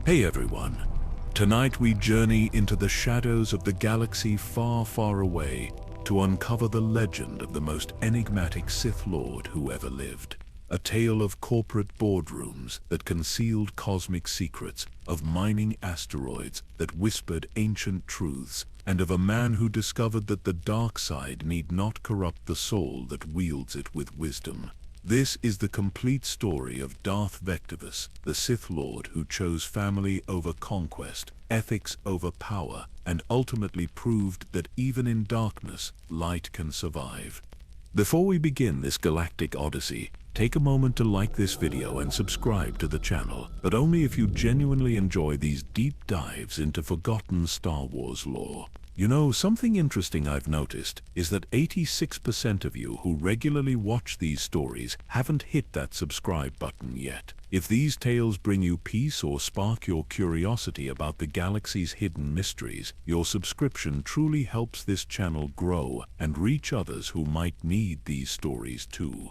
Hey everyone! Tonight we journey into the shadows of the galaxy far, far away to uncover the legend of the most enigmatic Sith Lord who ever lived. A tale of corporate boardrooms that concealed cosmic secrets, of mining asteroids that whispered ancient truths, and of a man who discovered that the dark side need not corrupt the soul that wields it with wisdom. This is the complete story of Darth Vectivus, the Sith Lord who chose family over conquest, ethics over power, and ultimately proved that even in darkness, light can survive. Before we begin this galactic odyssey, take a moment to like this video and subscribe to the channel, but only if you genuinely enjoy these deep dives into forgotten Star Wars lore. You know, something interesting I've noticed is that 86% of you who regularly watch these stories haven't hit that subscribe button yet. If these tales bring you peace or spark your curiosity about the galaxy's hidden mysteries, your subscription truly helps this channel grow and reach others who might need these stories too.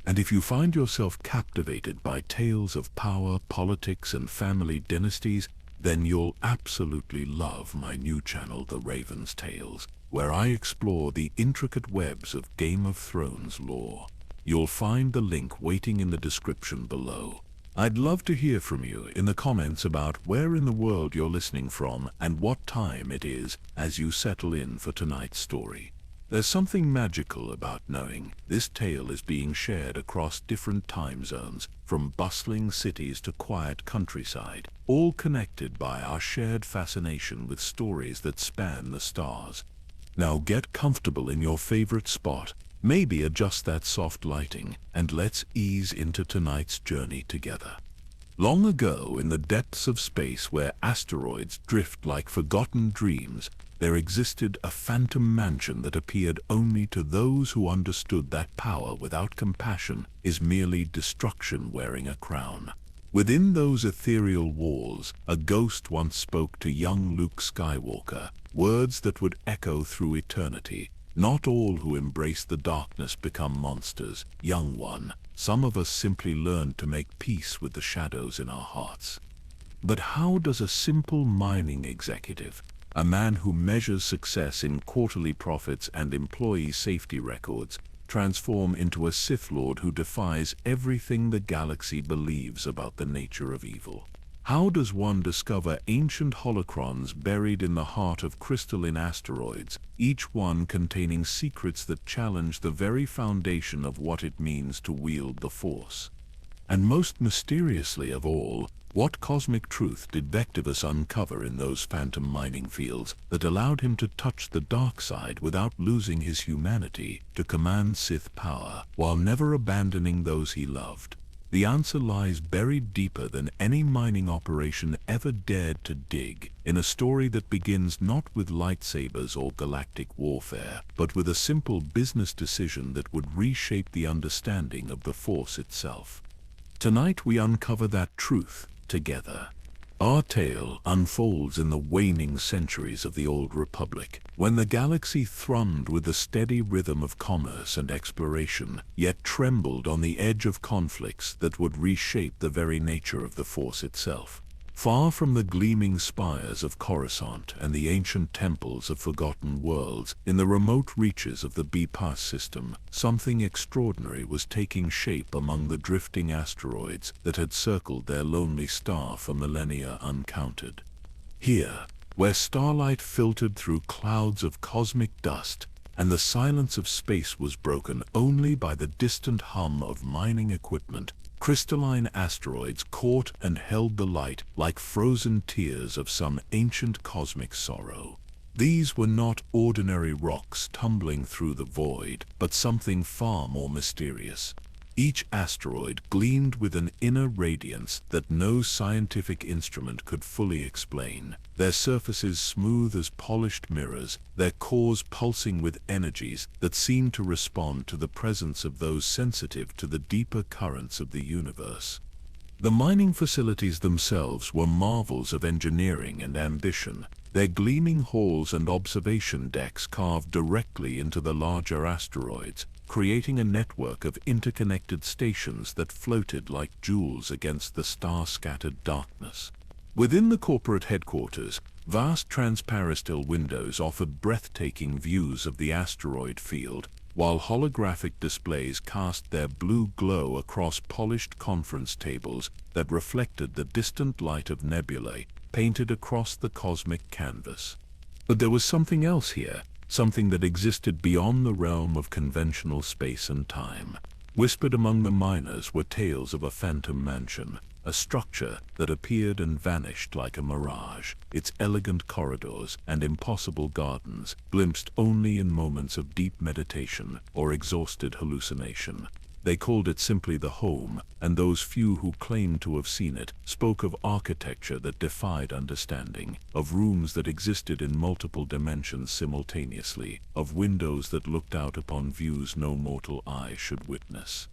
And if you find yourself captivated by tales of power, politics, and family dynasties, then you'll absolutely love my new channel, The Raven's Tales, where I explore the intricate webs of Game of Thrones lore. You'll find the link waiting in the description below. I'd love to hear from you in the comments about where in the world you're listening from and what time it is as you settle in for tonight's story. There's something magical about knowing this tale is being shared across different time zones, from bustling cities to quiet countryside, all connected by our shared fascination with stories that span the stars. Now get comfortable in your favorite spot, maybe adjust that soft lighting, and let's ease into tonight's journey together. Long ago, in the depths of space where asteroids drift like forgotten dreams, there existed a phantom mansion that appeared only to those who understood that power without compassion is merely destruction wearing a crown. Within those ethereal walls, a ghost once spoke to young Luke Skywalker, words that would echo through eternity. Not all who embrace the darkness become monsters, young one. Some of us simply learn to make peace with the shadows in our hearts. But how does a simple mining executive, a man who measures success in quarterly profits and employee safety records, transform into a Sith Lord who defies everything the galaxy believes about the nature of evil? How does one discover ancient holocrons buried in the heart of crystalline asteroids, each one containing secrets that challenge the very foundation of what it means to wield the Force? And most mysteriously of all, what cosmic truth did Vectivus uncover in those phantom mining fields that allowed him to touch the dark side without losing his humanity, to command Sith power, while never abandoning those he loved? The answer lies buried deeper than any mining operation ever dared to dig, in a story that begins not with lightsabers or galactic warfare, but with a simple business decision that would reshape the understanding of the Force itself. Tonight we uncover that truth together. Our tale unfolds in the waning centuries of the Old Republic, when the galaxy thrummed with the steady rhythm of commerce and exploration, yet trembled on the edge of conflicts that would reshape the very nature of the Force itself. Far from the gleaming spires of Coruscant and the ancient temples of forgotten worlds, in the remote reaches of the B-Pass system, something extraordinary was taking shape among the drifting asteroids that had circled their lonely star for millennia uncounted. Here, where starlight filtered through clouds of cosmic dust, and the silence of space was broken only by the distant hum of mining equipment, crystalline asteroids caught and held the light like frozen tears of some ancient cosmic sorrow. These were not ordinary rocks tumbling through the void, but something far more mysterious. Each asteroid gleamed with an inner radiance that no scientific instrument could fully explain, their surfaces smooth as polished mirrors, their cores pulsing with energies that seemed to respond to the presence of those sensitive to the deeper currents of the universe. The mining facilities themselves were marvels of engineering and ambition, their gleaming halls and observation decks carved directly into the larger asteroids, creating a network of interconnected stations that floated like jewels against the star-scattered darkness. Within the corporate headquarters, vast transparistile windows offered breathtaking views of the asteroid field, while holographic displays cast their blue glow across polished conference tables that reflected the distant light of nebulae painted across the cosmic canvas. But there was something else here, something that existed beyond the realm of conventional space and time. Whispered among the miners were tales of a phantom mansion, a structure that appeared and vanished like a mirage, its elegant corridors and impossible gardens glimpsed only in moments of deep meditation or exhausted hallucination. They called it simply the home, and those few who claimed to have seen it spoke of architecture that defied understanding, of rooms that existed in multiple dimensions simultaneously, of windows that looked out upon views no mortal eye should witness.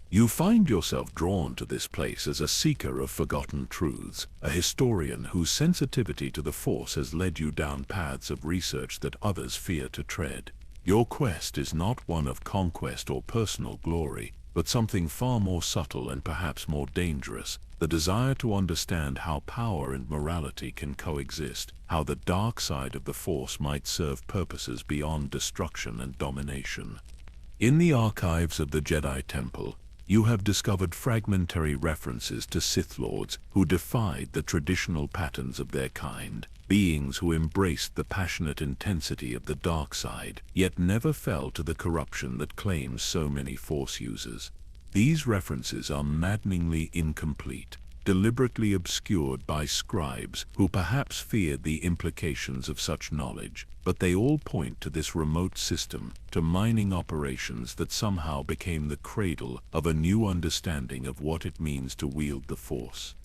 You find yourself drawn to this place as a seeker of forgotten truths, a historian whose sensitivity to the Force has led you down paths of research that others fear to tread. Your quest is not one of conquest or personal glory, but something far more subtle and perhaps more dangerous, the desire to understand how power and morality can coexist, how the dark side of the Force might serve purposes beyond destruction and domination. In the archives of the Jedi Temple, you have discovered fragmentary references to Sith Lords who defied the traditional patterns of their kind, beings who embraced the passionate intensity of the dark side, yet never fell to the corruption that claims so many Force users. These references are maddeningly incomplete, deliberately obscured by scribes who perhaps feared the implications of such knowledge, but they all point to this remote system, to mining operations that somehow became the cradle of a new understanding of what it means to wield the Force.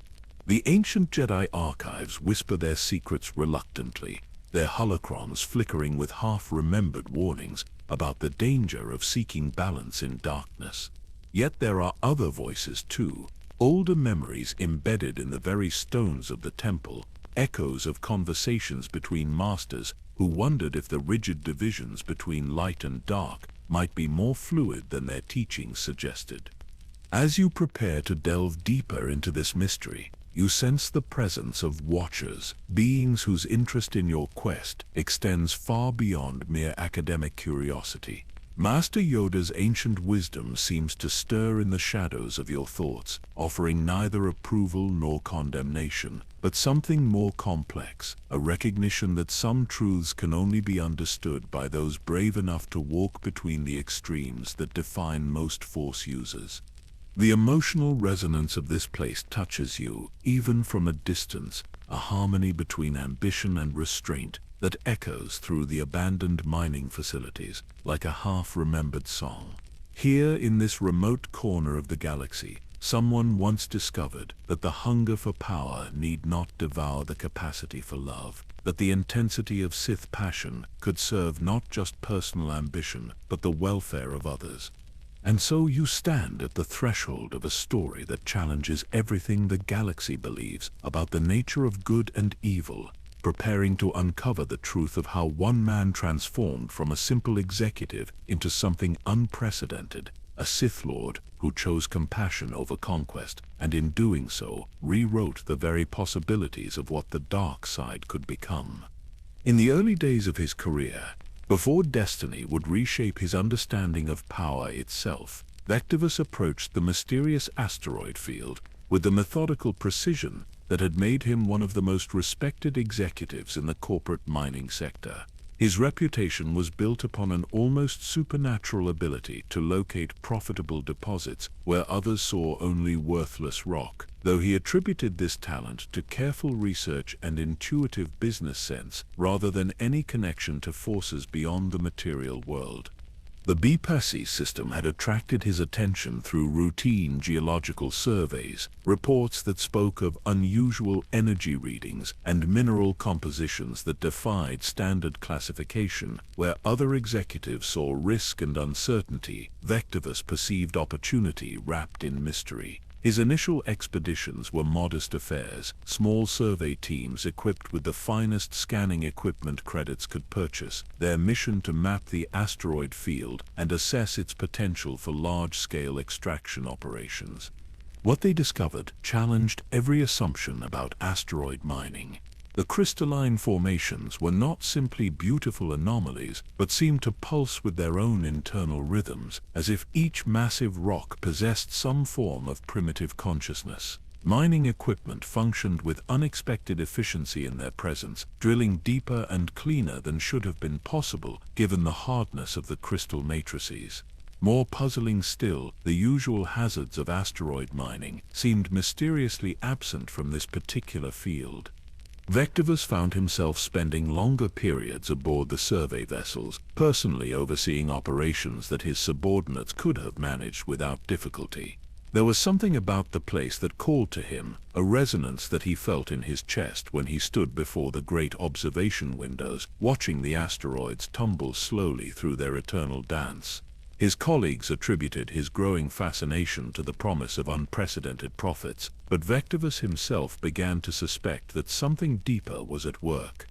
The ancient Jedi archives whisper their secrets reluctantly, their holocrons flickering with half-remembered warnings about the danger of seeking balance in darkness. Yet there are other voices too, older memories embedded in the very stones of the temple, echoes of conversations between masters who wondered if the rigid divisions between light and dark might be more fluid than their teachings suggested. As you prepare to delve deeper into this mystery, you sense the presence of watchers, beings whose interest in your quest extends far beyond mere academic curiosity. Master Yoda's ancient wisdom seems to stir in the shadows of your thoughts, offering neither approval nor condemnation, but something more complex, a recognition that some truths can only be understood by those brave enough to walk between the extremes that define most Force users. The emotional resonance of this place touches you, even from a distance, a harmony between ambition and restraint that echoes through the abandoned mining facilities like a half-remembered song. Here in this remote corner of the galaxy, someone once discovered that the hunger for power need not devour the capacity for love, that the intensity of Sith passion could serve not just personal ambition, but the welfare of others. And so you stand at the threshold of a story that challenges everything the galaxy believes about the nature of good and evil, preparing to uncover the truth of how one man transformed from a simple executive into something unprecedented, a Sith Lord who chose compassion over conquest, and in doing so, rewrote the very possibilities of what the dark side could become. In the early days of his career, before destiny would reshape his understanding of power itself, Vectivus approached the mysterious asteroid field with the methodical precision that had made him one of the most respected executives in the corporate mining sector. His reputation was built upon an almost supernatural ability to locate profitable deposits where others saw only worthless rock, though he attributed this talent to careful research and intuitive business sense rather than any connection to forces beyond the material world. The B-Percy system had attracted his attention through routine geological surveys, reports that spoke of unusual energy readings and mineral compositions that defied standard classification. Where other executives saw risk and uncertainty, Vectivus perceived opportunity wrapped in mystery. His initial expeditions were modest affairs, small survey teams equipped with the finest scanning equipment credits could purchase, their mission to map the asteroid field and assess its potential for large-scale extraction operations. What they discovered challenged every assumption about asteroid mining. The crystalline formations were not simply beautiful anomalies, but seemed to pulse with their own internal rhythms, as if each massive rock possessed some form of primitive consciousness. Mining equipment functioned with unexpected efficiency in their presence, drilling deeper and cleaner than should have been possible given the hardness of the crystal matrices. More puzzling still, the usual hazards of asteroid mining seemed mysteriously absent from this particular field. Vectivus found himself spending longer periods aboard the survey vessels, personally overseeing operations that his subordinates could have managed without difficulty. There was something about the place that called to him, a resonance that he felt in his chest when he stood before the great observation windows, watching the asteroids tumble slowly through their eternal dance. His colleagues attributed his growing fascination to the promise of unprecedented profits, but Vectivus himself began to suspect that something deeper was at work.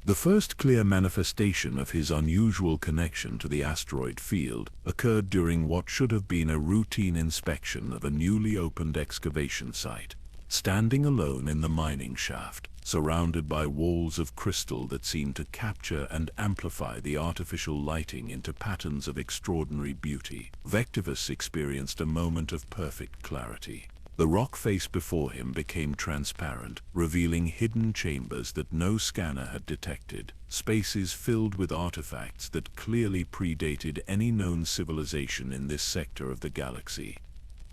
The first clear manifestation of his unusual connection to the asteroid field occurred during what should have been a routine inspection of a newly opened excavation site. Standing alone in the mining shaft, surrounded by walls of crystal that seemed to capture and amplify the artificial lighting into patterns of extraordinary beauty, Vectivus experienced a moment of perfect clarity. The rock face before him became transparent, revealing hidden chambers that no scanner had detected, spaces filled with artifacts that clearly predated any known civilization in this sector of the galaxy.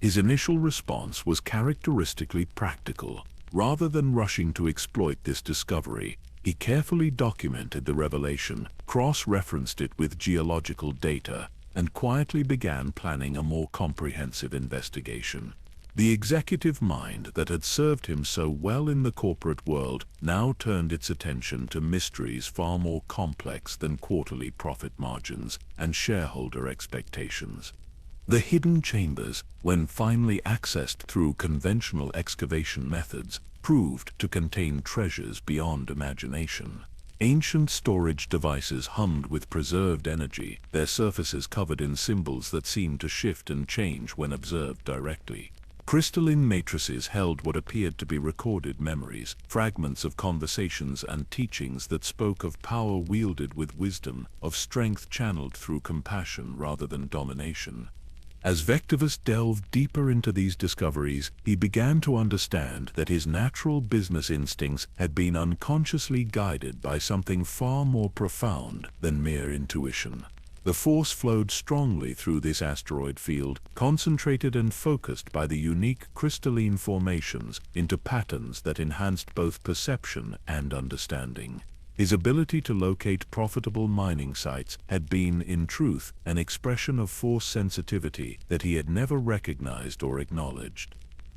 His initial response was characteristically practical. Rather than rushing to exploit this discovery, he carefully documented the revelation, cross-referenced it with geological data, and quietly began planning a more comprehensive investigation. The executive mind that had served him so well in the corporate world now turned its attention to mysteries far more complex than quarterly profit margins and shareholder expectations. The hidden chambers, when finally accessed through conventional excavation methods, proved to contain treasures beyond imagination. Ancient storage devices hummed with preserved energy, their surfaces covered in symbols that seemed to shift and change when observed directly. Crystalline matrices held what appeared to be recorded memories, fragments of conversations and teachings that spoke of power wielded with wisdom, of strength channeled through compassion rather than domination. As Vectivus delved deeper into these discoveries, he began to understand that his natural business instincts had been unconsciously guided by something far more profound than mere intuition. The force flowed strongly through this asteroid field, concentrated and focused by the unique crystalline formations into patterns that enhanced both perception and understanding. His ability to locate profitable mining sites had been, in truth, an expression of force sensitivity that he had never recognized or acknowledged.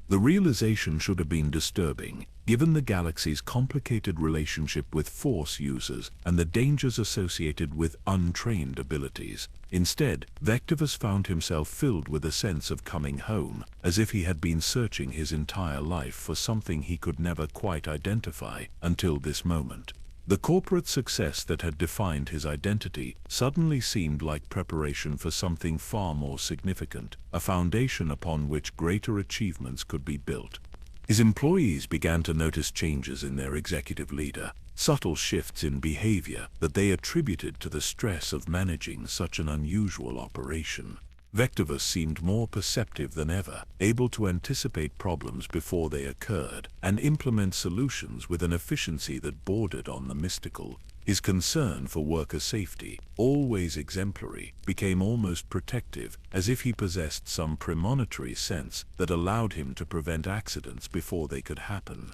The realization should have been disturbing, given the galaxy's complicated relationship with force users and the dangers associated with untrained abilities. Instead, Vectivus found himself filled with a sense of coming home, as if he had been searching his entire life for something he could never quite identify until this moment. The corporate success that had defined his identity suddenly seemed like preparation for something far more significant, a foundation upon which greater achievements could be built. His employees began to notice changes in their executive leader, subtle shifts in behavior that they attributed to the stress of managing such an unusual operation. Vectivus seemed more perceptive than ever, able to anticipate problems before they occurred and implement solutions with an efficiency that bordered on the mystical. His concern for worker safety, always exemplary, became almost protective, as if he possessed some premonitory sense that allowed him to prevent accidents before they could happen.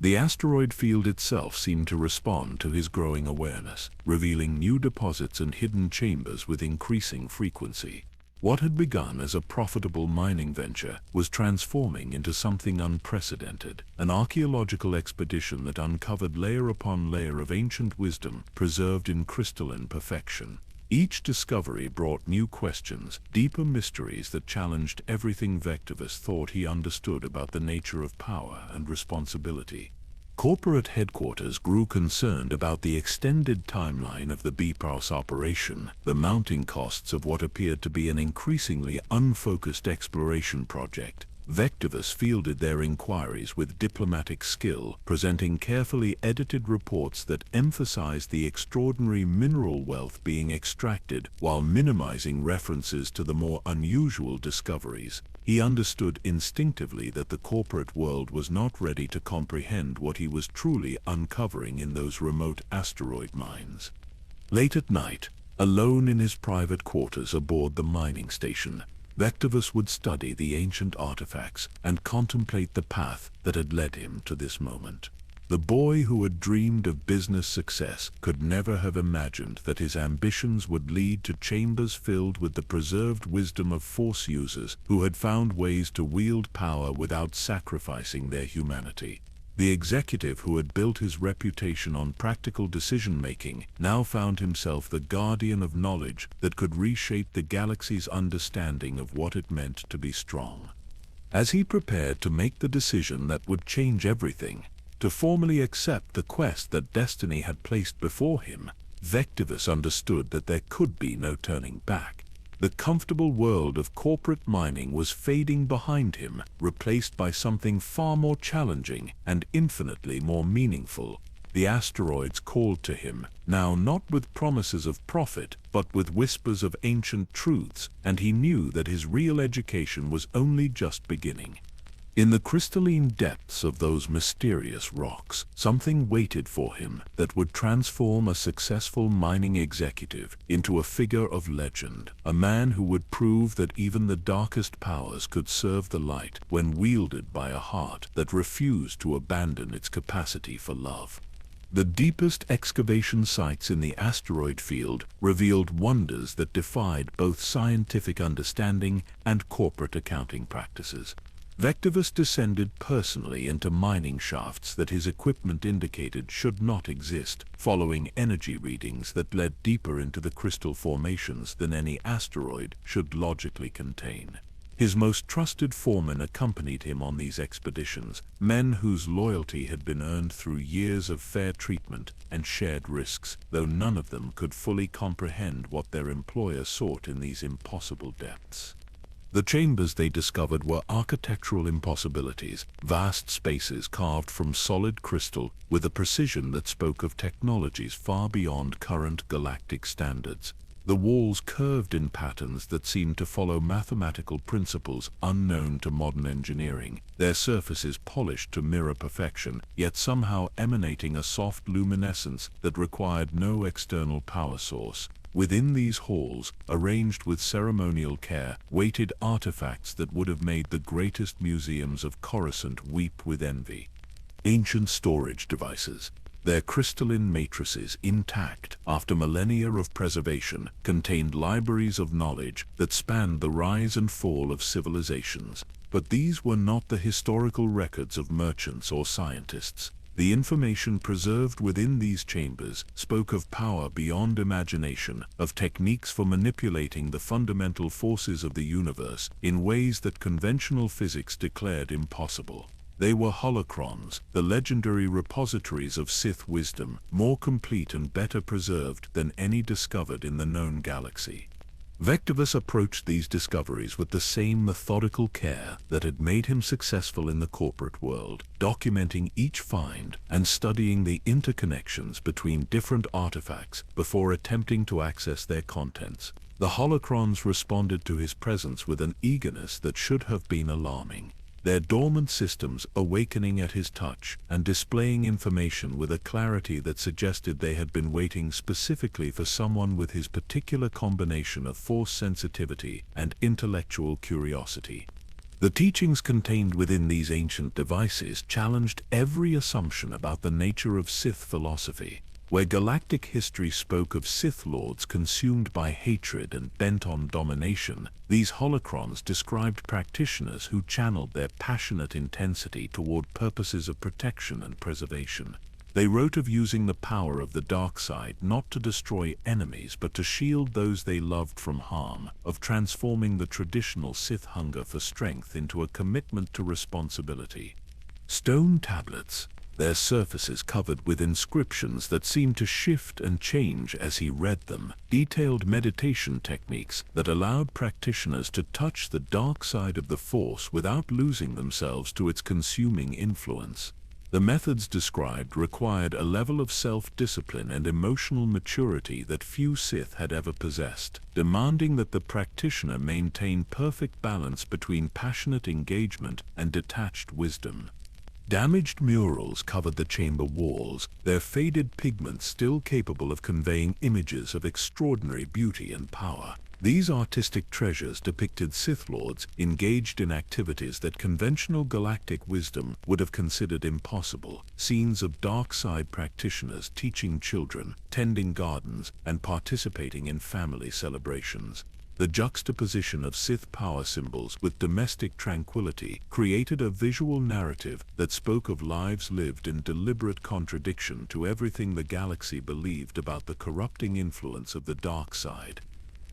The asteroid field itself seemed to respond to his growing awareness, revealing new deposits and hidden chambers with increasing frequency. What had begun as a profitable mining venture was transforming into something unprecedented, an archaeological expedition that uncovered layer upon layer of ancient wisdom preserved in crystalline perfection. Each discovery brought new questions, deeper mysteries that challenged everything Vectivus thought he understood about the nature of power and responsibility. Corporate headquarters grew concerned about the extended timeline of the BPROS operation, the mounting costs of what appeared to be an increasingly unfocused exploration project, Vectivus fielded their inquiries with diplomatic skill, presenting carefully edited reports that emphasized the extraordinary mineral wealth being extracted while minimizing references to the more unusual discoveries. He understood instinctively that the corporate world was not ready to comprehend what he was truly uncovering in those remote asteroid mines. Late at night, alone in his private quarters aboard the mining station, Vectivus would study the ancient artifacts and contemplate the path that had led him to this moment. The boy who had dreamed of business success could never have imagined that his ambitions would lead to chambers filled with the preserved wisdom of Force users who had found ways to wield power without sacrificing their humanity. The executive who had built his reputation on practical decision-making now found himself the guardian of knowledge that could reshape the galaxy's understanding of what it meant to be strong. As he prepared to make the decision that would change everything, to formally accept the quest that destiny had placed before him, Vectivus understood that there could be no turning back. The comfortable world of corporate mining was fading behind him, replaced by something far more challenging and infinitely more meaningful. The asteroids called to him, now not with promises of profit, but with whispers of ancient truths, and he knew that his real education was only just beginning. In the crystalline depths of those mysterious rocks, something waited for him that would transform a successful mining executive into a figure of legend, a man who would prove that even the darkest powers could serve the light when wielded by a heart that refused to abandon its capacity for love. The deepest excavation sites in the asteroid field revealed wonders that defied both scientific understanding and corporate accounting practices. Vectivus descended personally into mining shafts that his equipment indicated should not exist, following energy readings that led deeper into the crystal formations than any asteroid should logically contain. His most trusted foremen accompanied him on these expeditions, men whose loyalty had been earned through years of fair treatment and shared risks, though none of them could fully comprehend what their employer sought in these impossible depths. The chambers they discovered were architectural impossibilities, vast spaces carved from solid crystal with a precision that spoke of technologies far beyond current galactic standards. The walls curved in patterns that seemed to follow mathematical principles unknown to modern engineering, their surfaces polished to mirror perfection, yet somehow emanating a soft luminescence that required no external power source. Within these halls, arranged with ceremonial care, waited artifacts that would have made the greatest museums of Coruscant weep with envy. Ancient storage devices, their crystalline matrices intact after millennia of preservation, contained libraries of knowledge that spanned the rise and fall of civilizations. But these were not the historical records of merchants or scientists. The information preserved within these chambers spoke of power beyond imagination, of techniques for manipulating the fundamental forces of the universe in ways that conventional physics declared impossible. They were holocrons, the legendary repositories of Sith wisdom, more complete and better preserved than any discovered in the known galaxy. Vectivus approached these discoveries with the same methodical care that had made him successful in the corporate world, documenting each find and studying the interconnections between different artifacts before attempting to access their contents. The holocrons responded to his presence with an eagerness that should have been alarming, their dormant systems awakening at his touch and displaying information with a clarity that suggested they had been waiting specifically for someone with his particular combination of force sensitivity and intellectual curiosity. The teachings contained within these ancient devices challenged every assumption about the nature of Sith philosophy. Where galactic history spoke of Sith Lords consumed by hatred and bent on domination, these holocrons described practitioners who channeled their passionate intensity toward purposes of protection and preservation. They wrote of using the power of the dark side not to destroy enemies but to shield those they loved from harm, of transforming the traditional Sith hunger for strength into a commitment to responsibility. Stone tablets, their surfaces covered with inscriptions that seemed to shift and change as he read them, detailed meditation techniques that allowed practitioners to touch the dark side of the Force without losing themselves to its consuming influence. The methods described required a level of self-discipline and emotional maturity that few Sith had ever possessed, demanding that the practitioner maintain perfect balance between passionate engagement and detached wisdom. Damaged murals covered the chamber walls, their faded pigments still capable of conveying images of extraordinary beauty and power. These artistic treasures depicted Sith Lords engaged in activities that conventional galactic wisdom would have considered impossible, scenes of dark side practitioners teaching children, tending gardens, and participating in family celebrations. The juxtaposition of Sith power symbols with domestic tranquility created a visual narrative that spoke of lives lived in deliberate contradiction to everything the galaxy believed about the corrupting influence of the dark side.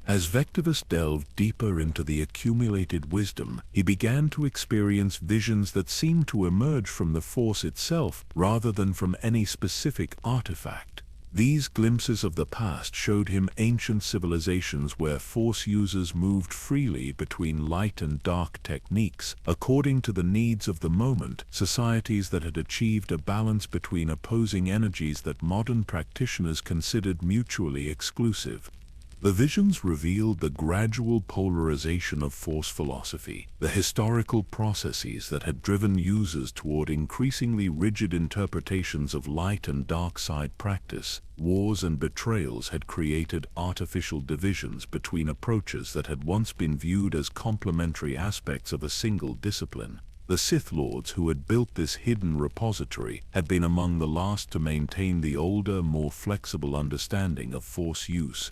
As Vectivus delved deeper into the accumulated wisdom, he began to experience visions that seemed to emerge from the Force itself rather than from any specific artifact. These glimpses of the past showed him ancient civilizations where Force users moved freely between light and dark techniques, according to the needs of the moment, societies that had achieved a balance between opposing energies that modern practitioners considered mutually exclusive. The visions revealed the gradual polarization of Force philosophy, the historical processes that had driven users toward increasingly rigid interpretations of light and dark side practice. Wars and betrayals had created artificial divisions between approaches that had once been viewed as complementary aspects of a single discipline. The Sith Lords who had built this hidden repository had been among the last to maintain the older, more flexible understanding of Force use.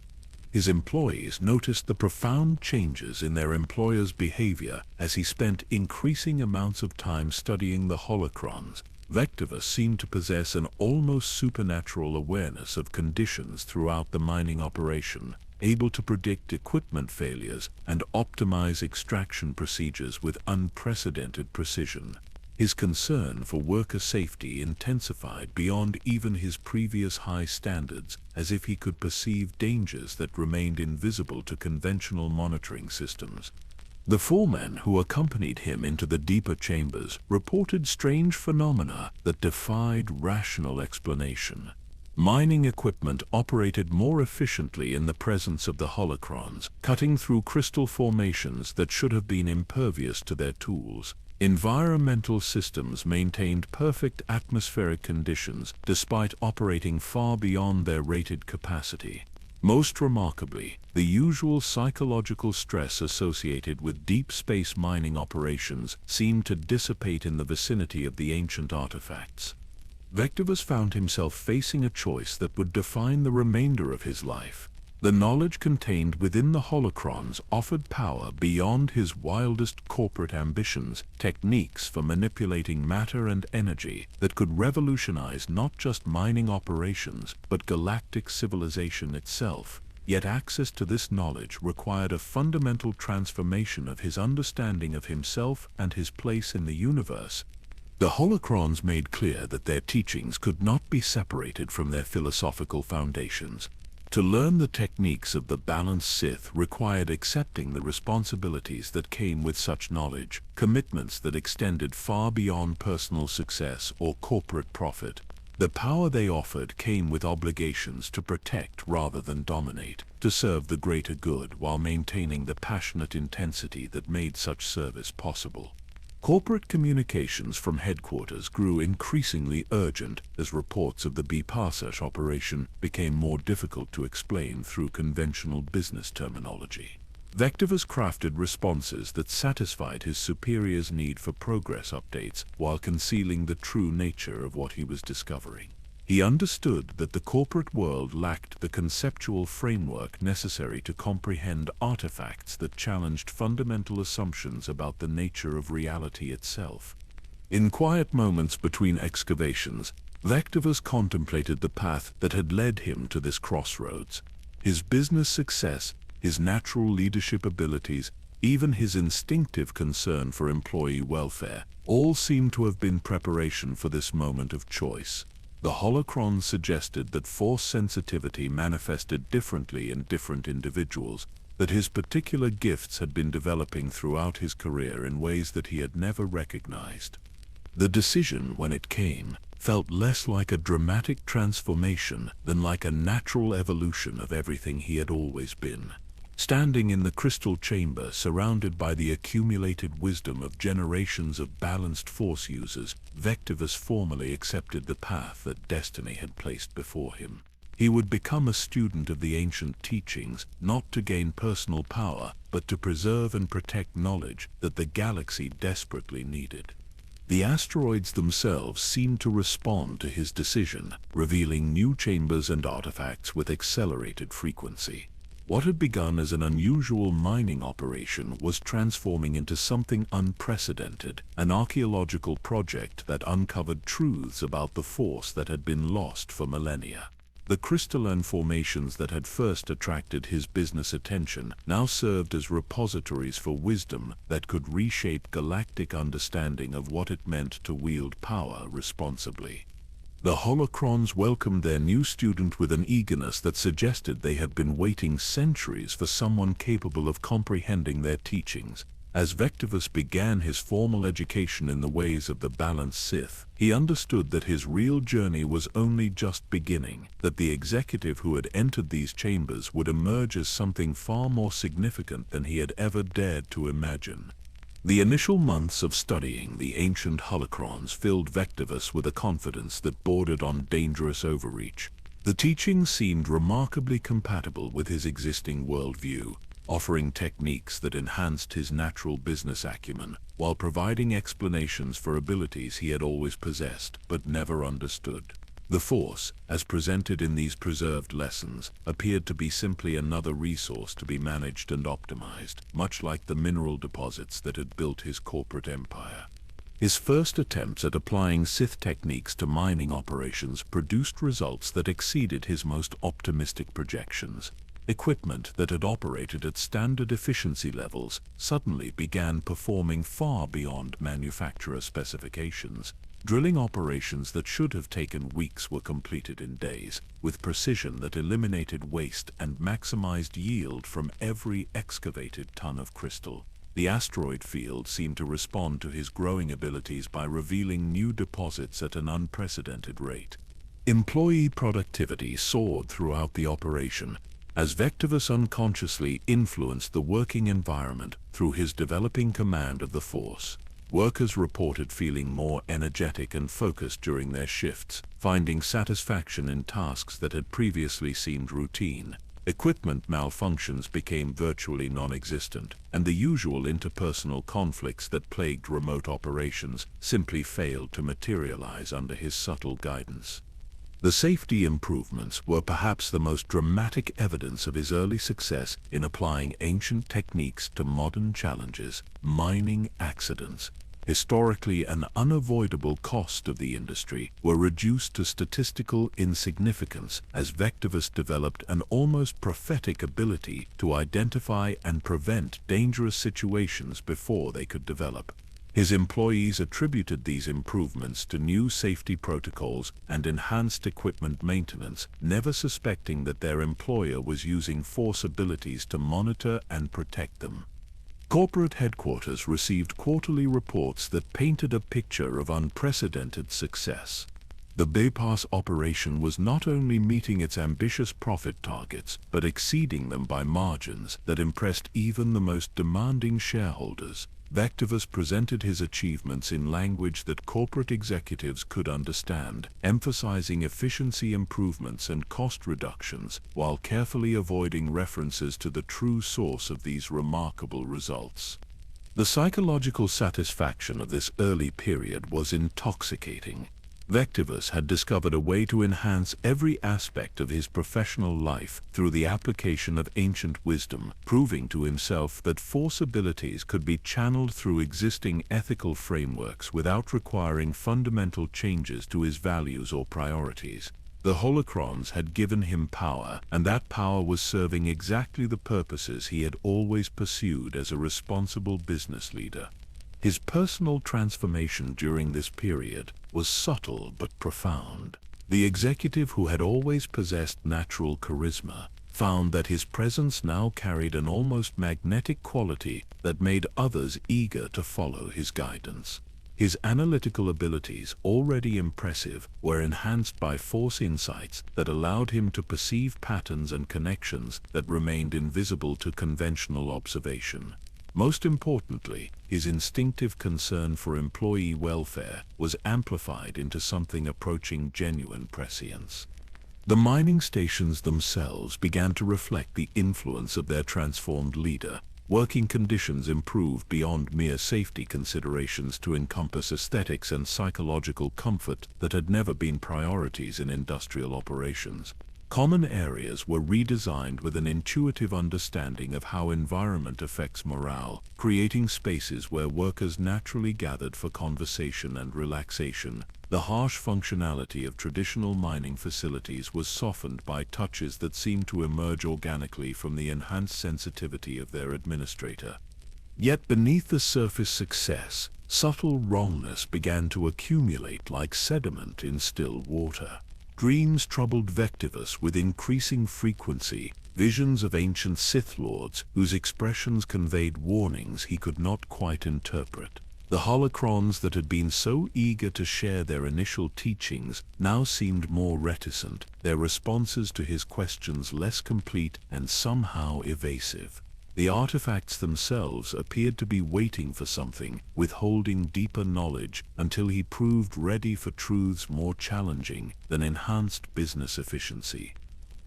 His employees noticed the profound changes in their employer's behavior as he spent increasing amounts of time studying the holocrons. Vectivus seemed to possess an almost supernatural awareness of conditions throughout the mining operation, able to predict equipment failures and optimize extraction procedures with unprecedented precision. His concern for worker safety intensified beyond even his previous high standards, as if he could perceive dangers that remained invisible to conventional monitoring systems. The foreman who accompanied him into the deeper chambers reported strange phenomena that defied rational explanation. Mining equipment operated more efficiently in the presence of the holocrons, cutting through crystal formations that should have been impervious to their tools. Environmental systems maintained perfect atmospheric conditions despite operating far beyond their rated capacity. Most remarkably, the usual psychological stress associated with deep space mining operations seemed to dissipate in the vicinity of the ancient artifacts. Vectivus found himself facing a choice that would define the remainder of his life. The knowledge contained within the holocrons offered power beyond his wildest corporate ambitions, techniques for manipulating matter and energy that could revolutionize not just mining operations, but galactic civilization itself. Yet access to this knowledge required a fundamental transformation of his understanding of himself and his place in the universe. The holocrons made clear that their teachings could not be separated from their philosophical foundations. To learn the techniques of the balanced Sith required accepting the responsibilities that came with such knowledge, commitments that extended far beyond personal success or corporate profit. The power they offered came with obligations to protect rather than dominate, to serve the greater good while maintaining the passionate intensity that made such service possible. Corporate communications from headquarters grew increasingly urgent as reports of the Passage operation became more difficult to explain through conventional business terminology. Vectivus crafted responses that satisfied his superior's need for progress updates while concealing the true nature of what he was discovering. He understood that the corporate world lacked the conceptual framework necessary to comprehend artifacts that challenged fundamental assumptions about the nature of reality itself. In quiet moments between excavations, Vectivus contemplated the path that had led him to this crossroads. His business success, his natural leadership abilities, even his instinctive concern for employee welfare, all seemed to have been preparation for this moment of choice. The holocrons suggested that force sensitivity manifested differently in different individuals, that his particular gifts had been developing throughout his career in ways that he had never recognized. The decision, when it came, felt less like a dramatic transformation than like a natural evolution of everything he had always been. Standing in the crystal chamber, surrounded by the accumulated wisdom of generations of balanced force users, Vectivus formally accepted the path that destiny had placed before him. He would become a student of the ancient teachings, not to gain personal power, but to preserve and protect knowledge that the galaxy desperately needed. The asteroids themselves seemed to respond to his decision, revealing new chambers and artifacts with accelerated frequency. What had begun as an unusual mining operation was transforming into something unprecedented, an archaeological project that uncovered truths about the force that had been lost for millennia. The crystalline formations that had first attracted his business attention now served as repositories for wisdom that could reshape galactic understanding of what it meant to wield power responsibly. The holocrons welcomed their new student with an eagerness that suggested they had been waiting centuries for someone capable of comprehending their teachings. As Vectivus began his formal education in the ways of the balanced Sith, he understood that his real journey was only just beginning, that the executive who had entered these chambers would emerge as something far more significant than he had ever dared to imagine. The initial months of studying the ancient holocrons filled Vectivus with a confidence that bordered on dangerous overreach. The teachings seemed remarkably compatible with his existing worldview, offering techniques that enhanced his natural business acumen, while providing explanations for abilities he had always possessed but never understood. The Force, as presented in these preserved lessons, appeared to be simply another resource to be managed and optimized, much like the mineral deposits that had built his corporate empire. His first attempts at applying Sith techniques to mining operations produced results that exceeded his most optimistic projections. Equipment that had operated at standard efficiency levels suddenly began performing far beyond manufacturer specifications. Drilling operations that should have taken weeks were completed in days, with precision that eliminated waste and maximized yield from every excavated ton of crystal. The asteroid field seemed to respond to his growing abilities by revealing new deposits at an unprecedented rate. Employee productivity soared throughout the operation, as Vectivus unconsciously influenced the working environment through his developing command of the Force. Workers reported feeling more energetic and focused during their shifts, finding satisfaction in tasks that had previously seemed routine. Equipment malfunctions became virtually non-existent, and the usual interpersonal conflicts that plagued remote operations simply failed to materialize under his subtle guidance. The safety improvements were perhaps the most dramatic evidence of his early success in applying ancient techniques to modern challenges. Mining accidents, historically an unavoidable cost of the industry, were reduced to statistical insignificance as Vectivus developed an almost prophetic ability to identify and prevent dangerous situations before they could develop. His employees attributed these improvements to new safety protocols and enhanced equipment maintenance, never suspecting that their employer was using Force abilities to monitor and protect them. Corporate headquarters received quarterly reports that painted a picture of unprecedented success. The bypass operation was not only meeting its ambitious profit targets, but exceeding them by margins that impressed even the most demanding shareholders. Vectivus presented his achievements in language that corporate executives could understand, emphasizing efficiency improvements and cost reductions, while carefully avoiding references to the true source of these remarkable results. The psychological satisfaction of this early period was intoxicating. Vectivus had discovered a way to enhance every aspect of his professional life through the application of ancient wisdom, proving to himself that Force abilities could be channeled through existing ethical frameworks without requiring fundamental changes to his values or priorities. The holocrons had given him power, and that power was serving exactly the purposes he had always pursued as a responsible business leader. His personal transformation during this period was subtle but profound. The executive who had always possessed natural charisma found that his presence now carried an almost magnetic quality that made others eager to follow his guidance. His analytical abilities, already impressive, were enhanced by force insights that allowed him to perceive patterns and connections that remained invisible to conventional observation. Most importantly, his instinctive concern for employee welfare was amplified into something approaching genuine prescience. The mining stations themselves began to reflect the influence of their transformed leader. Working conditions improved beyond mere safety considerations to encompass aesthetics and psychological comfort that had never been priorities in industrial operations. Common areas were redesigned with an intuitive understanding of how environment affects morale, creating spaces where workers naturally gathered for conversation and relaxation. The harsh functionality of traditional mining facilities was softened by touches that seemed to emerge organically from the enhanced sensitivity of their administrator. Yet beneath the surface success, subtle wrongness began to accumulate like sediment in still water. Dreams troubled Vectivus with increasing frequency, visions of ancient Sith Lords whose expressions conveyed warnings he could not quite interpret. The holocrons that had been so eager to share their initial teachings now seemed more reticent, their responses to his questions less complete and somehow evasive. The artifacts themselves appeared to be waiting for something, withholding deeper knowledge until he proved ready for truths more challenging than enhanced business efficiency.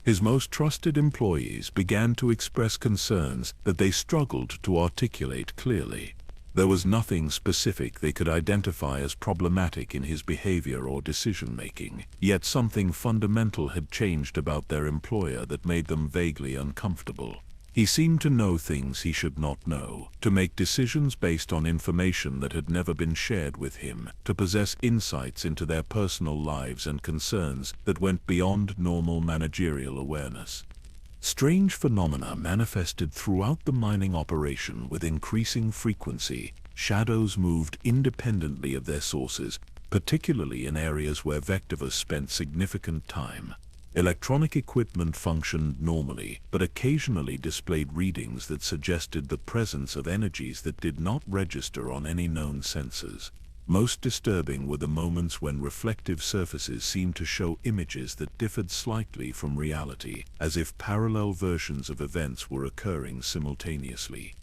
His most trusted employees began to express concerns that they struggled to articulate clearly. There was nothing specific they could identify as problematic in his behavior or decision-making, yet something fundamental had changed about their employer that made them vaguely uncomfortable. He seemed to know things he should not know, to make decisions based on information that had never been shared with him, to possess insights into their personal lives and concerns that went beyond normal managerial awareness. Strange phenomena manifested throughout the mining operation with increasing frequency. Shadows moved independently of their sources, particularly in areas where Vectivus spent significant time. Electronic equipment functioned normally, but occasionally displayed readings that suggested the presence of energies that did not register on any known sensors. Most disturbing were the moments when reflective surfaces seemed to show images that differed slightly from reality, as if parallel versions of events were occurring simultaneously.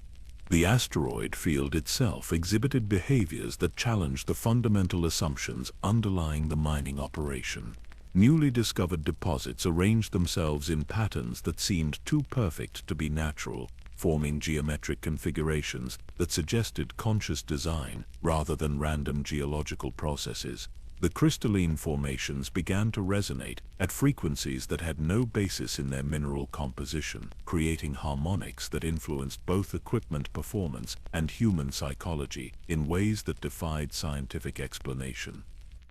The asteroid field itself exhibited behaviors that challenged the fundamental assumptions underlying the mining operation. Newly discovered deposits arranged themselves in patterns that seemed too perfect to be natural, forming geometric configurations that suggested conscious design rather than random geological processes. The crystalline formations began to resonate at frequencies that had no basis in their mineral composition, creating harmonics that influenced both equipment performance and human psychology in ways that defied scientific explanation.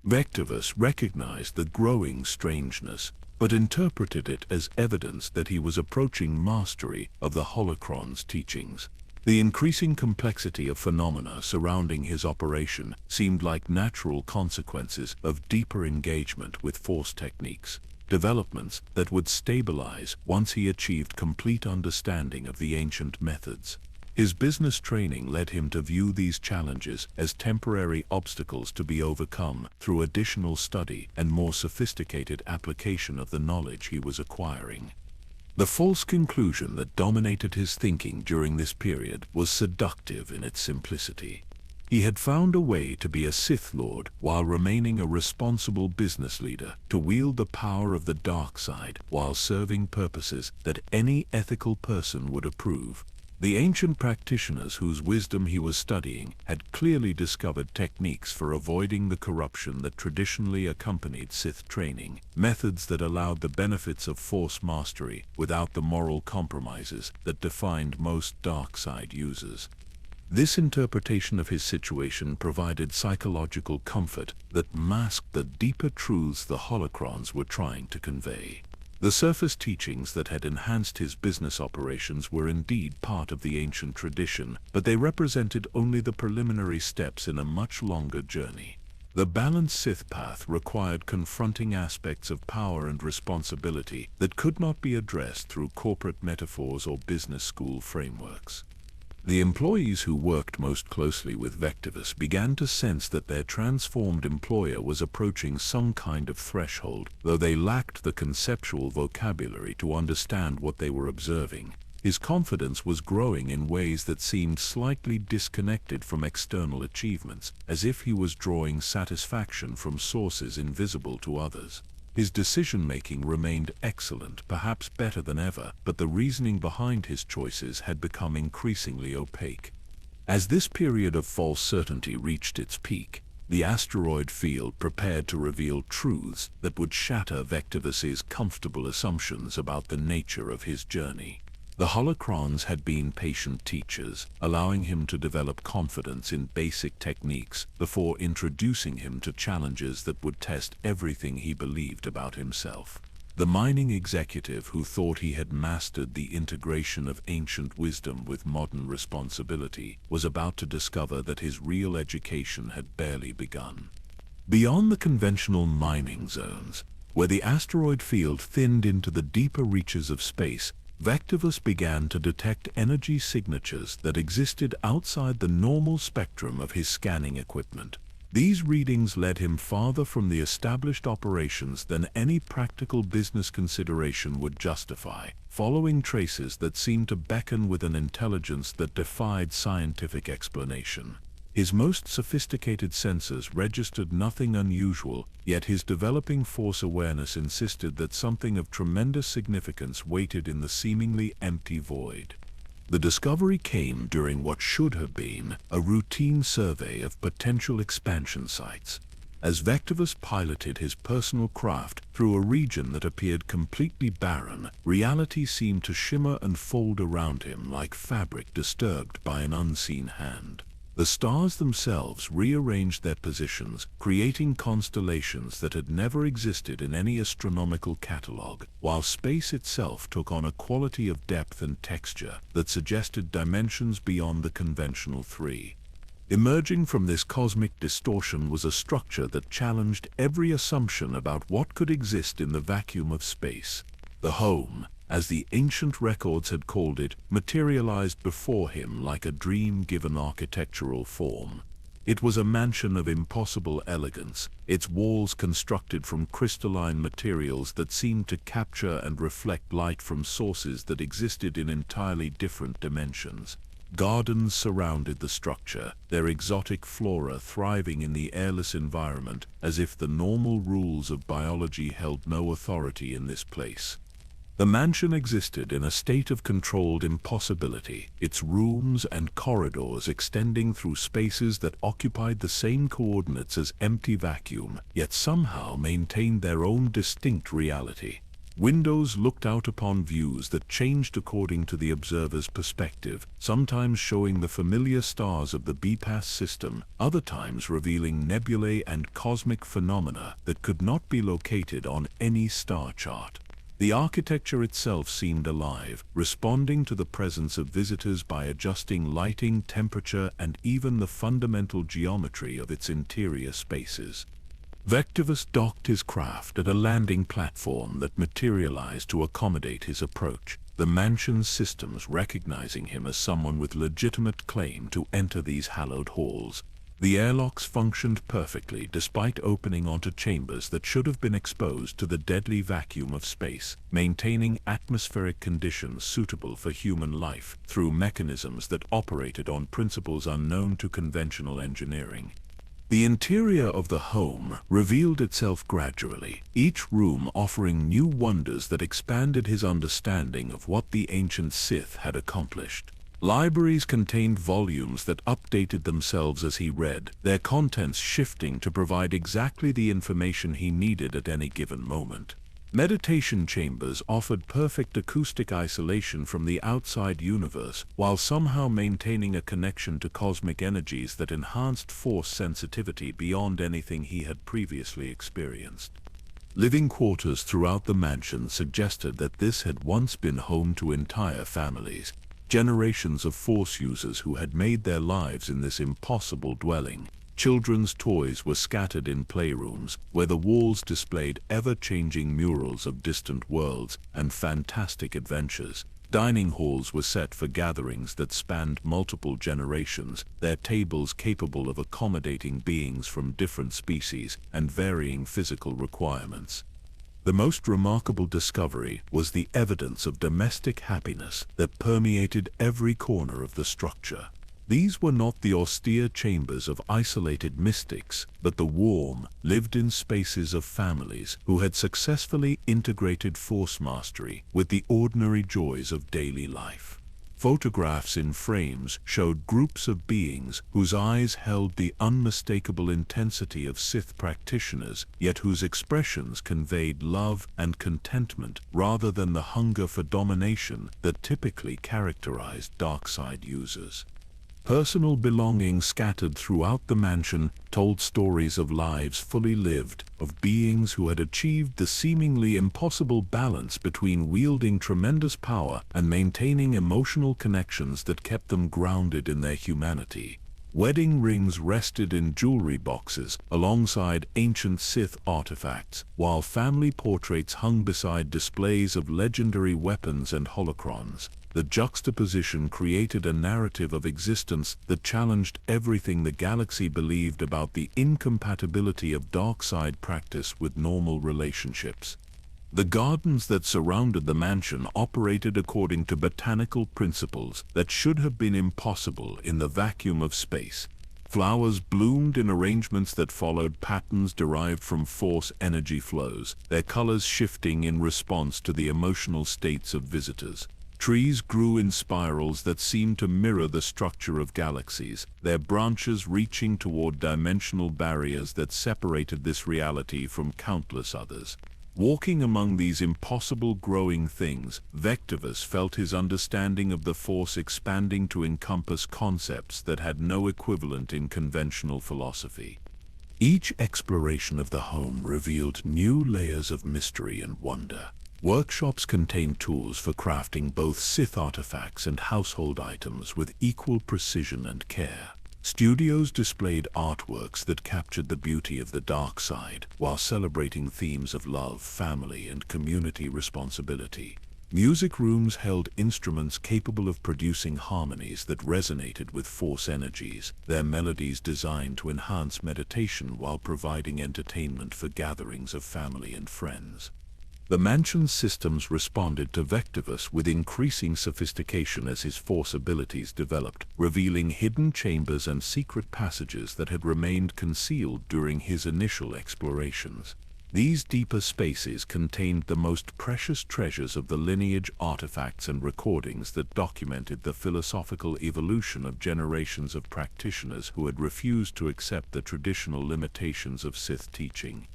Vectivus recognized the growing strangeness, but interpreted it as evidence that he was approaching mastery of the holocron's teachings. The increasing complexity of phenomena surrounding his operation seemed like natural consequences of deeper engagement with force techniques, developments that would stabilize once he achieved complete understanding of the ancient methods. His business training led him to view these challenges as temporary obstacles to be overcome through additional study and more sophisticated application of the knowledge he was acquiring. The false conclusion that dominated his thinking during this period was seductive in its simplicity. He had found a way to be a Sith Lord while remaining a responsible business leader, to wield the power of the dark side while serving purposes that any ethical person would approve. The ancient practitioners whose wisdom he was studying had clearly discovered techniques for avoiding the corruption that traditionally accompanied Sith training, methods that allowed the benefits of force mastery without the moral compromises that defined most dark side users. This interpretation of his situation provided psychological comfort that masked the deeper truths the holocrons were trying to convey. The surface teachings that had enhanced his business operations were indeed part of the ancient tradition, but they represented only the preliminary steps in a much longer journey. The balanced Sith path required confronting aspects of power and responsibility that could not be addressed through corporate metaphors or business school frameworks. The employees who worked most closely with Vectivus began to sense that their transformed employer was approaching some kind of threshold, though they lacked the conceptual vocabulary to understand what they were observing. His confidence was growing in ways that seemed slightly disconnected from external achievements, as if he was drawing satisfaction from sources invisible to others. His decision-making remained excellent, perhaps better than ever, but the reasoning behind his choices had become increasingly opaque. As this period of false certainty reached its peak, the asteroid field prepared to reveal truths that would shatter Vectivus's comfortable assumptions about the nature of his journey. The holocrons had been patient teachers, allowing him to develop confidence in basic techniques before introducing him to challenges that would test everything he believed about himself. The mining executive who thought he had mastered the integration of ancient wisdom with modern responsibility was about to discover that his real education had barely begun. Beyond the conventional mining zones, where the asteroid field thinned into the deeper reaches of space, Vectivus began to detect energy signatures that existed outside the normal spectrum of his scanning equipment. These readings led him farther from the established operations than any practical business consideration would justify, following traces that seemed to beckon with an intelligence that defied scientific explanation. His most sophisticated sensors registered nothing unusual, yet his developing force awareness insisted that something of tremendous significance waited in the seemingly empty void. The discovery came during what should have been a routine survey of potential expansion sites. As Vectivus piloted his personal craft through a region that appeared completely barren, reality seemed to shimmer and fold around him like fabric disturbed by an unseen hand. The stars themselves rearranged their positions, creating constellations that had never existed in any astronomical catalogue, while space itself took on a quality of depth and texture that suggested dimensions beyond the conventional three. Emerging from this cosmic distortion was a structure that challenged every assumption about what could exist in the vacuum of space. The home, as the ancient records had called it, materialized before him like a dream given architectural form. It was a mansion of impossible elegance, its walls constructed from crystalline materials that seemed to capture and reflect light from sources that existed in entirely different dimensions. Gardens surrounded the structure, their exotic flora thriving in the airless environment, as if the normal rules of biology held no authority in this place. The mansion existed in a state of controlled impossibility, its rooms and corridors extending through spaces that occupied the same coordinates as empty vacuum, yet somehow maintained their own distinct reality. Windows looked out upon views that changed according to the observer's perspective, sometimes showing the familiar stars of the BPAS system, other times revealing nebulae and cosmic phenomena that could not be located on any star chart. The architecture itself seemed alive, responding to the presence of visitors by adjusting lighting, temperature, and even the fundamental geometry of its interior spaces. Vectivus docked his craft at a landing platform that materialized to accommodate his approach, the mansion's systems recognizing him as someone with legitimate claim to enter these hallowed halls. The airlocks functioned perfectly despite opening onto chambers that should have been exposed to the deadly vacuum of space, maintaining atmospheric conditions suitable for human life through mechanisms that operated on principles unknown to conventional engineering. The interior of the home revealed itself gradually, each room offering new wonders that expanded his understanding of what the ancient Sith had accomplished. Libraries contained volumes that updated themselves as he read, their contents shifting to provide exactly the information he needed at any given moment. Meditation chambers offered perfect acoustic isolation from the outside universe, while somehow maintaining a connection to cosmic energies that enhanced force sensitivity beyond anything he had previously experienced. Living quarters throughout the mansion suggested that this had once been home to entire families, generations of force users who had made their lives in this impossible dwelling. Children's toys were scattered in playrooms, where the walls displayed ever-changing murals of distant worlds and fantastic adventures. Dining halls were set for gatherings that spanned multiple generations, their tables capable of accommodating beings from different species and varying physical requirements. The most remarkable discovery was the evidence of domestic happiness that permeated every corner of the structure. These were not the austere chambers of isolated mystics, but the warm, lived-in spaces of families who had successfully integrated force mastery with the ordinary joys of daily life. Photographs in frames showed groups of beings whose eyes held the unmistakable intensity of Sith practitioners, yet whose expressions conveyed love and contentment rather than the hunger for domination that typically characterized dark side users. Personal belongings scattered throughout the mansion told stories of lives fully lived, of beings who had achieved the seemingly impossible balance between wielding tremendous power and maintaining emotional connections that kept them grounded in their humanity. Wedding rings rested in jewelry boxes alongside ancient Sith artifacts, while family portraits hung beside displays of legendary weapons and holocrons. The juxtaposition created a narrative of existence that challenged everything the galaxy believed about the incompatibility of dark side practice with normal relationships. The gardens that surrounded the mansion operated according to botanical principles that should have been impossible in the vacuum of space. Flowers bloomed in arrangements that followed patterns derived from force energy flows, their colors shifting in response to the emotional states of visitors. Trees grew in spirals that seemed to mirror the structure of galaxies, their branches reaching toward dimensional barriers that separated this reality from countless others. Walking among these impossible growing things, Vectivus felt his understanding of the Force expanding to encompass concepts that had no equivalent in conventional philosophy. Each exploration of the home revealed new layers of mystery and wonder. Workshops contained tools for crafting both Sith artifacts and household items with equal precision and care. Studios displayed artworks that captured the beauty of the dark side, while celebrating themes of love, family, and community responsibility. Music rooms held instruments capable of producing harmonies that resonated with Force energies, their melodies designed to enhance meditation while providing entertainment for gatherings of family and friends. The mansion's systems responded to Vectivus with increasing sophistication as his force abilities developed, revealing hidden chambers and secret passages that had remained concealed during his initial explorations. These deeper spaces contained the most precious treasures of the lineage, artifacts, and recordings that documented the philosophical evolution of generations of practitioners who had refused to accept the traditional limitations of Sith teaching.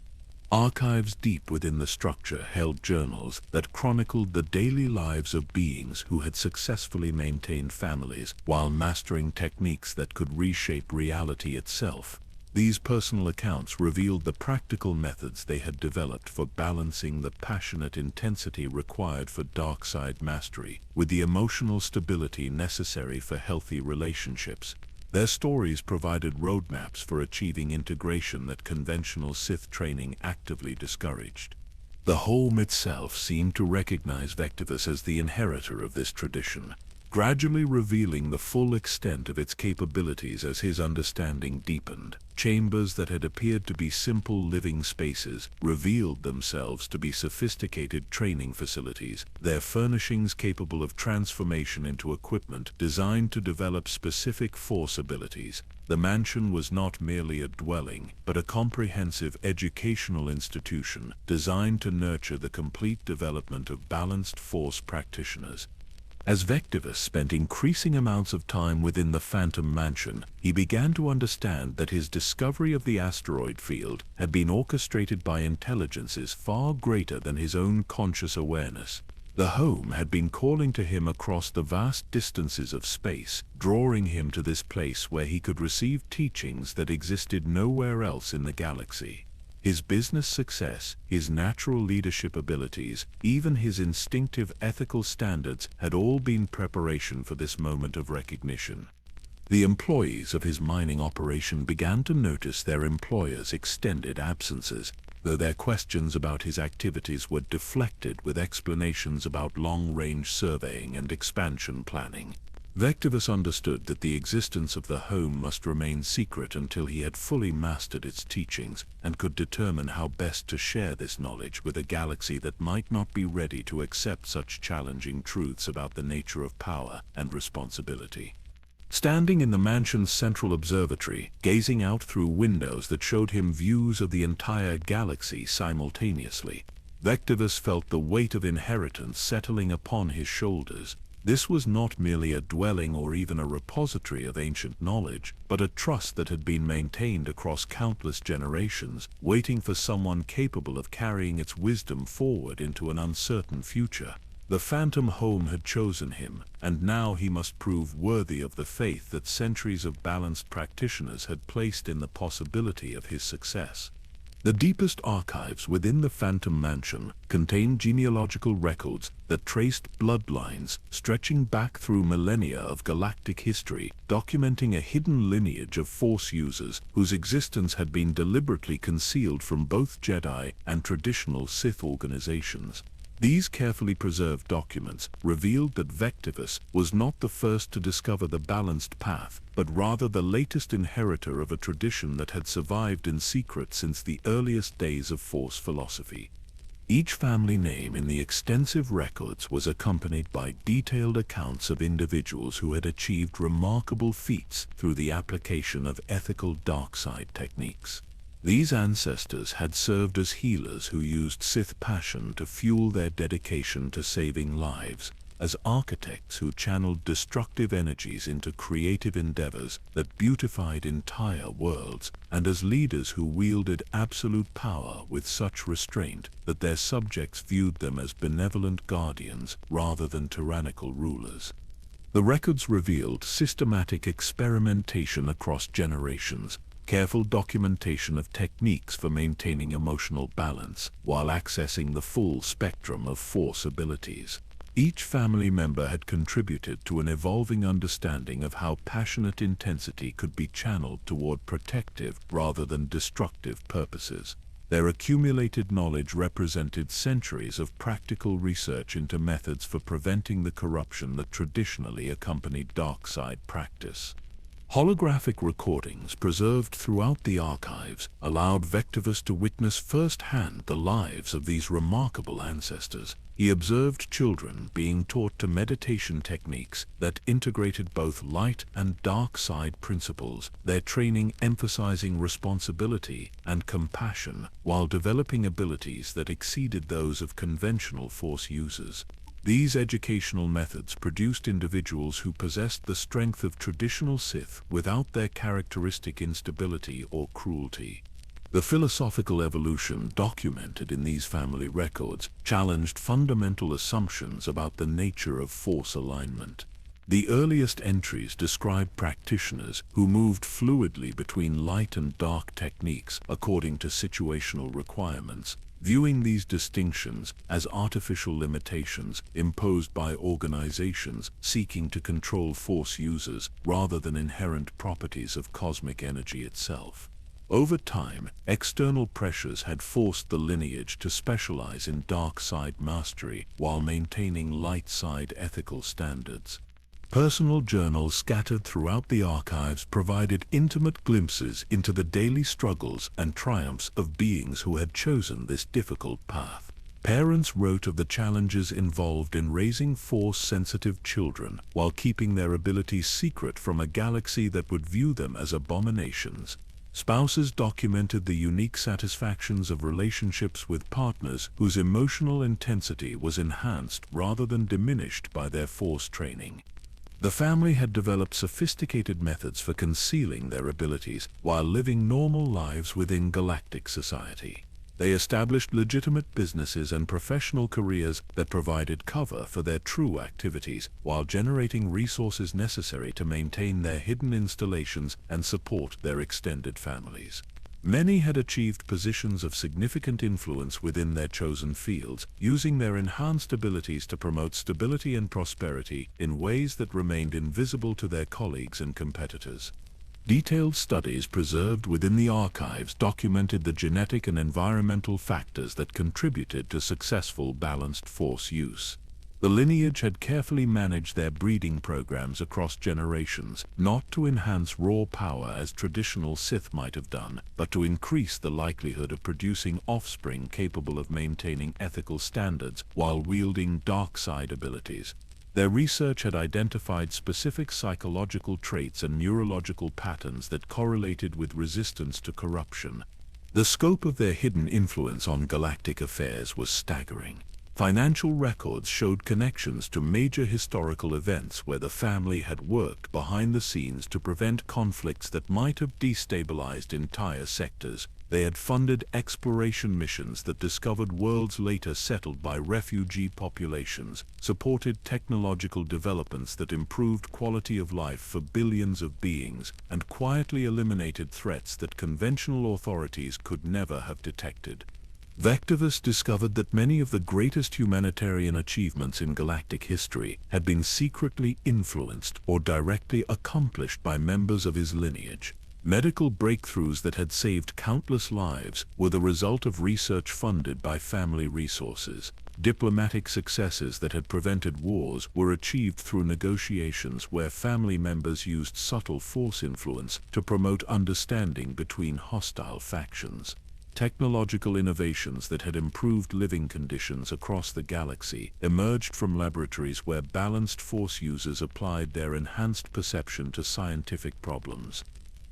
Archives deep within the structure held journals that chronicled the daily lives of beings who had successfully maintained families while mastering techniques that could reshape reality itself. These personal accounts revealed the practical methods they had developed for balancing the passionate intensity required for dark side mastery with the emotional stability necessary for healthy relationships. Their stories provided roadmaps for achieving integration that conventional Sith training actively discouraged. The home itself seemed to recognize Vectivus as the inheritor of this tradition, gradually revealing the full extent of its capabilities as his understanding deepened. Chambers that had appeared to be simple living spaces revealed themselves to be sophisticated training facilities, their furnishings capable of transformation into equipment designed to develop specific force abilities. The mansion was not merely a dwelling, but a comprehensive educational institution designed to nurture the complete development of balanced force practitioners. As Vectivus spent increasing amounts of time within the Phantom Mansion, he began to understand that his discovery of the asteroid field had been orchestrated by intelligences far greater than his own conscious awareness. The home had been calling to him across the vast distances of space, drawing him to this place where he could receive teachings that existed nowhere else in the galaxy. His business success, his natural leadership abilities, even his instinctive ethical standards had all been preparation for this moment of recognition. The employees of his mining operation began to notice their employer's extended absences, though their questions about his activities were deflected with explanations about long-range surveying and expansion planning. Vectivus understood that the existence of the home must remain secret until he had fully mastered its teachings and could determine how best to share this knowledge with a galaxy that might not be ready to accept such challenging truths about the nature of power and responsibility. Standing in the mansion's central observatory, gazing out through windows that showed him views of the entire galaxy simultaneously, Vectivus felt the weight of inheritance settling upon his shoulders. This was not merely a dwelling or even a repository of ancient knowledge, but a trust that had been maintained across countless generations, waiting for someone capable of carrying its wisdom forward into an uncertain future. The Phantom Home had chosen him, and now he must prove worthy of the faith that centuries of balanced practitioners had placed in the possibility of his success. The deepest archives within the Phantom Mansion contained genealogical records that traced bloodlines stretching back through millennia of galactic history, documenting a hidden lineage of Force users whose existence had been deliberately concealed from both Jedi and traditional Sith organizations. These carefully preserved documents revealed that Vectivus was not the first to discover the balanced path, but rather the latest inheritor of a tradition that had survived in secret since the earliest days of Force philosophy. Each family name in the extensive records was accompanied by detailed accounts of individuals who had achieved remarkable feats through the application of ethical dark side techniques. These ancestors had served as healers who used Sith passion to fuel their dedication to saving lives, as architects who channeled destructive energies into creative endeavors that beautified entire worlds, and as leaders who wielded absolute power with such restraint that their subjects viewed them as benevolent guardians rather than tyrannical rulers. The records revealed systematic experimentation across generations, careful documentation of techniques for maintaining emotional balance while accessing the full spectrum of Force abilities. Each family member had contributed to an evolving understanding of how passionate intensity could be channeled toward protective rather than destructive purposes. Their accumulated knowledge represented centuries of practical research into methods for preventing the corruption that traditionally accompanied dark side practice. Holographic recordings preserved throughout the archives allowed Vectivus to witness firsthand the lives of these remarkable ancestors. He observed children being taught to meditation techniques that integrated both light and dark side principles, their training emphasizing responsibility and compassion while developing abilities that exceeded those of conventional Force users. These educational methods produced individuals who possessed the strength of traditional Sith without their characteristic instability or cruelty. The philosophical evolution documented in these family records challenged fundamental assumptions about the nature of Force alignment. The earliest entries describe practitioners who moved fluidly between light and dark techniques according to situational requirements, viewing these distinctions as artificial limitations imposed by organizations seeking to control Force users rather than inherent properties of cosmic energy itself. Over time, external pressures had forced the lineage to specialize in dark side mastery while maintaining light side ethical standards. Personal journals scattered throughout the archives provided intimate glimpses into the daily struggles and triumphs of beings who had chosen this difficult path. Parents wrote of the challenges involved in raising Force-sensitive children while keeping their abilities secret from a galaxy that would view them as abominations. Spouses documented the unique satisfactions of relationships with partners whose emotional intensity was enhanced rather than diminished by their force training. The family had developed sophisticated methods for concealing their abilities while living normal lives within galactic society. They established legitimate businesses and professional careers that provided cover for their true activities while generating resources necessary to maintain their hidden installations and support their extended families. Many had achieved positions of significant influence within their chosen fields, using their enhanced abilities to promote stability and prosperity in ways that remained invisible to their colleagues and competitors. Detailed studies preserved within the archives documented the genetic and environmental factors that contributed to successful balanced force use. The lineage had carefully managed their breeding programs across generations, not to enhance raw power as traditional Sith might have done, but to increase the likelihood of producing offspring capable of maintaining ethical standards while wielding dark side abilities. Their research had identified specific psychological traits and neurological patterns that correlated with resistance to corruption. The scope of their hidden influence on galactic affairs was staggering. Financial records showed connections to major historical events where the family had worked behind the scenes to prevent conflicts that might have destabilized entire sectors. They had funded exploration missions that discovered worlds later settled by refugee populations, supported technological developments that improved quality of life for billions of beings, and quietly eliminated threats that conventional authorities could never have detected. Vectivus discovered that many of the greatest humanitarian achievements in galactic history had been secretly influenced or directly accomplished by members of his lineage. Medical breakthroughs that had saved countless lives were the result of research funded by family resources. Diplomatic successes that had prevented wars were achieved through negotiations where family members used subtle force influence to promote understanding between hostile factions. Technological innovations that had improved living conditions across the galaxy emerged from laboratories where balanced force users applied their enhanced perception to scientific problems.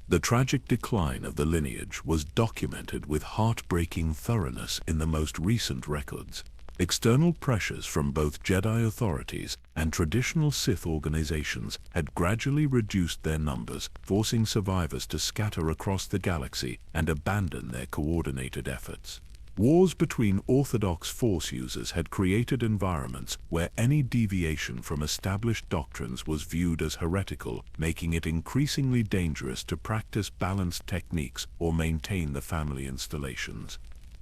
The tragic decline of the lineage was documented with heartbreaking thoroughness in the most recent records. External pressures from both Jedi authorities and traditional Sith organizations had gradually reduced their numbers, forcing survivors to scatter across the galaxy and abandon their coordinated efforts. Wars between orthodox force users had created environments where any deviation from established doctrines was viewed as heretical, making it increasingly dangerous to practice balanced techniques or maintain the family installations.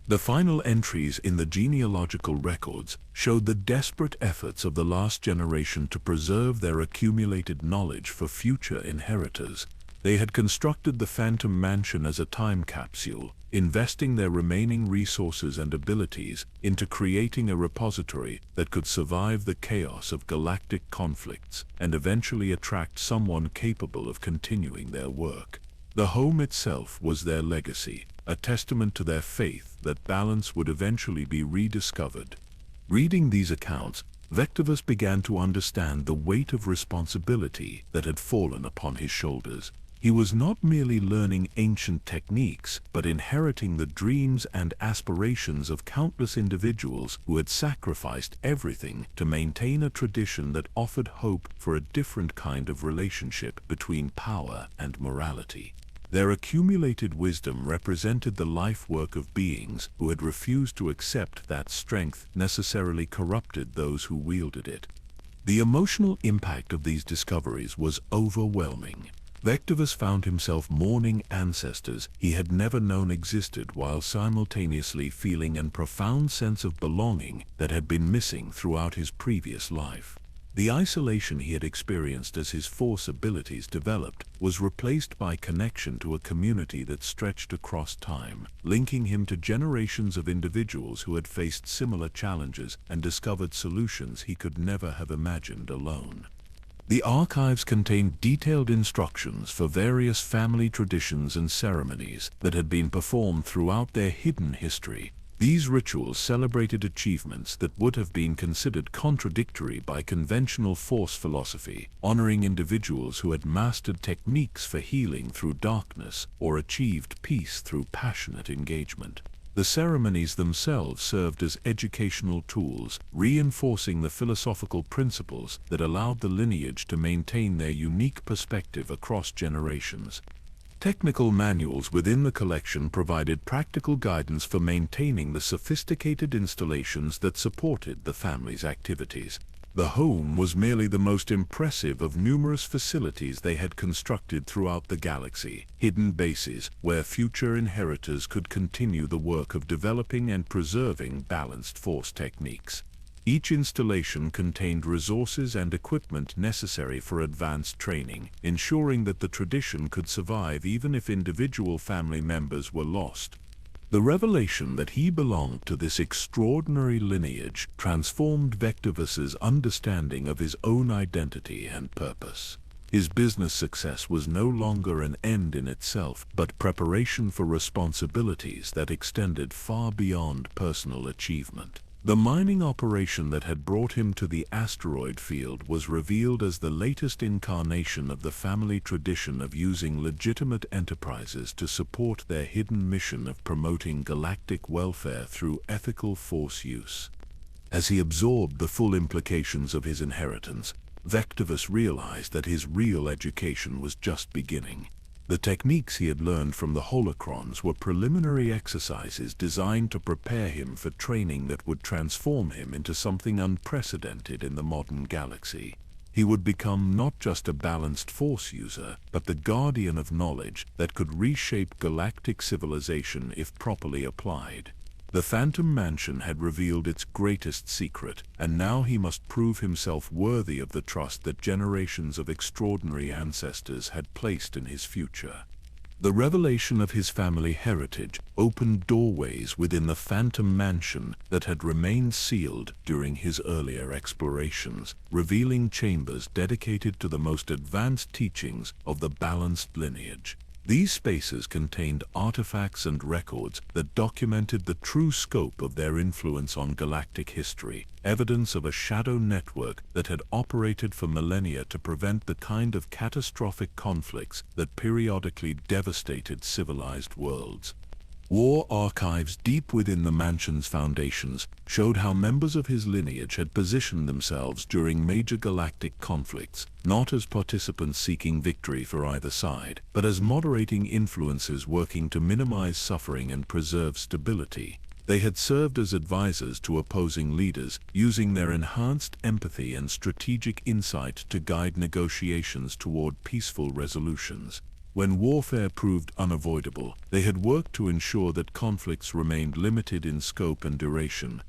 The final entries in the genealogical records showed the desperate efforts of the last generation to preserve their accumulated knowledge for future inheritors. They had constructed the Phantom Mansion as a time capsule, investing their remaining resources and abilities into creating a repository that could survive the chaos of galactic conflicts and eventually attract someone capable of continuing their work. The home itself was their legacy, a testament to their faith that balance would eventually be rediscovered. Reading these accounts, Vectivus began to understand the weight of responsibility that had fallen upon his shoulders. He was not merely learning ancient techniques, but inheriting the dreams and aspirations of countless individuals who had sacrificed everything to maintain a tradition that offered hope for a different kind of relationship between power and morality. Their accumulated wisdom represented the life work of beings who had refused to accept that strength necessarily corrupted those who wielded it. The emotional impact of these discoveries was overwhelming. Vectivus found himself mourning ancestors he had never known existed while simultaneously feeling a profound sense of belonging that had been missing throughout his previous life. The isolation he had experienced as his force abilities developed was replaced by connection to a community that stretched across time, linking him to generations of individuals who had faced similar challenges and discovered solutions he could never have imagined alone. The archives contained detailed instructions for various family traditions and ceremonies that had been performed throughout their hidden history. These rituals celebrated achievements that would have been considered contradictory by conventional Force philosophy, honoring individuals who had mastered techniques for healing through darkness or achieved peace through passionate engagement. The ceremonies themselves served as educational tools, reinforcing the philosophical principles that allowed the lineage to maintain their unique perspective across generations. Technical manuals within the collection provided practical guidance for maintaining the sophisticated installations that supported the family's activities. The home was merely the most impressive of numerous facilities they had constructed throughout the galaxy, hidden bases where future inheritors could continue the work of developing and preserving balanced Force techniques. Each installation contained resources and equipment necessary for advanced training, ensuring that the tradition could survive even if individual family members were lost. The revelation that he belonged to this extraordinary lineage transformed Vectivus's understanding of his own identity and purpose. His business success was no longer an end in itself, but preparation for responsibilities that extended far beyond personal achievement. The mining operation that had brought him to the asteroid field was revealed as the latest incarnation of the family tradition of using legitimate enterprises to support their hidden mission of promoting galactic welfare through ethical Force use. As he absorbed the full implications of his inheritance, Vectivus realized that his real education was just beginning. The techniques he had learned from the holocrons were preliminary exercises designed to prepare him for training that would transform him into something unprecedented in the modern galaxy. He would become not just a balanced Force user, but the guardian of knowledge that could reshape galactic civilization if properly applied. The Phantom Mansion had revealed its greatest secret, and now he must prove himself worthy of the trust that generations of extraordinary ancestors had placed in his future. The revelation of his family heritage opened doorways within the Phantom Mansion that had remained sealed during his earlier explorations, revealing chambers dedicated to the most advanced teachings of the balanced lineage. These spaces contained artifacts and records that documented the true scope of their influence on galactic history, evidence of a shadow network that had operated for millennia to prevent the kind of catastrophic conflicts that periodically devastated civilized worlds. War archives deep within the mansion's foundations showed how members of his lineage had positioned themselves during major galactic conflicts, not as participants seeking victory for either side, but as moderating influences working to minimize suffering and preserve stability. They had served as advisors to opposing leaders, using their enhanced empathy and strategic insight to guide negotiations toward peaceful resolutions. When warfare proved unavoidable, they had worked to ensure that conflicts remained limited in scope and duration.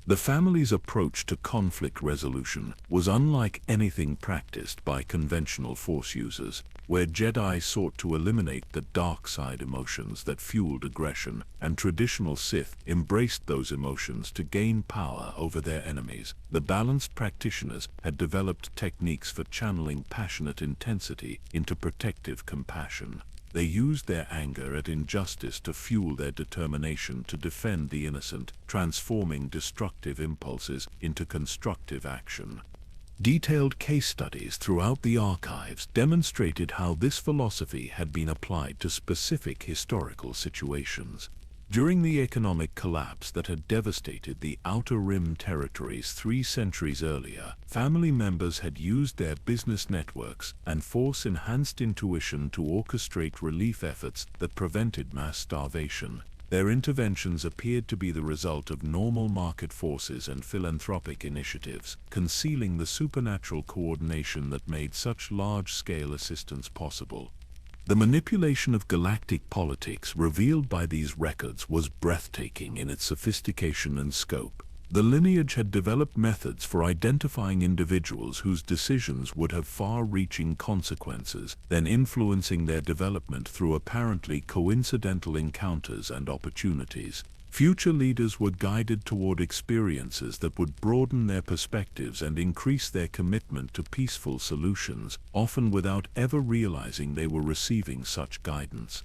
The family's approach to conflict resolution was unlike anything practiced by conventional Force users, where Jedi sought to eliminate the dark side emotions that fueled aggression, and traditional Sith embraced those emotions to gain power over their enemies. The balanced practitioners had developed techniques for channeling passionate intensity into protective compassion. They used their anger at injustice to fuel their determination to defend the innocent, transforming destructive impulses into constructive action. Detailed case studies throughout the archives demonstrated how this philosophy had been applied to specific historical situations. During the economic collapse that had devastated the Outer Rim territories 3 centuries earlier, family members had used their business networks and Force-enhanced intuition to orchestrate relief efforts that prevented mass starvation. Their interventions appeared to be the result of normal market forces and philanthropic initiatives, concealing the supernatural coordination that made such large-scale assistance possible. The manipulation of galactic politics revealed by these records was breathtaking in its sophistication and scope. The lineage had developed methods for identifying individuals whose decisions would have far-reaching consequences, then influencing their development through apparently coincidental encounters and opportunities. Future leaders were guided toward experiences that would broaden their perspectives and increase their commitment to peaceful solutions, often without ever realizing they were receiving such guidance.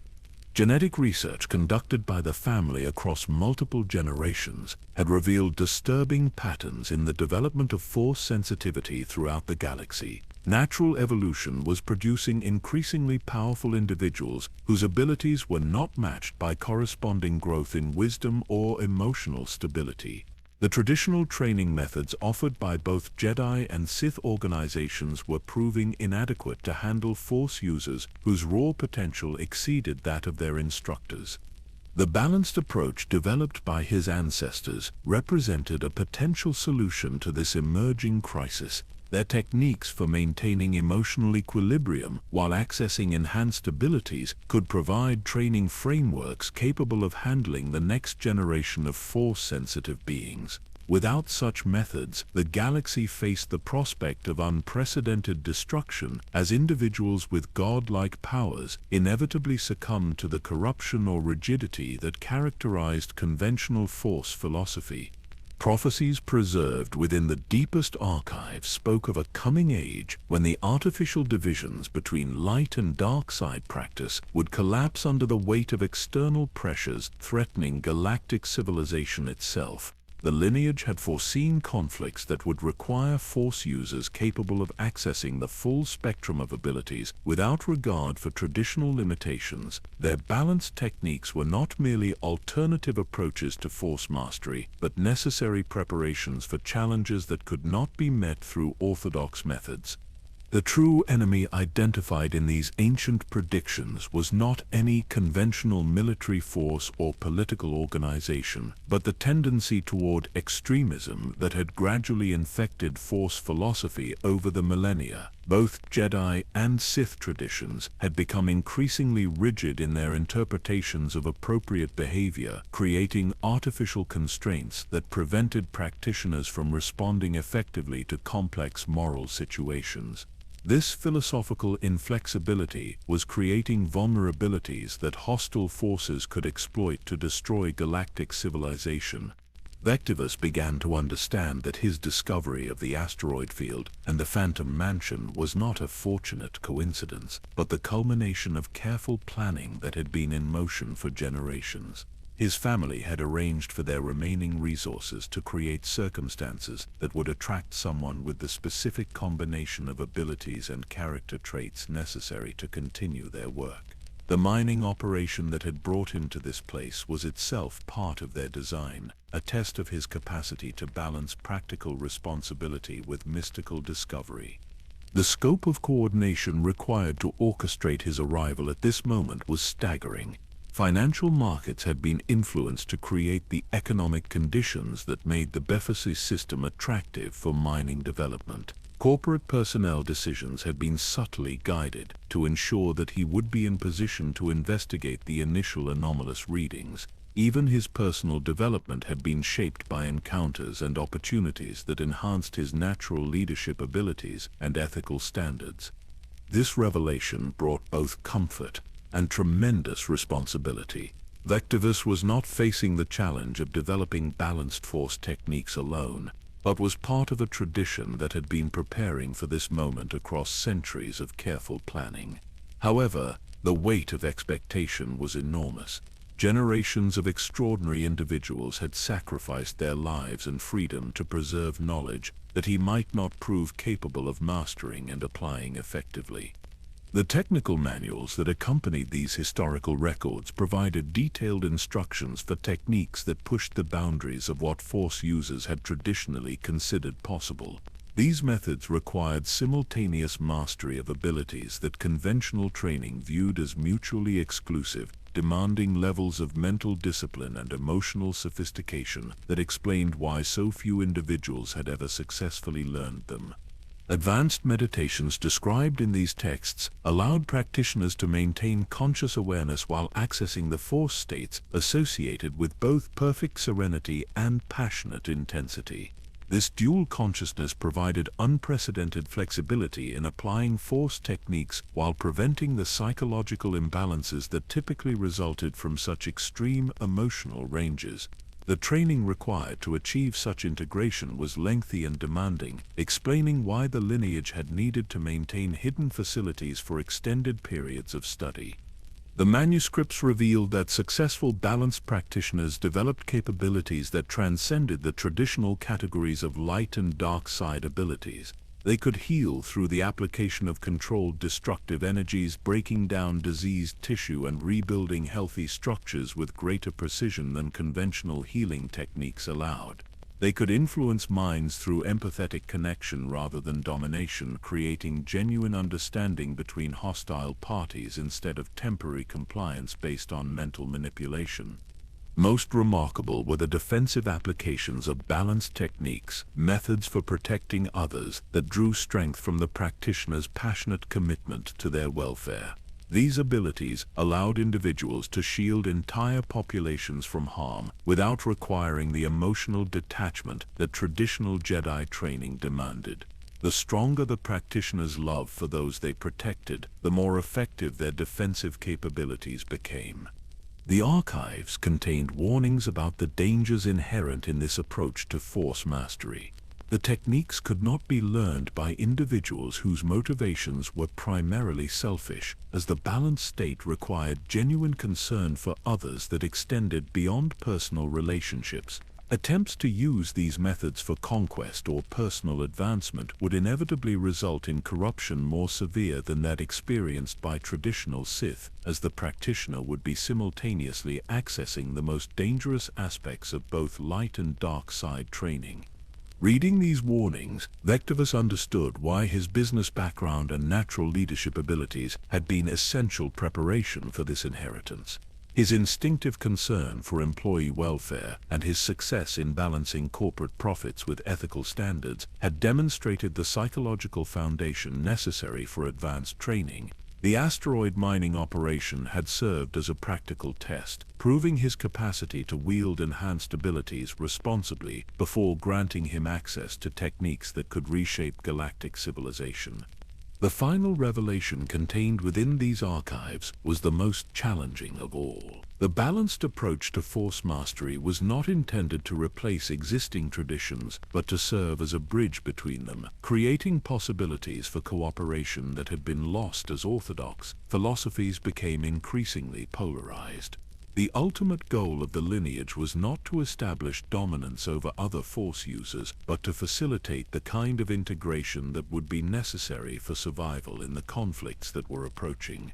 Genetic research conducted by the family across multiple generations had revealed disturbing patterns in the development of force sensitivity throughout the galaxy. Natural evolution was producing increasingly powerful individuals whose abilities were not matched by corresponding growth in wisdom or emotional stability. The traditional training methods offered by both Jedi and Sith organizations were proving inadequate to handle Force users whose raw potential exceeded that of their instructors. The balanced approach developed by his ancestors represented a potential solution to this emerging crisis. Their techniques for maintaining emotional equilibrium while accessing enhanced abilities could provide training frameworks capable of handling the next generation of Force-sensitive beings. Without such methods, the galaxy faced the prospect of unprecedented destruction as individuals with godlike powers inevitably succumbed to the corruption or rigidity that characterized conventional Force philosophy. Prophecies preserved within the deepest archives spoke of a coming age when the artificial divisions between light and dark side practice would collapse under the weight of external pressures threatening galactic civilization itself. The lineage had foreseen conflicts that would require Force users capable of accessing the full spectrum of abilities without regard for traditional limitations. Their balanced techniques were not merely alternative approaches to Force mastery, but necessary preparations for challenges that could not be met through orthodox methods. The true enemy identified in these ancient predictions was not any conventional military force or political organization, but the tendency toward extremism that had gradually infected Force philosophy over the millennia. Both Jedi and Sith traditions had become increasingly rigid in their interpretations of appropriate behavior, creating artificial constraints that prevented practitioners from responding effectively to complex moral situations. This philosophical inflexibility was creating vulnerabilities that hostile forces could exploit to destroy galactic civilization. Vectivus began to understand that his discovery of the asteroid field and the Phantom Mansion was not a fortunate coincidence, but the culmination of careful planning that had been in motion for generations. His family had arranged for their remaining resources to create circumstances that would attract someone with the specific combination of abilities and character traits necessary to continue their work. The mining operation that had brought him to this place was itself part of their design, a test of his capacity to balance practical responsibility with mystical discovery. The scope of coordination required to orchestrate his arrival at this moment was staggering. Financial markets had been influenced to create the economic conditions that made the Bephasus system attractive for mining development. Corporate personnel decisions had been subtly guided to ensure that he would be in position to investigate the initial anomalous readings. Even his personal development had been shaped by encounters and opportunities that enhanced his natural leadership abilities and ethical standards. This revelation brought both comfort and tremendous responsibility. Vectivus was not facing the challenge of developing balanced Force techniques alone, but was part of a tradition that had been preparing for this moment across centuries of careful planning. However, the weight of expectation was enormous. Generations of extraordinary individuals had sacrificed their lives and freedom to preserve knowledge that he might not prove capable of mastering and applying effectively. The technical manuals that accompanied these historical records provided detailed instructions for techniques that pushed the boundaries of what Force users had traditionally considered possible. These methods required simultaneous mastery of abilities that conventional training viewed as mutually exclusive, demanding levels of mental discipline and emotional sophistication that explained why so few individuals had ever successfully learned them. Advanced meditations described in these texts allowed practitioners to maintain conscious awareness while accessing the Force states associated with both perfect serenity and passionate intensity. This dual consciousness provided unprecedented flexibility in applying Force techniques while preventing the psychological imbalances that typically resulted from such extreme emotional ranges. The training required to achieve such integration was lengthy and demanding, explaining why the lineage had needed to maintain hidden facilities for extended periods of study. The manuscripts revealed that successful balanced practitioners developed capabilities that transcended the traditional categories of light and dark side abilities. They could heal through the application of controlled destructive energies, breaking down diseased tissue and rebuilding healthy structures with greater precision than conventional healing techniques allowed. They could influence minds through empathetic connection rather than domination, creating genuine understanding between hostile parties instead of temporary compliance based on mental manipulation. Most remarkable were the defensive applications of balanced techniques, methods for protecting others that drew strength from the practitioner's passionate commitment to their welfare. These abilities allowed individuals to shield entire populations from harm without requiring the emotional detachment that traditional Jedi training demanded. The stronger the practitioner's love for those they protected, the more effective their defensive capabilities became. The archives contained warnings about the dangers inherent in this approach to force mastery. The techniques could not be learned by individuals whose motivations were primarily selfish, as the balanced state required genuine concern for others that extended beyond personal relationships. Attempts to use these methods for conquest or personal advancement would inevitably result in corruption more severe than that experienced by traditional Sith, as the practitioner would be simultaneously accessing the most dangerous aspects of both light and dark side training. Reading these warnings, Vectivus understood why his business background and natural leadership abilities had been essential preparation for this inheritance. His instinctive concern for employee welfare and his success in balancing corporate profits with ethical standards had demonstrated the psychological foundation necessary for advanced training. The asteroid mining operation had served as a practical test, proving his capacity to wield enhanced abilities responsibly before granting him access to techniques that could reshape galactic civilization. The final revelation contained within these archives was the most challenging of all. The balanced approach to force mastery was not intended to replace existing traditions, but to serve as a bridge between them, creating possibilities for cooperation that had been lost as orthodox philosophies became increasingly polarized. The ultimate goal of the lineage was not to establish dominance over other force users, but to facilitate the kind of integration that would be necessary for survival in the conflicts that were approaching.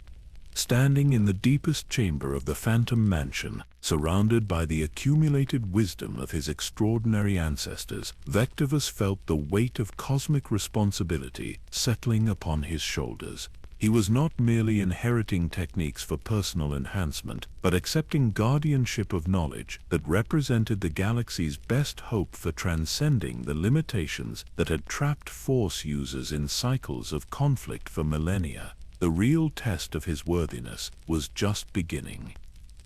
Standing in the deepest chamber of the Phantom Mansion, surrounded by the accumulated wisdom of his extraordinary ancestors, Vectivus felt the weight of cosmic responsibility settling upon his shoulders. He was not merely inheriting techniques for personal enhancement, but accepting guardianship of knowledge that represented the galaxy's best hope for transcending the limitations that had trapped Force users in cycles of conflict for millennia. The real test of his worthiness was just beginning.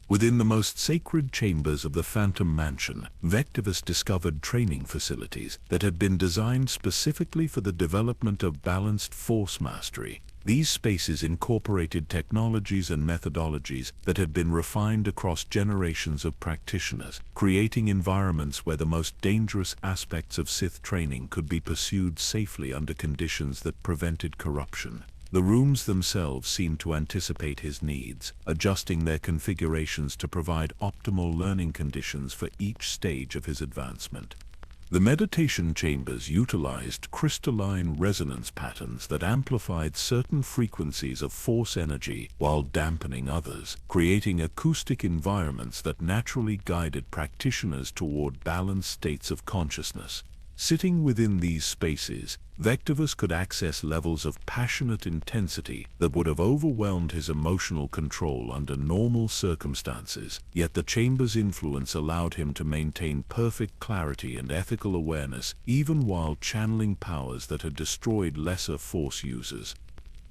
Within the most sacred chambers of the Phantom Mansion, Vectivus discovered training facilities that had been designed specifically for the development of balanced force mastery. These spaces incorporated technologies and methodologies that had been refined across generations of practitioners, creating environments where the most dangerous aspects of Sith training could be pursued safely under conditions that prevented corruption. The rooms themselves seemed to anticipate his needs, adjusting their configurations to provide optimal learning conditions for each stage of his advancement. The meditation chambers utilized crystalline resonance patterns that amplified certain frequencies of force energy while dampening others, creating acoustic environments that naturally guided practitioners toward balanced states of consciousness. Sitting within these spaces, Vectivus could access levels of passionate intensity that would have overwhelmed his emotional control under normal circumstances, yet the chamber's influence allowed him to maintain perfect clarity and ethical awareness even while channeling powers that had destroyed lesser force users.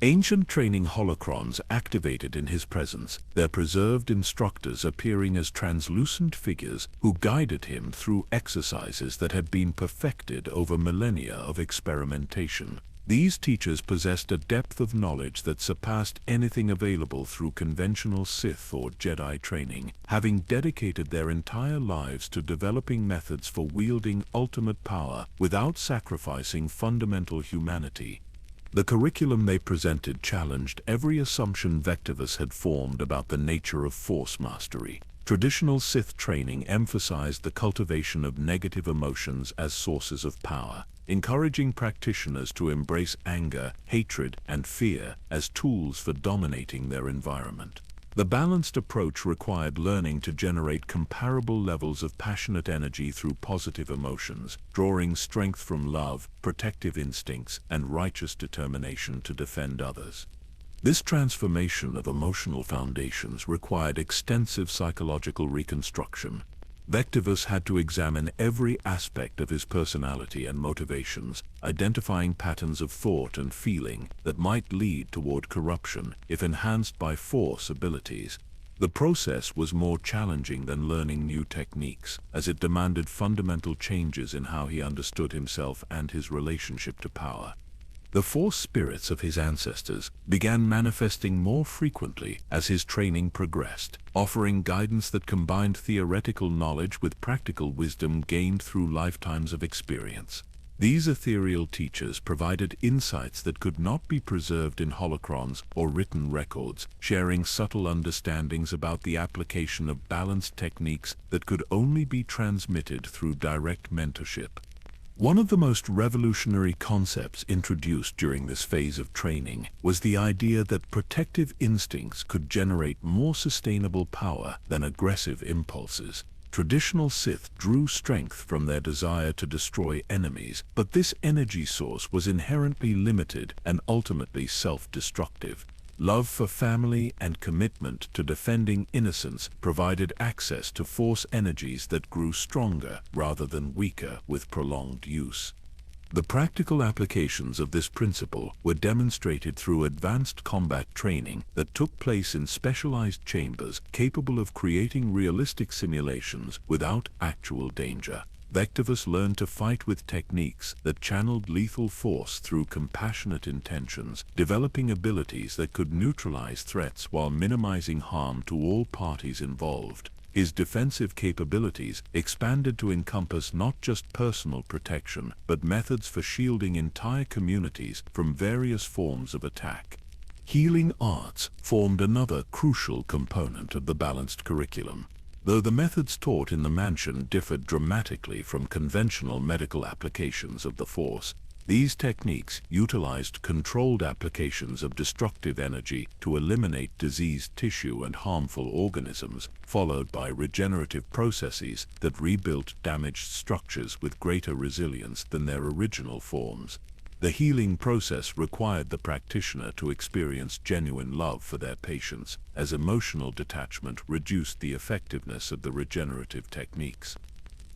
Ancient training holocrons activated in his presence, their preserved instructors appearing as translucent figures who guided him through exercises that had been perfected over millennia of experimentation. These teachers possessed a depth of knowledge that surpassed anything available through conventional Sith or Jedi training, having dedicated their entire lives to developing methods for wielding ultimate power without sacrificing fundamental humanity. The curriculum they presented challenged every assumption Vectivus had formed about the nature of force mastery. Traditional Sith training emphasized the cultivation of negative emotions as sources of power, encouraging practitioners to embrace anger, hatred, and fear as tools for dominating their environment. The balanced approach required learning to generate comparable levels of passionate energy through positive emotions, drawing strength from love, protective instincts, and righteous determination to defend others. This transformation of emotional foundations required extensive psychological reconstruction. Vectivus had to examine every aspect of his personality and motivations, identifying patterns of thought and feeling that might lead toward corruption if enhanced by force abilities. The process was more challenging than learning new techniques, as it demanded fundamental changes in how he understood himself and his relationship to power. The force spirits of his ancestors began manifesting more frequently as his training progressed, offering guidance that combined theoretical knowledge with practical wisdom gained through lifetimes of experience. These ethereal teachers provided insights that could not be preserved in holocrons or written records, sharing subtle understandings about the application of balanced techniques that could only be transmitted through direct mentorship. One of the most revolutionary concepts introduced during this phase of training was the idea that protective instincts could generate more sustainable power than aggressive impulses. Traditional Sith drew strength from their desire to destroy enemies, but this energy source was inherently limited and ultimately self-destructive. Love for family and commitment to defending innocence provided access to force energies that grew stronger rather than weaker with prolonged use. The practical applications of this principle were demonstrated through advanced combat training that took place in specialized chambers capable of creating realistic simulations without actual danger. Vectivus learned to fight with techniques that channeled lethal force through compassionate intentions, developing abilities that could neutralize threats while minimizing harm to all parties involved. His defensive capabilities expanded to encompass not just personal protection, but methods for shielding entire communities from various forms of attack. Healing arts formed another crucial component of the balanced curriculum. Though the methods taught in the mansion differed dramatically from conventional medical applications of the Force, these techniques utilized controlled applications of destructive energy to eliminate diseased tissue and harmful organisms, followed by regenerative processes that rebuilt damaged structures with greater resilience than their original forms. The healing process required the practitioner to experience genuine love for their patients, as emotional detachment reduced the effectiveness of the regenerative techniques.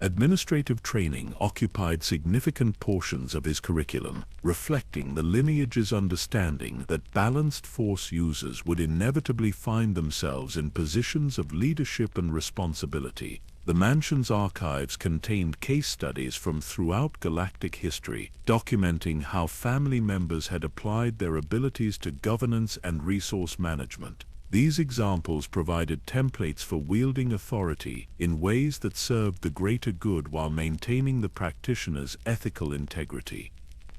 Administrative training occupied significant portions of his curriculum, reflecting the lineage's understanding that balanced force users would inevitably find themselves in positions of leadership and responsibility. The mansion's archives contained case studies from throughout galactic history, documenting how family members had applied their abilities to governance and resource management. These examples provided templates for wielding authority in ways that served the greater good while maintaining the practitioner's ethical integrity.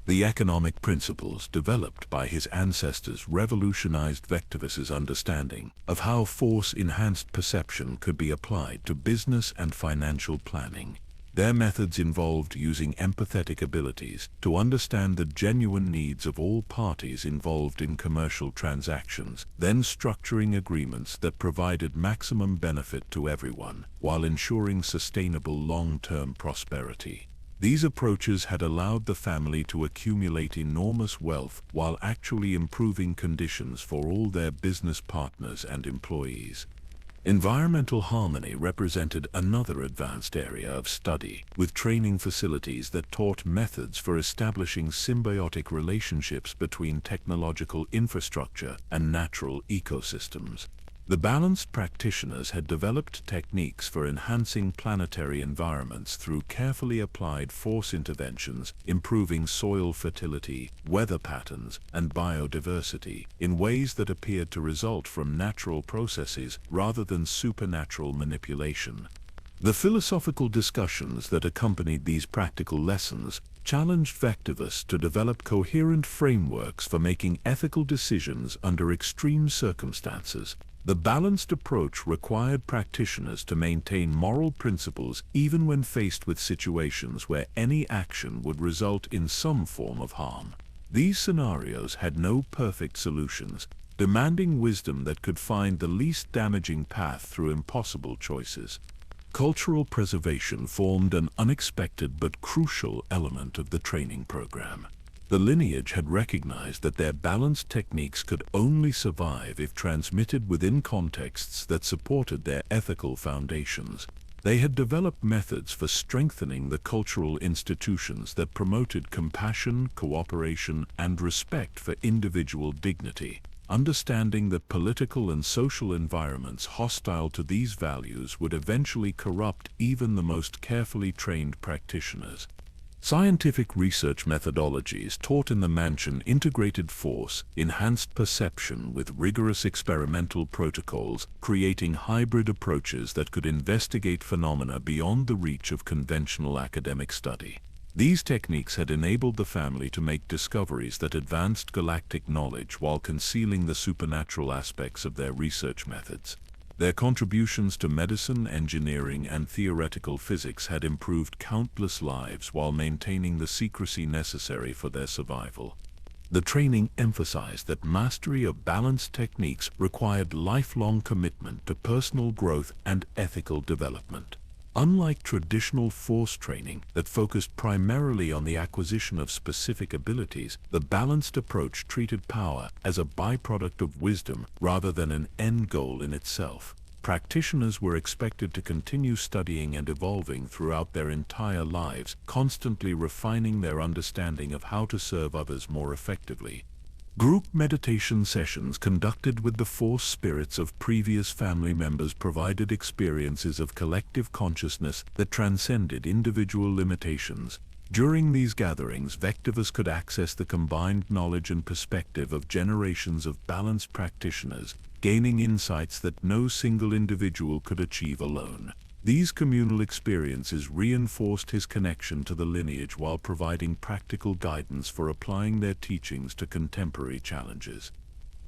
The economic principles developed by his ancestors revolutionized Vectivus's understanding of how force-enhanced perception could be applied to business and financial planning. Their methods involved using empathetic abilities to understand the genuine needs of all parties involved in commercial transactions, then structuring agreements that provided maximum benefit to everyone, while ensuring sustainable long-term prosperity. These approaches had allowed the family to accumulate enormous wealth while actually improving conditions for all their business partners and employees. Environmental harmony represented another advanced area of study, with training facilities that taught methods for establishing symbiotic relationships between technological infrastructure and natural ecosystems. The balanced practitioners had developed techniques for enhancing planetary environments through carefully applied force interventions, improving soil fertility, weather patterns, and biodiversity in ways that appeared to result from natural processes rather than supernatural manipulation. The philosophical discussions that accompanied these practical lessons challenged Vectivus to develop coherent frameworks for making ethical decisions under extreme circumstances. The balanced approach required practitioners to maintain moral principles even when faced with situations where any action would result in some form of harm. These scenarios had no perfect solutions, demanding wisdom that could find the least damaging path through impossible choices. Cultural preservation formed an unexpected but crucial element of the training program. The lineage had recognized that their balanced techniques could only survive if transmitted within contexts that supported their ethical foundations. They had developed methods for strengthening the cultural institutions that promoted compassion, cooperation, and respect for individual dignity. Understanding that political and social environments hostile to these values would eventually corrupt even the most carefully trained practitioners. Scientific research methodologies taught in the mansion integrated force, enhanced perception with rigorous experimental protocols, creating hybrid approaches that could investigate phenomena beyond the reach of conventional academic study. These techniques had enabled the family to make discoveries that advanced galactic knowledge while concealing the supernatural aspects of their research methods. Their contributions to medicine, engineering, and theoretical physics had improved countless lives while maintaining the secrecy necessary for their survival. The training emphasized that mastery of balanced techniques required lifelong commitment to personal growth and ethical development. Unlike traditional force training that focused primarily on the acquisition of specific abilities, the balanced approach treated power as a byproduct of wisdom rather than an end goal in itself. Practitioners were expected to continue studying and evolving throughout their entire lives, constantly refining their understanding of how to serve others more effectively. Group meditation sessions conducted with the force spirits of previous family members provided experiences of collective consciousness that transcended individual limitations. During these gatherings, Vectivus could access the combined knowledge and perspective of generations of balanced practitioners, gaining insights that no single individual could achieve alone. These communal experiences reinforced his connection to the lineage while providing practical guidance for applying their teachings to contemporary challenges.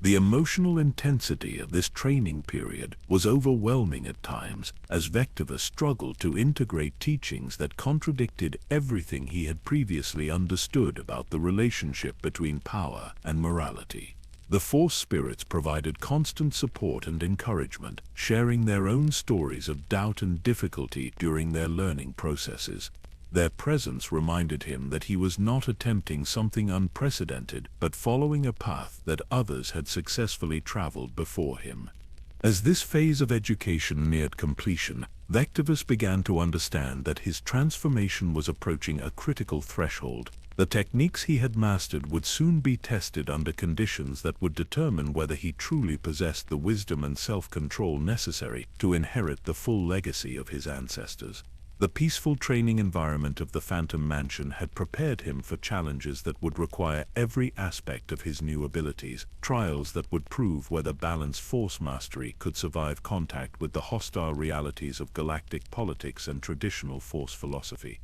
The emotional intensity of this training period was overwhelming at times, as Vectivus struggled to integrate teachings that contradicted everything he had previously understood about the relationship between power and morality. The Force spirits provided constant support and encouragement, sharing their own stories of doubt and difficulty during their learning processes. Their presence reminded him that he was not attempting something unprecedented, but following a path that others had successfully traveled before him. As this phase of education neared completion, Vectivus began to understand that his transformation was approaching a critical threshold. The techniques he had mastered would soon be tested under conditions that would determine whether he truly possessed the wisdom and self-control necessary to inherit the full legacy of his ancestors. The peaceful training environment of the Phantom Mansion had prepared him for challenges that would require every aspect of his new abilities, trials that would prove whether balanced force mastery could survive contact with the hostile realities of galactic politics and traditional force philosophy.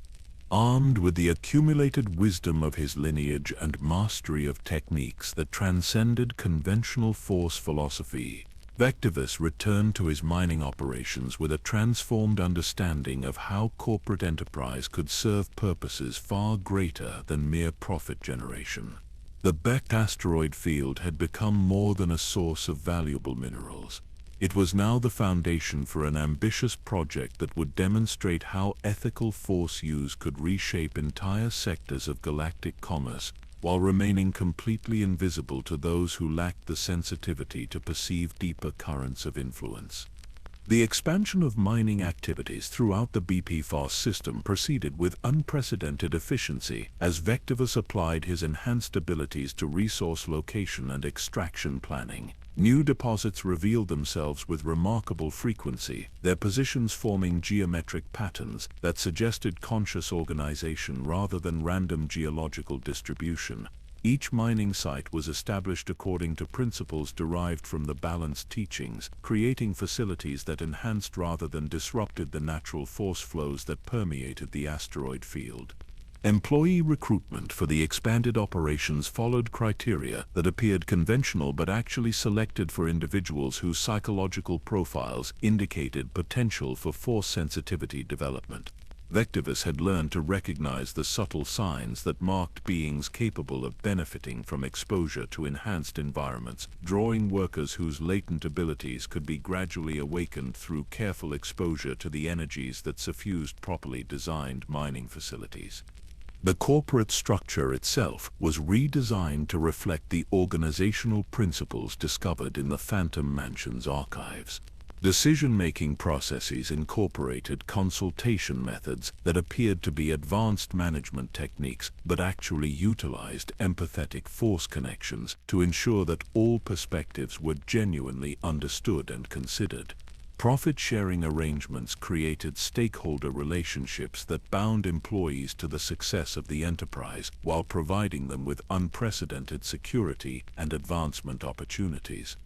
Armed with the accumulated wisdom of his lineage and mastery of techniques that transcended conventional force philosophy, Vectivus returned to his mining operations with a transformed understanding of how corporate enterprise could serve purposes far greater than mere profit generation. The Beck asteroid field had become more than a source of valuable minerals. It was now the foundation for an ambitious project that would demonstrate how ethical force use could reshape entire sectors of galactic commerce, while remaining completely invisible to those who lacked the sensitivity to perceive deeper currents of influence. The expansion of mining activities throughout the BP-FAS system proceeded with unprecedented efficiency as Vectivus applied his enhanced abilities to resource location and extraction planning. New deposits revealed themselves with remarkable frequency, their positions forming geometric patterns that suggested conscious organization rather than random geological distribution. Each mining site was established according to principles derived from the balanced teachings, creating facilities that enhanced rather than disrupted the natural force flows that permeated the asteroid field. Employee recruitment for the expanded operations followed criteria that appeared conventional but actually selected for individuals whose psychological profiles indicated potential for force sensitivity development. Vectivus had learned to recognize the subtle signs that marked beings capable of benefiting from exposure to enhanced environments, drawing workers whose latent abilities could be gradually awakened through careful exposure to the energies that suffused properly designed mining facilities. The corporate structure itself was redesigned to reflect the organizational principles discovered in the Phantom Mansion's archives. Decision-making processes incorporated consultation methods that appeared to be advanced management techniques but actually utilized empathetic force connections to ensure that all perspectives were genuinely understood and considered. Profit-sharing arrangements created stakeholder relationships that bound employees to the success of the enterprise while providing them with unprecedented security and advancement opportunities.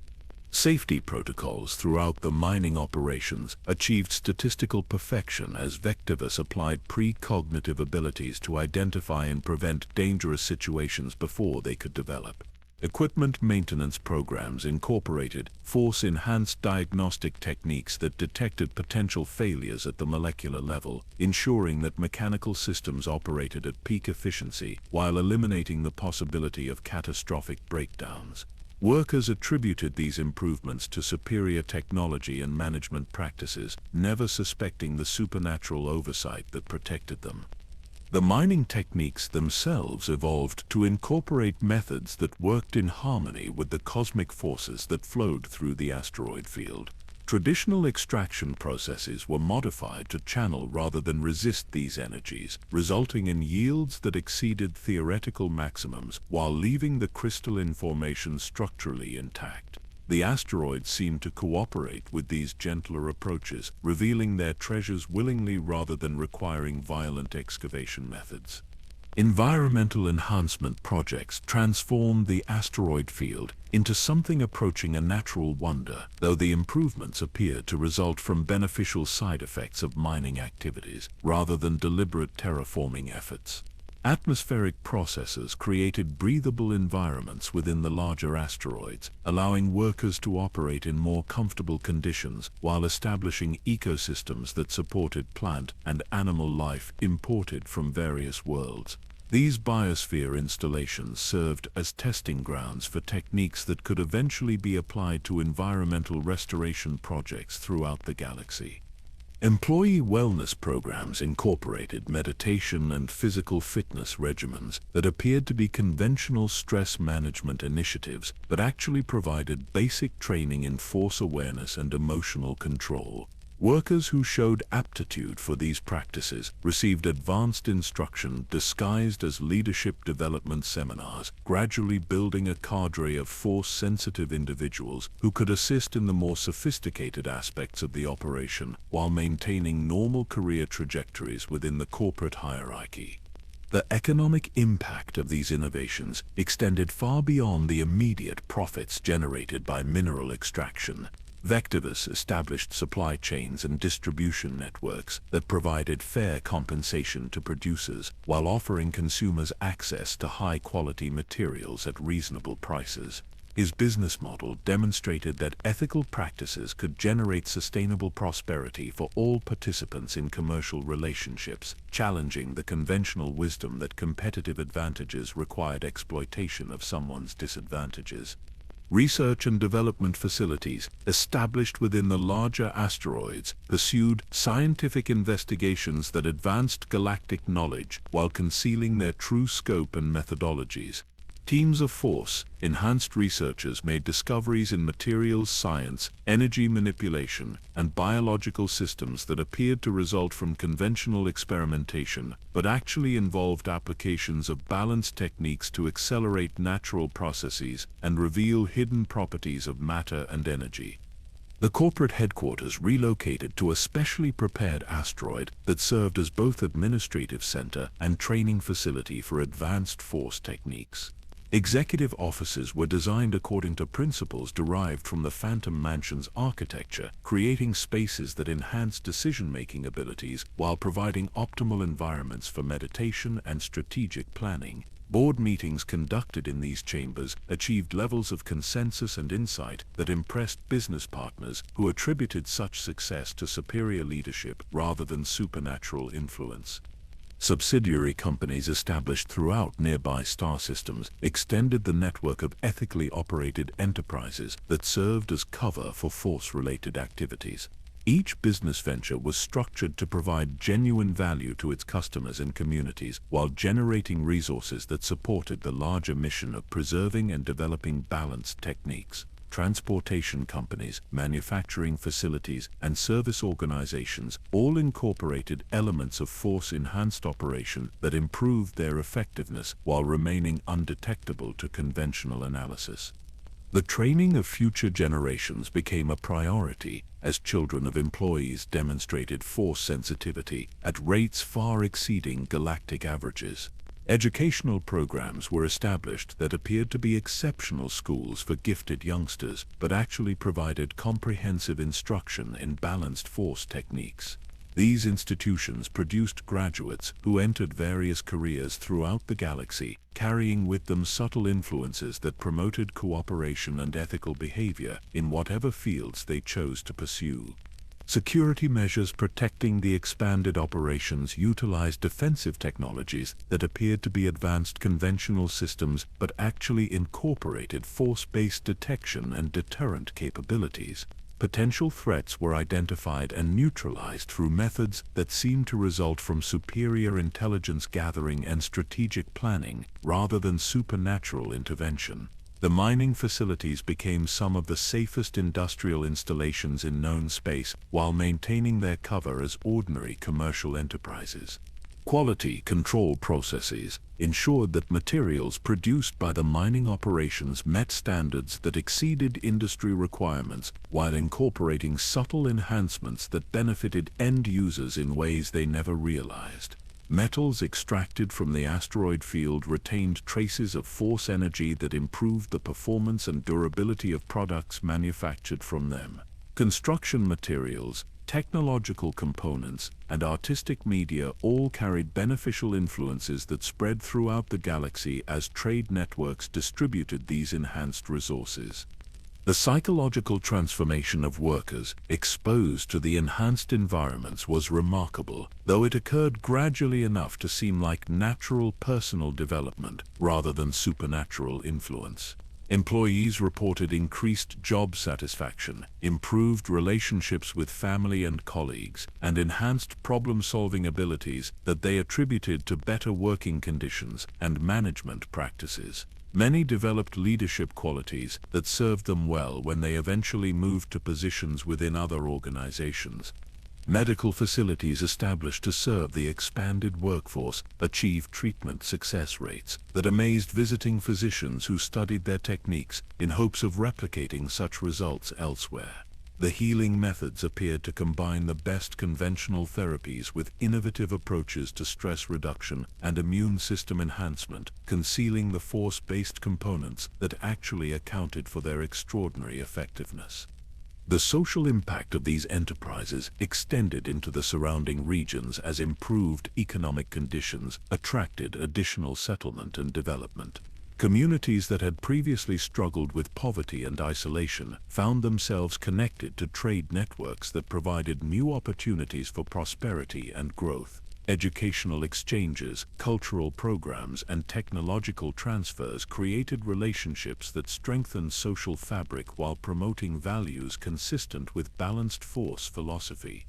Safety protocols throughout the mining operations achieved statistical perfection as Vectivus applied precognitive abilities to identify and prevent dangerous situations before they could develop. Equipment maintenance programs incorporated force-enhanced diagnostic techniques that detected potential failures at the molecular level, ensuring that mechanical systems operated at peak efficiency while eliminating the possibility of catastrophic breakdowns. Workers attributed these improvements to superior technology and management practices, never suspecting the supernatural oversight that protected them. The mining techniques themselves evolved to incorporate methods that worked in harmony with the cosmic forces that flowed through the asteroid field. Traditional extraction processes were modified to channel rather than resist these energies, resulting in yields that exceeded theoretical maximums while leaving the crystalline formation structurally intact. The asteroids seemed to cooperate with these gentler approaches, revealing their treasures willingly rather than requiring violent excavation methods. Environmental enhancement projects transformed the asteroid field into something approaching a natural wonder, though the improvements appeared to result from beneficial side effects of mining activities rather than deliberate terraforming efforts. Atmospheric processes created breathable environments within the larger asteroids, allowing workers to operate in more comfortable conditions while establishing ecosystems that supported plant and animal life imported from various worlds. These biosphere installations served as testing grounds for techniques that could eventually be applied to environmental restoration projects throughout the galaxy. Employee wellness programs incorporated meditation and physical fitness regimens that appeared to be conventional stress management initiatives but actually provided basic training in force awareness and emotional control. Workers who showed aptitude for these practices received advanced instruction disguised as leadership development seminars, gradually building a cadre of force-sensitive individuals who could assist in the more sophisticated aspects of the operation while maintaining normal career trajectories within the corporate hierarchy. The economic impact of these innovations extended far beyond the immediate profits generated by mineral extraction. Vectivus established supply chains and distribution networks that provided fair compensation to producers while offering consumers access to high-quality materials at reasonable prices. His business model demonstrated that ethical practices could generate sustainable prosperity for all participants in commercial relationships, challenging the conventional wisdom that competitive advantages required exploitation of someone's disadvantages. Research and development facilities established within the larger asteroids pursued scientific investigations that advanced galactic knowledge while concealing their true scope and methodologies. Teams of force-enhanced researchers made discoveries in materials science, energy manipulation, and biological systems that appeared to result from conventional experimentation, but actually involved applications of balanced techniques to accelerate natural processes and reveal hidden properties of matter and energy. The corporate headquarters relocated to a specially prepared asteroid that served as both administrative center and training facility for advanced force techniques. Executive offices were designed according to principles derived from the Phantom Mansion's architecture, creating spaces that enhanced decision-making abilities while providing optimal environments for meditation and strategic planning. Board meetings conducted in these chambers achieved levels of consensus and insight that impressed business partners who attributed such success to superior leadership rather than supernatural influence. Subsidiary companies established throughout nearby star systems extended the network of ethically operated enterprises that served as cover for Force-related activities. Each business venture was structured to provide genuine value to its customers and communities while generating resources that supported the larger mission of preserving and developing balanced techniques. Transportation companies, manufacturing facilities, and service organizations all incorporated elements of Force-enhanced operation that improved their effectiveness while remaining undetectable to conventional analysis. The training of future generations became a priority as children of employees demonstrated Force sensitivity at rates far exceeding galactic averages. Educational programs were established that appeared to be exceptional schools for gifted youngsters, but actually provided comprehensive instruction in balanced Force techniques. These institutions produced graduates who entered various careers throughout the galaxy, carrying with them subtle influences that promoted cooperation and ethical behavior in whatever fields they chose to pursue. Security measures protecting the expanded operations utilized defensive technologies that appeared to be advanced conventional systems but actually incorporated Force-based detection and deterrent capabilities. Potential threats were identified and neutralized through methods that seemed to result from superior intelligence gathering and strategic planning rather than supernatural intervention. The mining facilities became some of the safest industrial installations in known space while maintaining their cover as ordinary commercial enterprises. Quality control processes ensured that materials produced by the mining operations met standards that exceeded industry requirements while incorporating subtle enhancements that benefited end users in ways they never realized. Metals extracted from the asteroid field retained traces of Force energy that improved the performance and durability of products manufactured from them. Construction materials, technological components, and artistic media all carried beneficial influences that spread throughout the galaxy as trade networks distributed these enhanced resources. The psychological transformation of workers exposed to the enhanced environments was remarkable, though it occurred gradually enough to seem like natural personal development rather than supernatural influence. Employees reported increased job satisfaction, improved relationships with family and colleagues, and enhanced problem-solving abilities that they attributed to better working conditions and management practices. Many developed leadership qualities that served them well when they eventually moved to positions within other organizations. Medical facilities established to serve the expanded workforce achieved treatment success rates that amazed visiting physicians who studied their techniques in hopes of replicating such results elsewhere. The healing methods appeared to combine the best conventional therapies with innovative approaches to stress reduction and immune system enhancement, concealing the Force-based components that actually accounted for their extraordinary effectiveness. The social impact of these enterprises extended into the surrounding regions as improved economic conditions attracted additional settlement and development. Communities that had previously struggled with poverty and isolation found themselves connected to trade networks that provided new opportunities for prosperity and growth. Educational exchanges, cultural programs, and technological transfers created relationships that strengthened social fabric while promoting values consistent with balanced Force philosophy.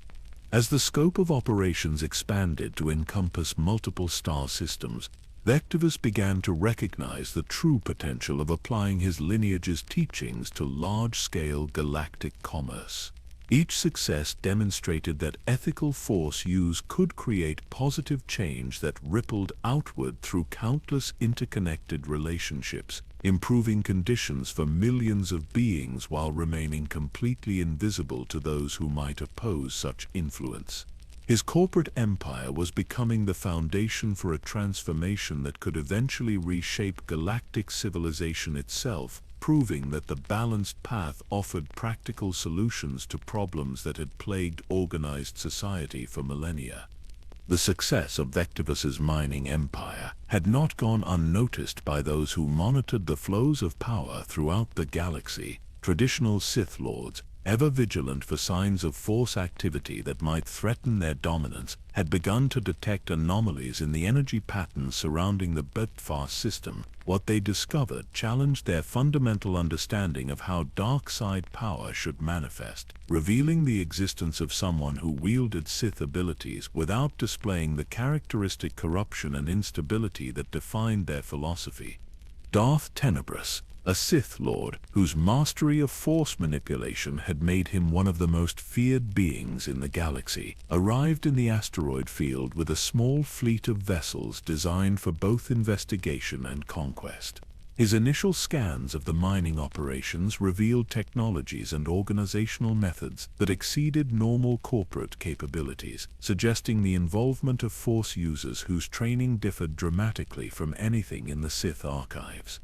As the scope of operations expanded to encompass multiple star systems, Vectivus began to recognize the true potential of applying his lineage's teachings to large-scale galactic commerce. Each success demonstrated that ethical Force use could create positive change that rippled outward through countless interconnected relationships, improving conditions for millions of beings while remaining completely invisible to those who might oppose such influence. His corporate empire was becoming the foundation for a transformation that could eventually reshape galactic civilization itself, proving that the balanced path offered practical solutions to problems that had plagued organized society for millennia. The success of Vectivus's mining empire had not gone unnoticed by those who monitored the flows of power throughout the galaxy. Traditional Sith Lords, ever vigilant for signs of force activity that might threaten their dominance, had begun to detect anomalies in the energy patterns surrounding the Bedfast system. What they discovered challenged their fundamental understanding of how dark side power should manifest, revealing the existence of someone who wielded Sith abilities without displaying the characteristic corruption and instability that defined their philosophy. Darth Vectivus, a Sith Lord whose mastery of force manipulation had made him one of the most feared beings in the galaxy, arrived in the asteroid field with a small fleet of vessels designed for both investigation and conquest. His initial scans of the mining operations revealed technologies and organizational methods that exceeded normal corporate capabilities, suggesting the involvement of force users whose training differed dramatically from anything in the Sith archives.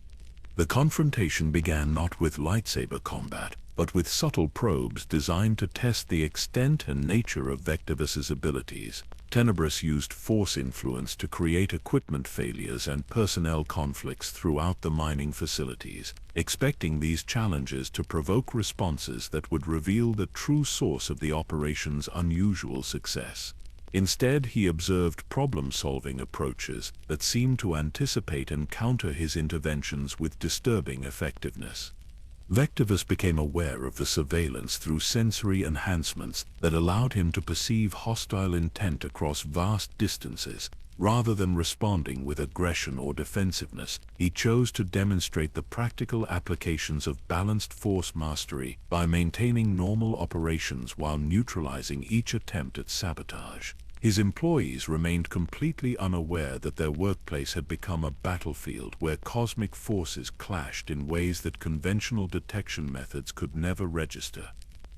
The confrontation began not with lightsaber combat, but with subtle probes designed to test the extent and nature of Vectivus's abilities. Vectivus used force influence to create equipment failures and personnel conflicts throughout the mining facilities, expecting these challenges to provoke responses that would reveal the true source of the operation's unusual success. Instead, he observed problem-solving approaches that seemed to anticipate and counter his interventions with disturbing effectiveness. Vectivus became aware of the surveillance through sensory enhancements that allowed him to perceive hostile intent across vast distances. Rather than responding with aggression or defensiveness, he chose to demonstrate the practical applications of balanced force mastery by maintaining normal operations while neutralizing each attempt at sabotage. His employees remained completely unaware that their workplace had become a battlefield where cosmic forces clashed in ways that conventional detection methods could never register.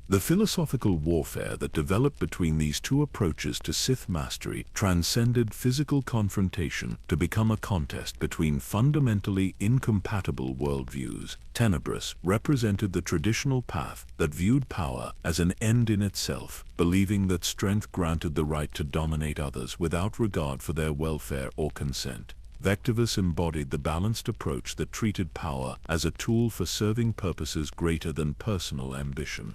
The philosophical warfare that developed between these two approaches to Sith mastery transcended physical confrontation to become a contest between fundamentally incompatible worldviews. Vectivus represented the traditional path that viewed power as an end in itself, believing that strength granted the right to dominate others without regard for their welfare or consent. Vectivus embodied the balanced approach that treated power as a tool for serving purposes greater than personal ambition.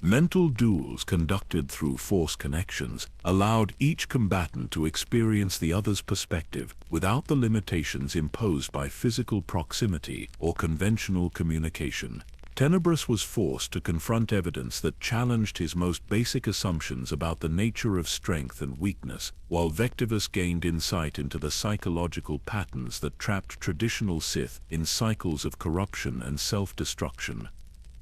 Mental duels conducted through force connections allowed each combatant to experience the other's perspective without the limitations imposed by physical proximity or conventional communication. Vectivus was forced to confront evidence that challenged his most basic assumptions about the nature of strength and weakness, while Vectivus gained insight into the psychological patterns that trapped traditional Sith in cycles of corruption and self-destruction.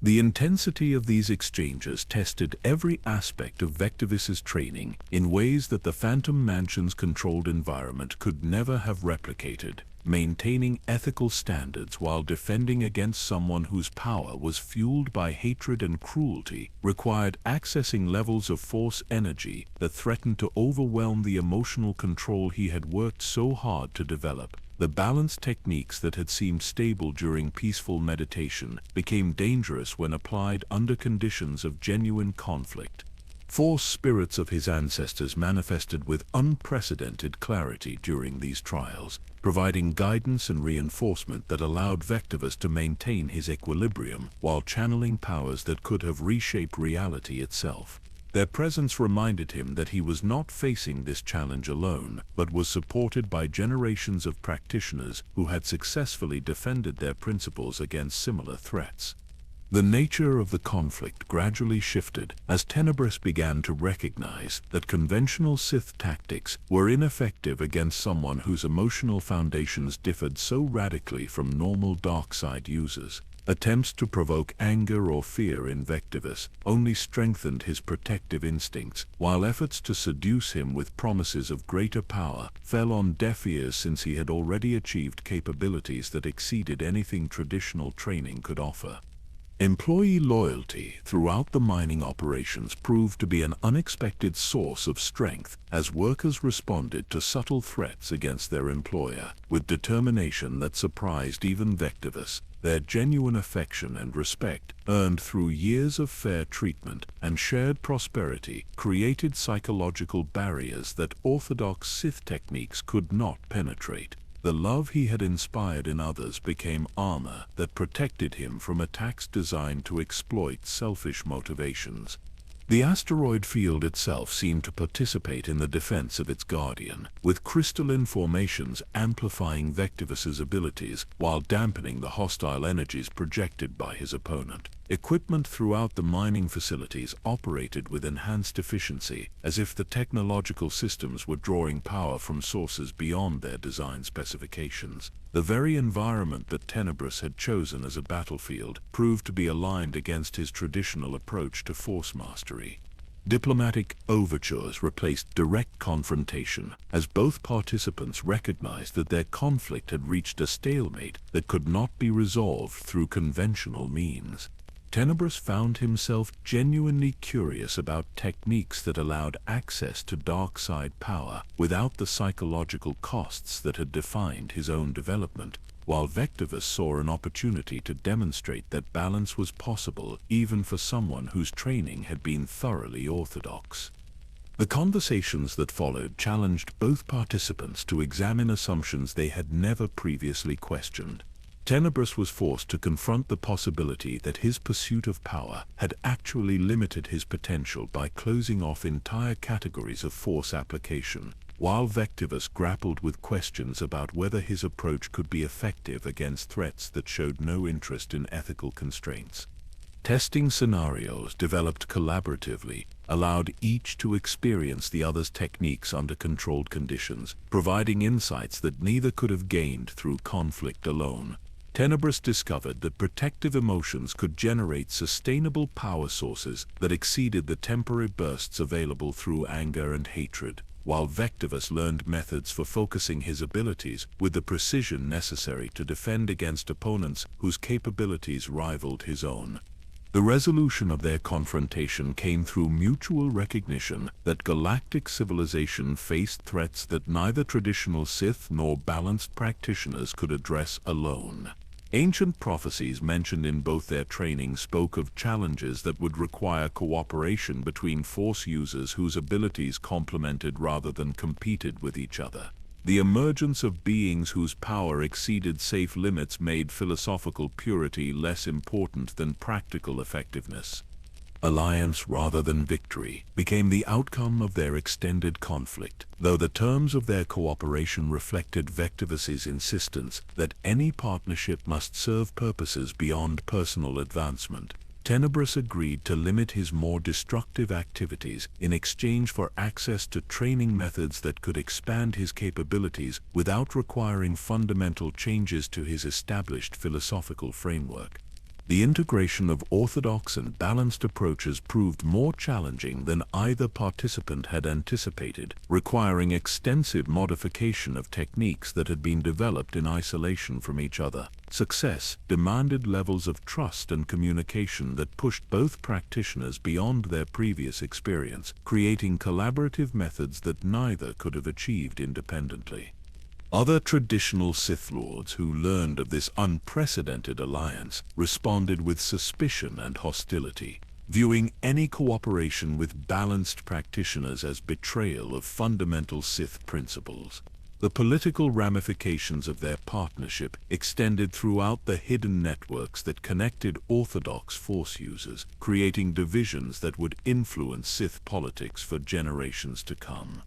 The intensity of these exchanges tested every aspect of Vectivus's training in ways that the Phantom Mansion's controlled environment could never have replicated. Maintaining ethical standards while defending against someone whose power was fueled by hatred and cruelty required accessing levels of force energy that threatened to overwhelm the emotional control he had worked so hard to develop. The balanced techniques that had seemed stable during peaceful meditation became dangerous when applied under conditions of genuine conflict. Force spirits of his ancestors manifested with unprecedented clarity during these trials, providing guidance and reinforcement that allowed Vectivus to maintain his equilibrium while channeling powers that could have reshaped reality itself. Their presence reminded him that he was not facing this challenge alone, but was supported by generations of practitioners who had successfully defended their principles against similar threats. The nature of the conflict gradually shifted as Vectivus began to recognize that conventional Sith tactics were ineffective against someone whose emotional foundations differed so radically from normal dark side users. Attempts to provoke anger or fear in Vectivus only strengthened his protective instincts, while efforts to seduce him with promises of greater power fell on deaf ears since he had already achieved capabilities that exceeded anything traditional training could offer. Employee loyalty throughout the mining operations proved to be an unexpected source of strength as workers responded to subtle threats against their employer with determination that surprised even Vectivus. Their genuine affection and respect, earned through years of fair treatment and shared prosperity, created psychological barriers that orthodox Sith techniques could not penetrate. The love he had inspired in others became armor that protected him from attacks designed to exploit selfish motivations. The asteroid field itself seemed to participate in the defense of its guardian, with crystalline formations amplifying Vectivus's abilities while dampening the hostile energies projected by his opponent. Equipment throughout the mining facilities operated with enhanced efficiency, as if the technological systems were drawing power from sources beyond their design specifications. The very environment that Tenebris had chosen as a battlefield proved to be aligned against his traditional approach to force mastery. Diplomatic overtures replaced direct confrontation, as both participants recognized that their conflict had reached a stalemate that could not be resolved through conventional means. Tenebris found himself genuinely curious about techniques that allowed access to dark side power without the psychological costs that had defined his own development, while Vectivus saw an opportunity to demonstrate that balance was possible even for someone whose training had been thoroughly orthodox. The conversations that followed challenged both participants to examine assumptions they had never previously questioned. Tenebris was forced to confront the possibility that his pursuit of power had actually limited his potential by closing off entire categories of force application, while Vectivus grappled with questions about whether his approach could be effective against threats that showed no interest in ethical constraints. Testing scenarios developed collaboratively allowed each to experience the other's techniques under controlled conditions, providing insights that neither could have gained through conflict alone. Tenebris discovered that protective emotions could generate sustainable power sources that exceeded the temporary bursts available through anger and hatred, while Vectivus learned methods for focusing his abilities with the precision necessary to defend against opponents whose capabilities rivaled his own. The resolution of their confrontation came through mutual recognition that galactic civilization faced threats that neither traditional Sith nor balanced practitioners could address alone. Ancient prophecies mentioned in both their training spoke of challenges that would require cooperation between Force users whose abilities complemented rather than competed with each other. The emergence of beings whose power exceeded safe limits made philosophical purity less important than practical effectiveness. Alliance rather than victory became the outcome of their extended conflict, though the terms of their cooperation reflected Vectivus's insistence that any partnership must serve purposes beyond personal advancement. Tenebris agreed to limit his more destructive activities in exchange for access to training methods that could expand his capabilities without requiring fundamental changes to his established philosophical framework. The integration of orthodox and balanced approaches proved more challenging than either participant had anticipated, requiring extensive modification of techniques that had been developed in isolation from each other. Success demanded levels of trust and communication that pushed both practitioners beyond their previous experience, creating collaborative methods that neither could have achieved independently. Other traditional Sith Lords who learned of this unprecedented alliance responded with suspicion and hostility, viewing any cooperation with balanced practitioners as betrayal of fundamental Sith principles. The political ramifications of their partnership extended throughout the hidden networks that connected orthodox Force users, creating divisions that would influence Sith politics for generations to come.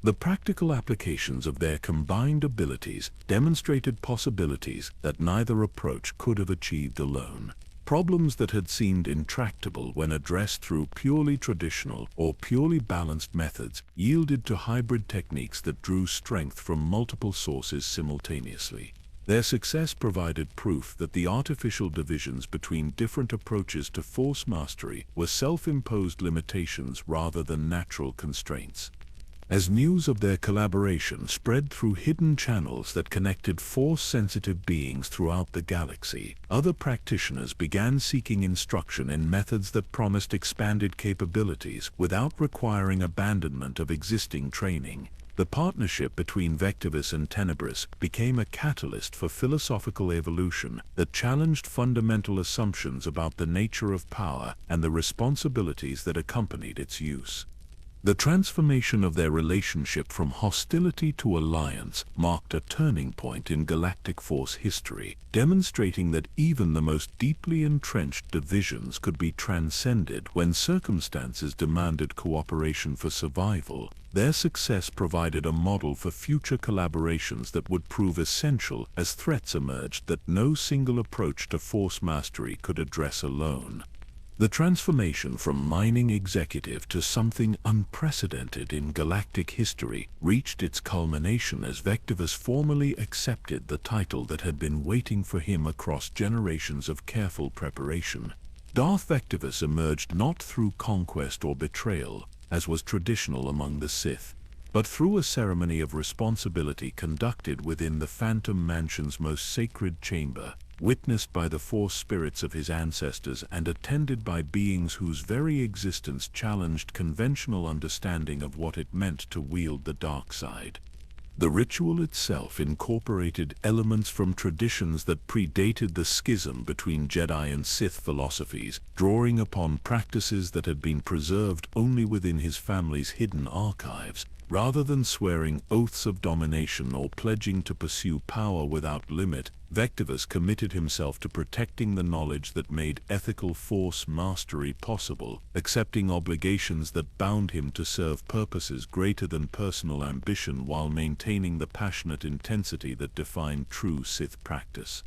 The practical applications of their combined abilities demonstrated possibilities that neither approach could have achieved alone. Problems that had seemed intractable when addressed through purely traditional or purely balanced methods yielded to hybrid techniques that drew strength from multiple sources simultaneously. Their success provided proof that the artificial divisions between different approaches to Force mastery were self-imposed limitations rather than natural constraints. As news of their collaboration spread through hidden channels that connected Force-sensitive beings throughout the galaxy, other practitioners began seeking instruction in methods that promised expanded capabilities without requiring abandonment of existing training. The partnership between Vectivus and Tenebris became a catalyst for philosophical evolution that challenged fundamental assumptions about the nature of power and the responsibilities that accompanied its use. The transformation of their relationship from hostility to alliance marked a turning point in galactic force history, demonstrating that even the most deeply entrenched divisions could be transcended when circumstances demanded cooperation for survival. Their success provided a model for future collaborations that would prove essential as threats emerged that no single approach to force mastery could address alone. The transformation from mining executive to something unprecedented in galactic history reached its culmination as Vectivus formally accepted the title that had been waiting for him across generations of careful preparation. Darth Vectivus emerged not through conquest or betrayal, as was traditional among the Sith, but through a ceremony of responsibility conducted within the Phantom Mansion's most sacred chamber, witnessed by the force spirits of his ancestors and attended by beings whose very existence challenged conventional understanding of what it meant to wield the dark side. The ritual itself incorporated elements from traditions that predated the schism between Jedi and Sith philosophies, drawing upon practices that had been preserved only within his family's hidden archives. Rather than swearing oaths of domination or pledging to pursue power without limit, Vectivus committed himself to protecting the knowledge that made ethical force mastery possible, accepting obligations that bound him to serve purposes greater than personal ambition while maintaining the passionate intensity that defined true Sith practice.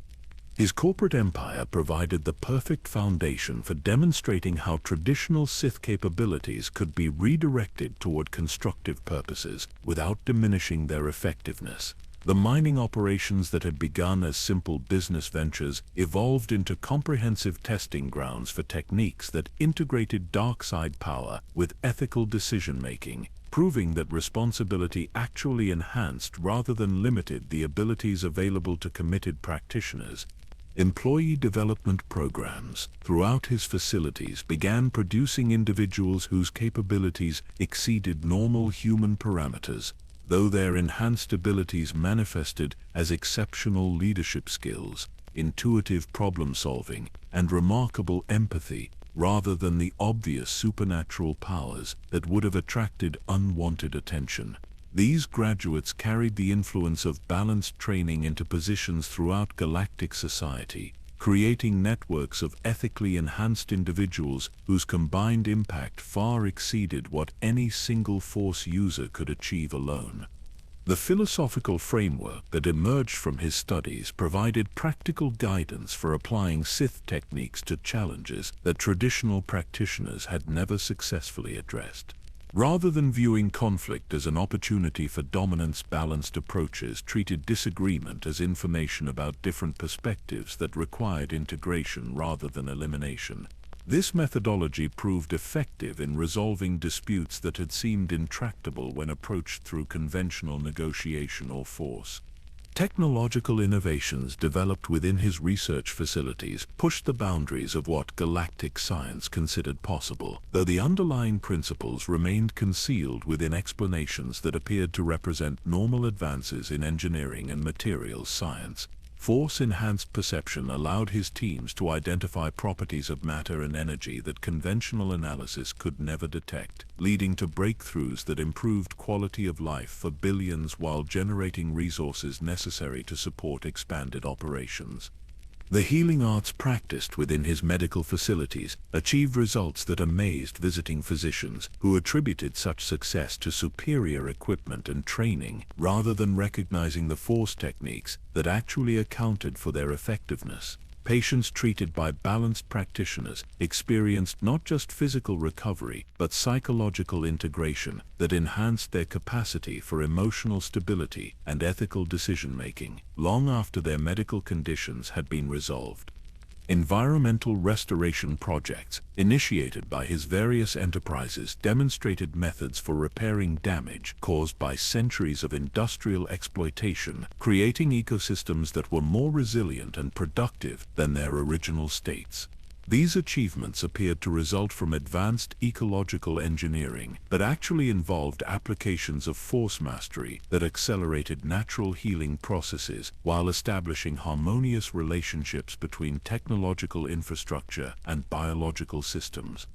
His corporate empire provided the perfect foundation for demonstrating how traditional Sith capabilities could be redirected toward constructive purposes without diminishing their effectiveness. The mining operations that had begun as simple business ventures evolved into comprehensive testing grounds for techniques that integrated dark side power with ethical decision-making, proving that responsibility actually enhanced rather than limited the abilities available to committed practitioners. Employee development programs throughout his facilities began producing individuals whose capabilities exceeded normal human parameters, though their enhanced abilities manifested as exceptional leadership skills, intuitive problem-solving, and remarkable empathy, rather than the obvious supernatural powers that would have attracted unwanted attention. These graduates carried the influence of balanced training into positions throughout galactic society, creating networks of ethically enhanced individuals whose combined impact far exceeded what any single Force user could achieve alone. The philosophical framework that emerged from his studies provided practical guidance for applying Sith techniques to challenges that traditional practitioners had never successfully addressed. Rather than viewing conflict as an opportunity for dominance, balanced approaches treated disagreement as information about different perspectives that required integration rather than elimination. This methodology proved effective in resolving disputes that had seemed intractable when approached through conventional negotiation or force. Technological innovations developed within his research facilities pushed the boundaries of what galactic science considered possible, though the underlying principles remained concealed within explanations that appeared to represent normal advances in engineering and materials science. Force-enhanced perception allowed his teams to identify properties of matter and energy that conventional analysis could never detect, leading to breakthroughs that improved quality of life for billions while generating resources necessary to support expanded operations. The healing arts practiced within his medical facilities achieved results that amazed visiting physicians, who attributed such success to superior equipment and training rather than recognizing the force techniques that actually accounted for their effectiveness. Patients treated by balanced practitioners experienced not just physical recovery, but psychological integration that enhanced their capacity for emotional stability and ethical decision-making long after their medical conditions had been resolved. Environmental restoration projects, initiated by his various enterprises, demonstrated methods for repairing damage caused by centuries of industrial exploitation, creating ecosystems that were more resilient and productive than their original states. These achievements appeared to result from advanced ecological engineering that actually involved applications of force mastery that accelerated natural healing processes while establishing harmonious relationships between technological infrastructure and biological systems.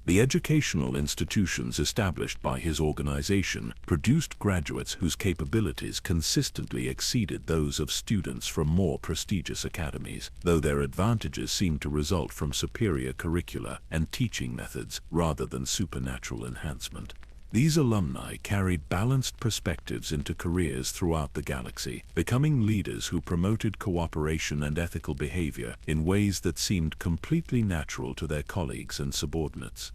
The educational institutions established by his organization produced graduates whose capabilities consistently exceeded those of students from more prestigious academies, though their advantages seemed to result from superior curricula and teaching methods rather than supernatural enhancement. These alumni carried balanced perspectives into careers throughout the galaxy, becoming leaders who promoted cooperation and ethical behavior in ways that seemed completely natural to their colleagues and subordinates.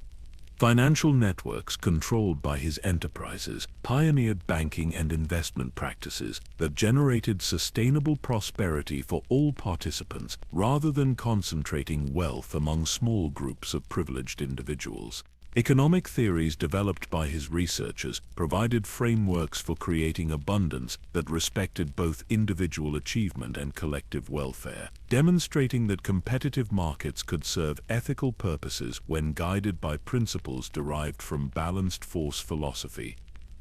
Financial networks controlled by his enterprises pioneered banking and investment practices that generated sustainable prosperity for all participants rather than concentrating wealth among small groups of privileged individuals. Economic theories developed by his researchers provided frameworks for creating abundance that respected both individual achievement and collective welfare, demonstrating that competitive markets could serve ethical purposes when guided by principles derived from balanced force philosophy.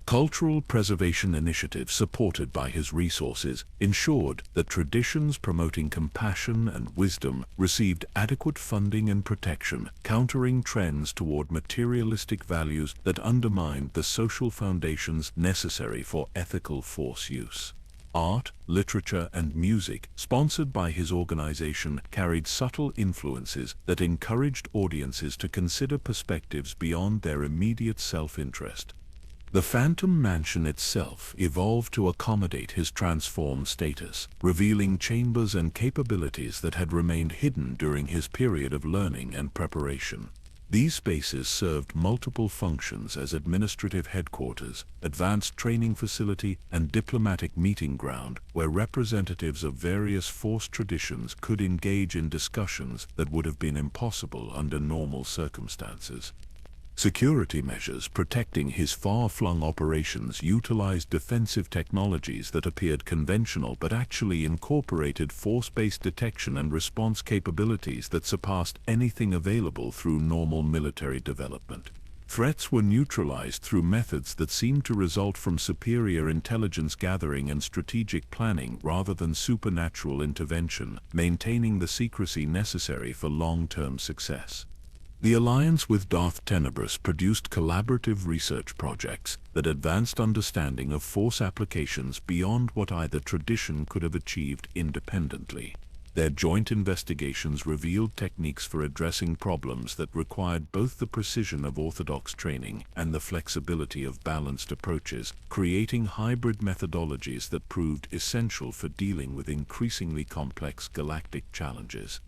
Cultural preservation initiatives supported by his resources ensured that traditions promoting compassion and wisdom received adequate funding and protection, countering trends toward materialistic values that undermined the social foundations necessary for ethical force use. Art, literature, and music, sponsored by his organization, carried subtle influences that encouraged audiences to consider perspectives beyond their immediate self-interest. The Phantom Mansion itself evolved to accommodate his transformed status, revealing chambers and capabilities that had remained hidden during his period of learning and preparation. These spaces served multiple functions as administrative headquarters, advanced training facility, and diplomatic meeting ground where representatives of various force traditions could engage in discussions that would have been impossible under normal circumstances. Security measures protecting his far-flung operations utilized defensive technologies that appeared conventional but actually incorporated force-based detection and response capabilities that surpassed anything available through normal military development. Threats were neutralized through methods that seemed to result from superior intelligence gathering and strategic planning rather than supernatural intervention, maintaining the secrecy necessary for long-term success. The alliance with Darth Vectivus produced collaborative research projects that advanced understanding of force applications beyond what either tradition could have achieved independently. Their joint investigations revealed techniques for addressing problems that required both the precision of orthodox training and the flexibility of balanced approaches, creating hybrid methodologies that proved essential for dealing with increasingly complex galactic challenges.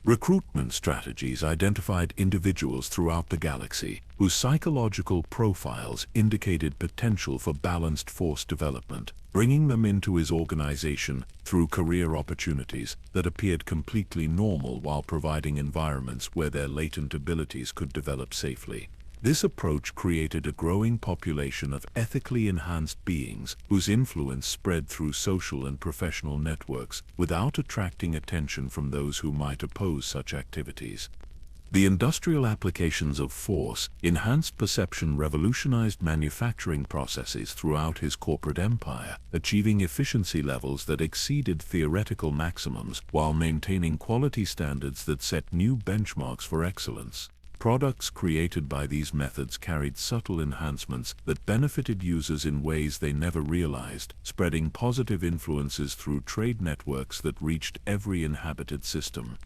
Recruitment strategies identified individuals throughout the galaxy whose psychological profiles indicated potential for balanced force development, bringing them into his organization through career opportunities that appeared completely normal while providing environments where their latent abilities could develop safely. This approach created a growing population of ethically enhanced beings whose influence spread through social and professional networks without attracting attention from those who might oppose such activities. The industrial applications of force, enhanced perception revolutionized manufacturing processes throughout his corporate empire, achieving efficiency levels that exceeded theoretical maximums while maintaining quality standards that set new benchmarks for excellence. Products created by these methods carried subtle enhancements that benefited users in ways they never realized, spreading positive influences through trade networks that reached every inhabited system.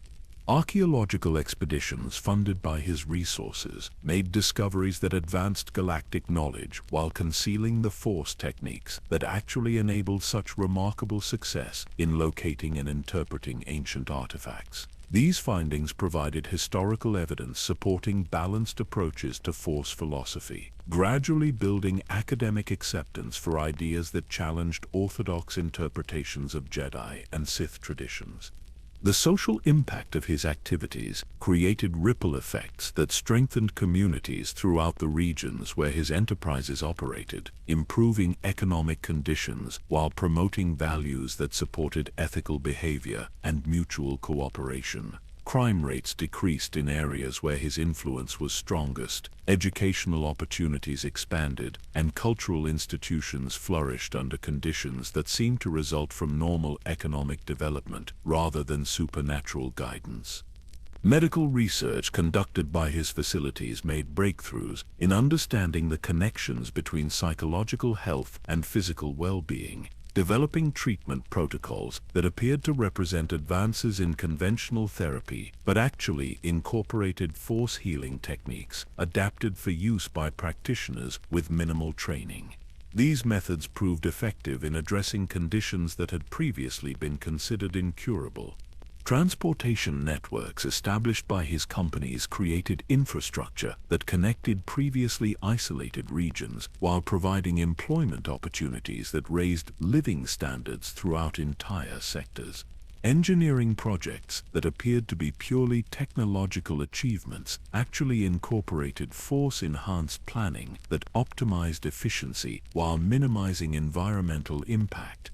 Archaeological expeditions funded by his resources made discoveries that advanced galactic knowledge while concealing the force techniques that actually enabled such remarkable success in locating and interpreting ancient artifacts. These findings provided historical evidence supporting balanced approaches to force philosophy, gradually building academic acceptance for ideas that challenged orthodox interpretations of Jedi and Sith traditions. The social impact of his activities created ripple effects that strengthened communities throughout the regions where his enterprises operated, improving economic conditions while promoting values that supported ethical behavior and mutual cooperation. Crime rates decreased in areas where his influence was strongest, educational opportunities expanded, and cultural institutions flourished under conditions that seemed to result from normal economic development rather than supernatural guidance. Medical research conducted by his facilities made breakthroughs in understanding the connections between psychological health and physical well-being, developing treatment protocols that appeared to represent advances in conventional therapy but actually incorporated force healing techniques adapted for use by practitioners with minimal training. These methods proved effective in addressing conditions that had previously been considered incurable. Transportation networks established by his companies created infrastructure that connected previously isolated regions while providing employment opportunities that raised living standards throughout entire sectors. Engineering projects that appeared to be purely technological achievements actually incorporated force-enhanced planning that optimized efficiency while minimizing environmental impact.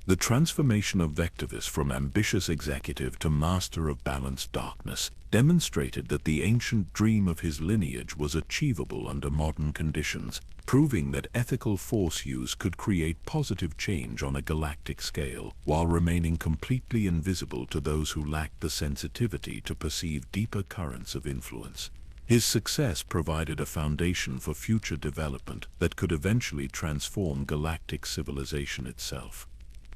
The transformation of Vectivus from ambitious executive to master of balanced darkness demonstrated that the ancient dream of his lineage was achievable under modern conditions, proving that ethical force use could create positive change on a galactic scale, while remaining completely invisible to those who lacked the sensitivity to perceive deeper currents of influence. His success provided a foundation for future development that could eventually transform galactic civilization itself.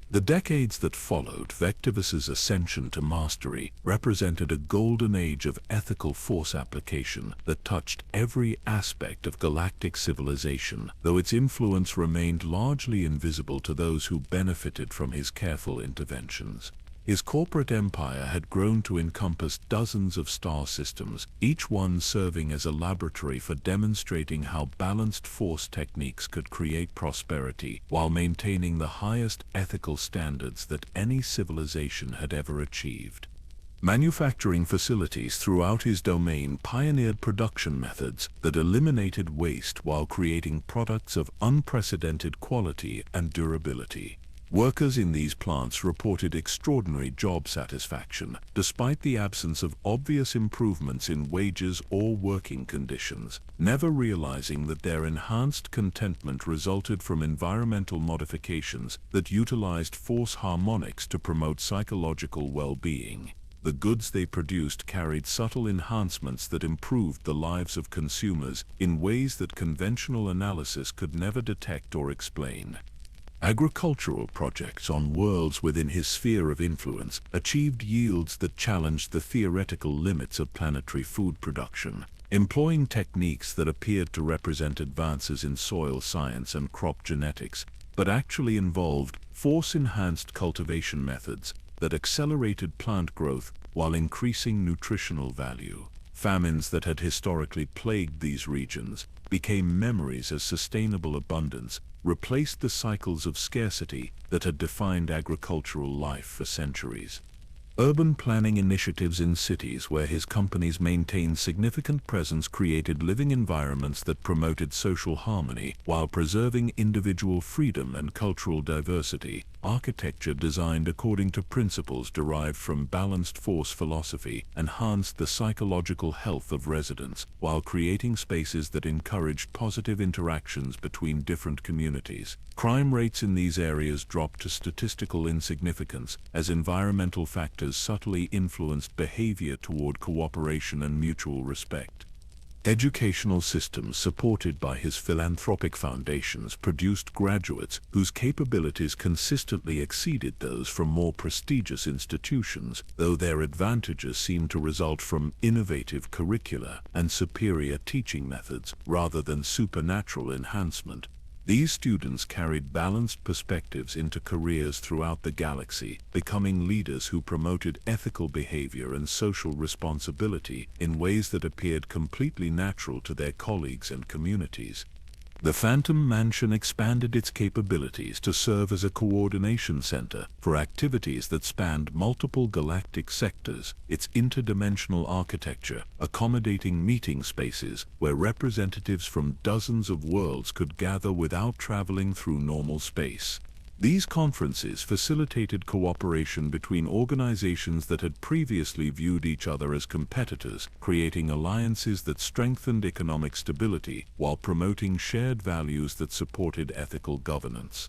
The decades that followed Vectivus's ascension to mastery represented a golden age of ethical force application that touched every aspect of galactic civilization, though its influence remained largely invisible to those who benefited from his careful interventions. His corporate empire had grown to encompass dozens of star systems, each one serving as a laboratory for demonstrating how balanced force techniques could create prosperity while maintaining the highest ethical standards that any civilization had ever achieved. Manufacturing facilities throughout his domain pioneered production methods that eliminated waste while creating products of unprecedented quality and durability. Workers in these plants reported extraordinary job satisfaction, despite the absence of obvious improvements in wages or working conditions, never realizing that their enhanced contentment resulted from environmental modifications that utilized force harmonics to promote psychological well-being. The goods they produced carried subtle enhancements that improved the lives of consumers in ways that conventional analysis could never detect or explain. Agricultural projects on worlds within his sphere of influence achieved yields that challenged the theoretical limits of planetary food production, employing techniques that appeared to represent advances in soil science and crop genetics, but actually involved force-enhanced cultivation methods that accelerated plant growth while increasing nutritional value. Famines that had historically plagued these regions became memories as sustainable abundance replaced the cycles of scarcity that had defined agricultural life for centuries. Urban planning initiatives in cities where his companies maintained significant presence created living environments that promoted social harmony while preserving individual freedom and cultural diversity. Architecture designed according to principles derived from balanced force philosophy enhanced the psychological health of residents while creating spaces that encouraged positive interactions between different communities. Crime rates in these areas dropped to statistical insignificance as environmental factors subtly influenced behavior toward cooperation and mutual respect. Educational systems supported by his philanthropic foundations produced graduates whose capabilities consistently exceeded those from more prestigious institutions, though their advantages seemed to result from innovative curricula and superior teaching methods rather than supernatural enhancement. These students carried balanced perspectives into careers throughout the galaxy, becoming leaders who promoted ethical behavior and social responsibility in ways that appeared completely natural to their colleagues and communities. The Phantom Mansion expanded its capabilities to serve as a coordination center for activities that spanned multiple galactic sectors, its interdimensional architecture accommodating meeting spaces where representatives from dozens of worlds could gather without traveling through normal space. These conferences facilitated cooperation between organizations that had previously viewed each other as competitors, creating alliances that strengthened economic stability while promoting shared values that supported ethical governance.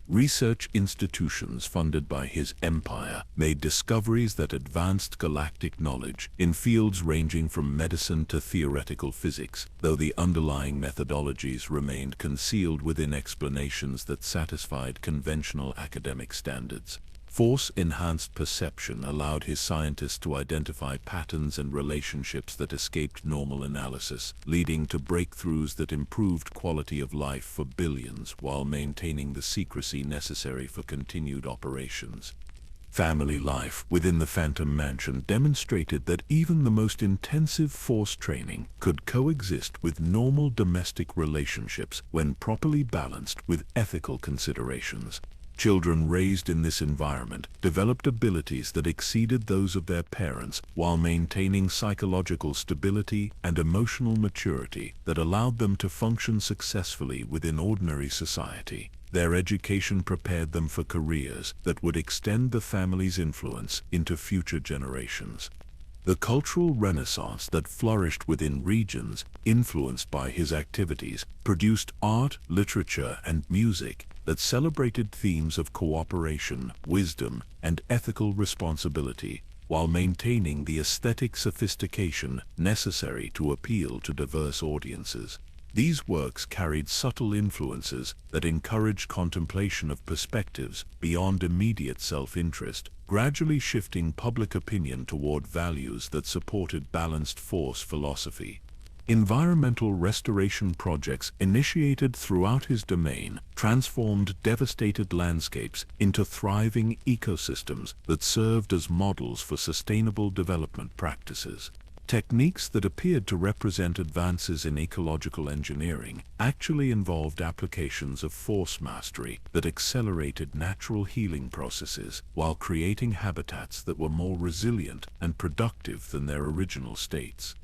Research institutions funded by his empire made discoveries that advanced galactic knowledge in fields ranging from medicine to theoretical physics, though the underlying methodologies remained concealed within explanations that satisfied conventional academic standards. Force-enhanced perception allowed his scientists to identify patterns and relationships that escaped normal analysis, leading to breakthroughs that improved quality of life for billions while maintaining the secrecy necessary for continued operations. Family life within the Phantom Mansion demonstrated that even the most intensive force training could coexist with normal domestic relationships when properly balanced with ethical considerations. Children raised in this environment developed abilities that exceeded those of their parents while maintaining psychological stability and emotional maturity that allowed them to function successfully within ordinary society. Their education prepared them for careers that would extend the family's influence into future generations. The cultural renaissance that flourished within regions influenced by his activities produced art, literature, and music that celebrated themes of cooperation, wisdom, and ethical responsibility, while maintaining the aesthetic sophistication necessary to appeal to diverse audiences. These works carried subtle influences that encouraged contemplation of perspectives beyond immediate self-interest, gradually shifting public opinion toward values that supported balanced force philosophy. Environmental restoration projects initiated throughout his domain transformed devastated landscapes into thriving ecosystems that served as models for sustainable development practices. Techniques that appeared to represent advances in ecological engineering actually involved applications of force mastery that accelerated natural healing processes while creating habitats that were more resilient and productive than their original states.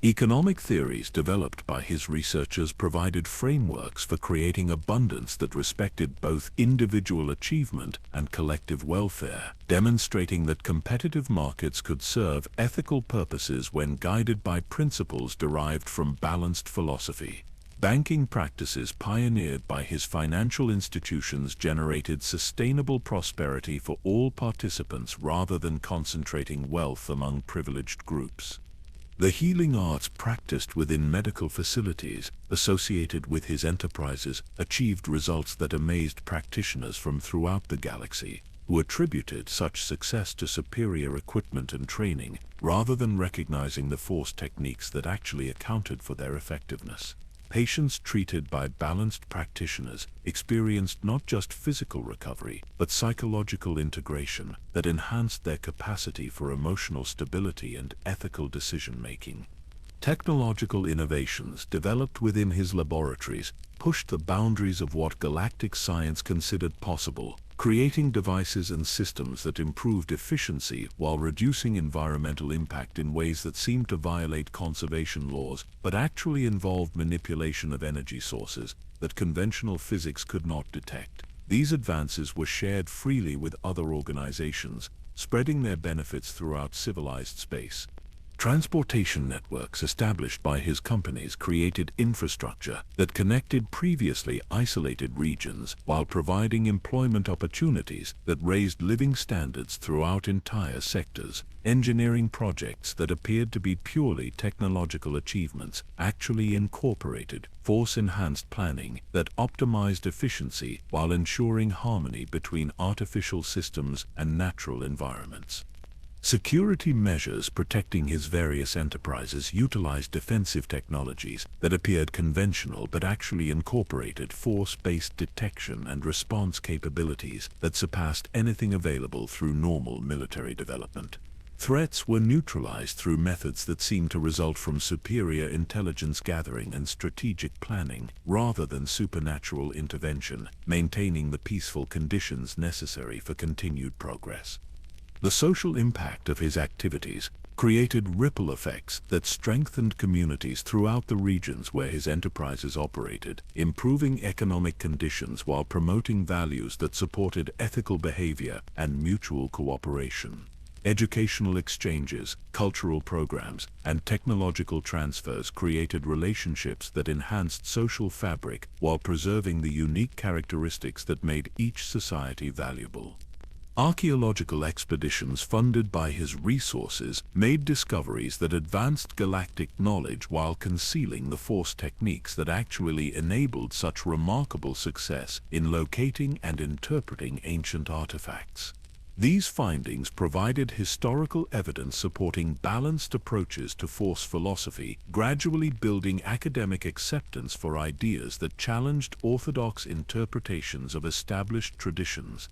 Economic theories developed by his researchers provided frameworks for creating abundance that respected both individual achievement and collective welfare, demonstrating that competitive markets could serve ethical purposes when guided by principles derived from balanced philosophy. Banking practices pioneered by his financial institutions generated sustainable prosperity for all participants rather than concentrating wealth among privileged groups. The healing arts practiced within medical facilities associated with his enterprises achieved results that amazed practitioners from throughout the galaxy, who attributed such success to superior equipment and training rather than recognizing the force techniques that actually accounted for their effectiveness. Patients treated by balanced practitioners experienced not just physical recovery, but psychological integration that enhanced their capacity for emotional stability and ethical decision-making. Technological innovations developed within his laboratories pushed the boundaries of what galactic science considered possible, creating devices and systems that improved efficiency while reducing environmental impact in ways that seemed to violate conservation laws, but actually involved manipulation of energy sources that conventional physics could not detect. These advances were shared freely with other organizations, spreading their benefits throughout civilized space. Transportation networks established by his companies created infrastructure that connected previously isolated regions while providing employment opportunities that raised living standards throughout entire sectors. Engineering projects that appeared to be purely technological achievements actually incorporated force-enhanced planning that optimized efficiency while ensuring harmony between artificial systems and natural environments. Security measures protecting his various enterprises utilized defensive technologies that appeared conventional but actually incorporated force-based detection and response capabilities that surpassed anything available through normal military development. Threats were neutralized through methods that seemed to result from superior intelligence gathering and strategic planning, rather than supernatural intervention, maintaining the peaceful conditions necessary for continued progress. The social impact of his activities created ripple effects that strengthened communities throughout the regions where his enterprises operated, improving economic conditions while promoting values that supported ethical behavior and mutual cooperation. Educational exchanges, cultural programs, and technological transfers created relationships that enhanced social fabric while preserving the unique characteristics that made each society valuable. Archaeological expeditions funded by his resources made discoveries that advanced galactic knowledge while concealing the Force techniques that actually enabled such remarkable success in locating and interpreting ancient artifacts. These findings provided historical evidence supporting balanced approaches to Force philosophy, gradually building academic acceptance for ideas that challenged orthodox interpretations of established traditions.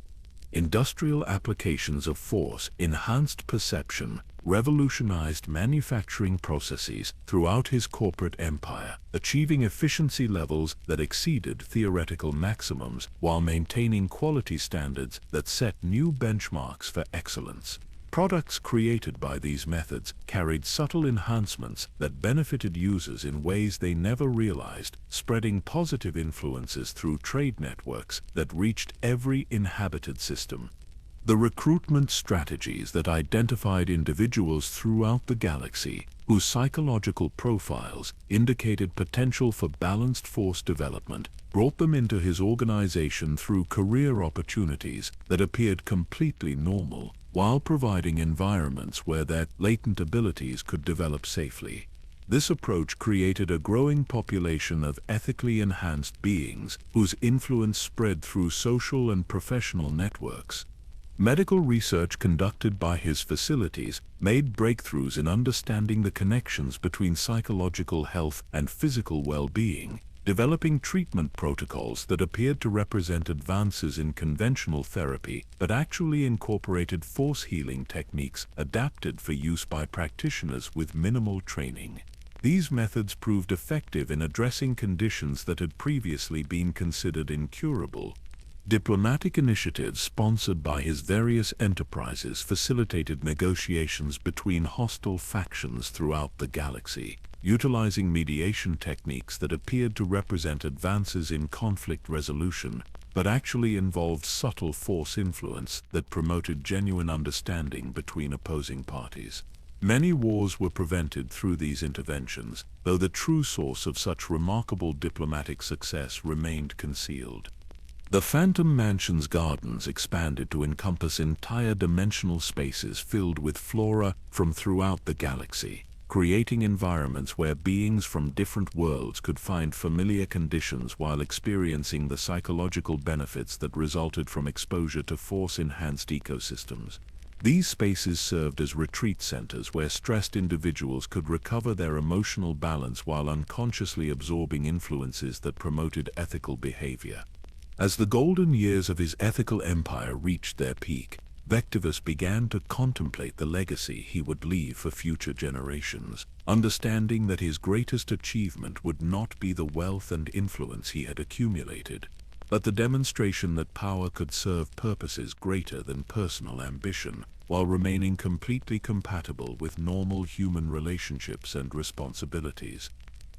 Industrial applications of Force enhanced perception, revolutionized manufacturing processes throughout his corporate empire, achieving efficiency levels that exceeded theoretical maximums while maintaining quality standards that set new benchmarks for excellence. Products created by these methods carried subtle enhancements that benefited users in ways they never realized, spreading positive influences through trade networks that reached every inhabited system. The recruitment strategies that identified individuals throughout the galaxy, whose psychological profiles indicated potential for balanced Force development, brought them into his organization through career opportunities that appeared completely normal, while providing environments where their latent abilities could develop safely. This approach created a growing population of ethically enhanced beings whose influence spread through social and professional networks. Medical research conducted by his facilities made breakthroughs in understanding the connections between psychological health and physical well-being, developing treatment protocols that appeared to represent advances in conventional therapy but actually incorporated Force healing techniques adapted for use by practitioners with minimal training. These methods proved effective in addressing conditions that had previously been considered incurable. Diplomatic initiatives sponsored by his various enterprises facilitated negotiations between hostile factions throughout the galaxy, utilizing mediation techniques that appeared to represent advances in conflict resolution, but actually involved subtle Force influence that promoted genuine understanding between opposing parties. Many wars were prevented through these interventions, though the true source of such remarkable diplomatic success remained concealed. The Phantom Mansion's gardens expanded to encompass entire dimensional spaces filled with flora from throughout the galaxy, creating environments where beings from different worlds could find familiar conditions while experiencing the psychological benefits that resulted from exposure to Force-enhanced ecosystems. These spaces served as retreat centers where stressed individuals could recover their emotional balance while unconsciously absorbing influences that promoted ethical behavior. As the golden years of his ethical empire reached their peak, Vectivus began to contemplate the legacy he would leave for future generations, understanding that his greatest achievement would not be the wealth and influence he had accumulated, but the demonstration that power could serve purposes greater than personal ambition, while remaining completely compatible with normal human relationships and responsibilities.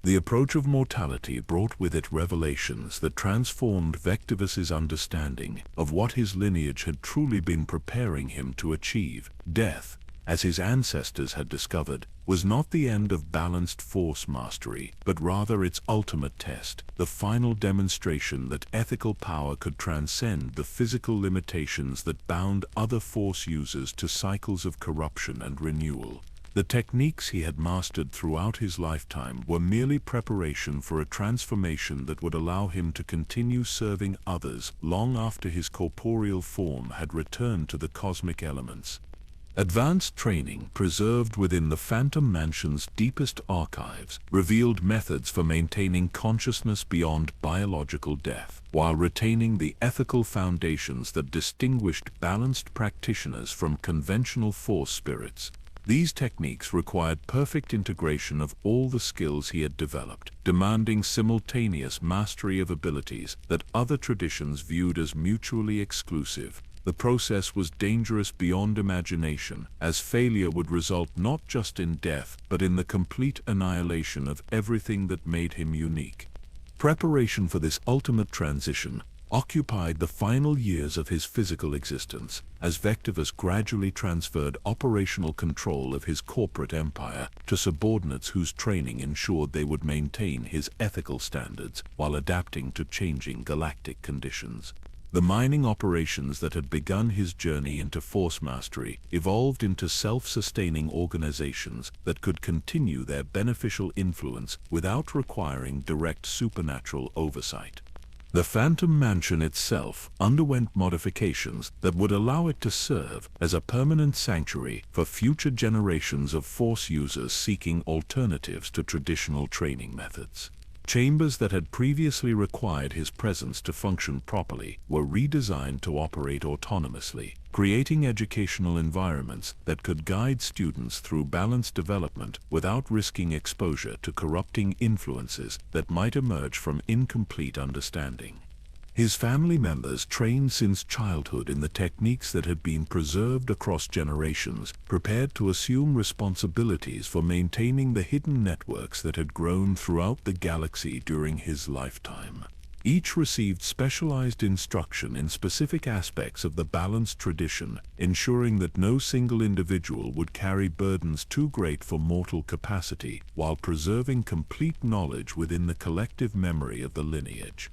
The approach of mortality brought with it revelations that transformed Vectivus's understanding of what his lineage had truly been preparing him to achieve. Death, as his ancestors had discovered, was not the end of balanced Force mastery, but rather its ultimate test, the final demonstration that ethical power could transcend the physical limitations that bound other Force users to cycles of corruption and renewal. The techniques he had mastered throughout his lifetime were merely preparation for a transformation that would allow him to continue serving others long after his corporeal form had returned to the cosmic elements. Advanced training preserved within the Phantom Mansion's deepest archives revealed methods for maintaining consciousness beyond biological death, while retaining the ethical foundations that distinguished balanced practitioners from conventional force spirits. These techniques required perfect integration of all the skills he had developed, demanding simultaneous mastery of abilities that other traditions viewed as mutually exclusive. The process was dangerous beyond imagination, as failure would result not just in death, but in the complete annihilation of everything that made him unique. Preparation for this ultimate transition occupied the final years of his physical existence, as Vectivus gradually transferred operational control of his corporate empire to subordinates whose training ensured they would maintain his ethical standards while adapting to changing galactic conditions. The mining operations that had begun his journey into force mastery evolved into self-sustaining organizations that could continue their beneficial influence without requiring direct supernatural oversight. The Phantom Mansion itself underwent modifications that would allow it to serve as a permanent sanctuary for future generations of Force users seeking alternatives to traditional training methods. Chambers that had previously required his presence to function properly were redesigned to operate autonomously, creating educational environments that could guide students through balanced development without risking exposure to corrupting influences that might emerge from incomplete understanding. His family members, trained since childhood in the techniques that had been preserved across generations, prepared to assume responsibilities for maintaining the hidden networks that had grown throughout the galaxy during his lifetime. Each received specialized instruction in specific aspects of the balanced tradition, ensuring that no single individual would carry burdens too great for mortal capacity, while preserving complete knowledge within the collective memory of the lineage.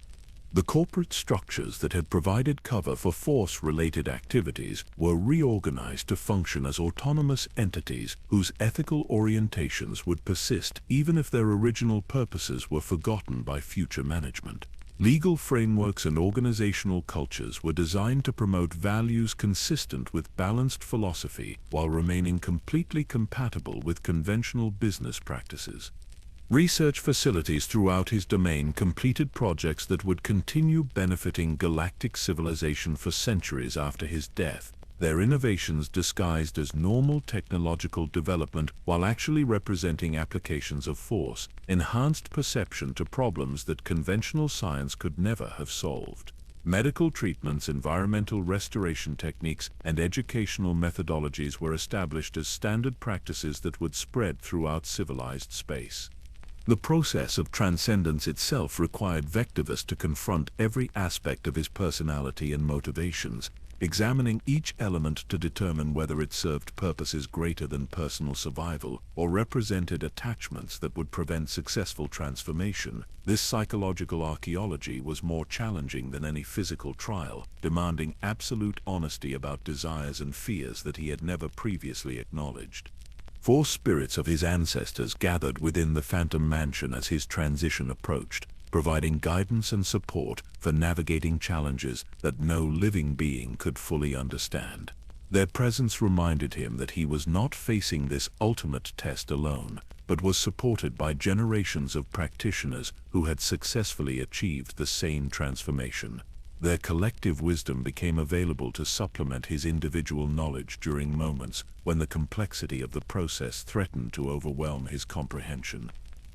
The corporate structures that had provided cover for Force-related activities were reorganized to function as autonomous entities whose ethical orientations would persist even if their original purposes were forgotten by future management. Legal frameworks and organizational cultures were designed to promote values consistent with balanced philosophy while remaining completely compatible with conventional business practices. Research facilities throughout his domain completed projects that would continue benefiting galactic civilization for centuries after his death, their innovations disguised as normal technological development while actually representing applications of force, enhanced perception to problems that conventional science could never have solved. Medical treatments, environmental restoration techniques, and educational methodologies were established as standard practices that would spread throughout civilized space. The process of transcendence itself required Vectivus to confront every aspect of his personality and motivations, examining each element to determine whether it served purposes greater than personal survival or represented attachments that would prevent successful transformation. This psychological archaeology was more challenging than any physical trial, demanding absolute honesty about desires and fears that he had never previously acknowledged. Force spirits of his ancestors gathered within the Phantom Mansion as his transition approached, providing guidance and support for navigating challenges that no living being could fully understand. Their presence reminded him that he was not facing this ultimate test alone, but was supported by generations of practitioners who had successfully achieved the same transformation. Their collective wisdom became available to supplement his individual knowledge during moments when the complexity of the process threatened to overwhelm his comprehension.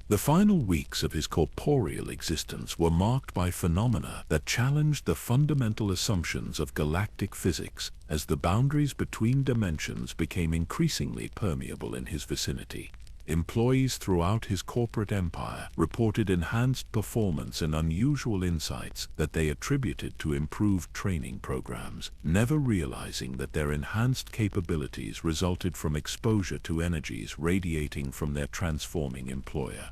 The final weeks of his corporeal existence were marked by phenomena that challenged the fundamental assumptions of galactic physics as the boundaries between dimensions became increasingly permeable in his vicinity. Employees throughout his corporate empire reported enhanced performance and unusual insights that they attributed to improved training programs, never realizing that their enhanced capabilities resulted from exposure to energies radiating from their transforming employer.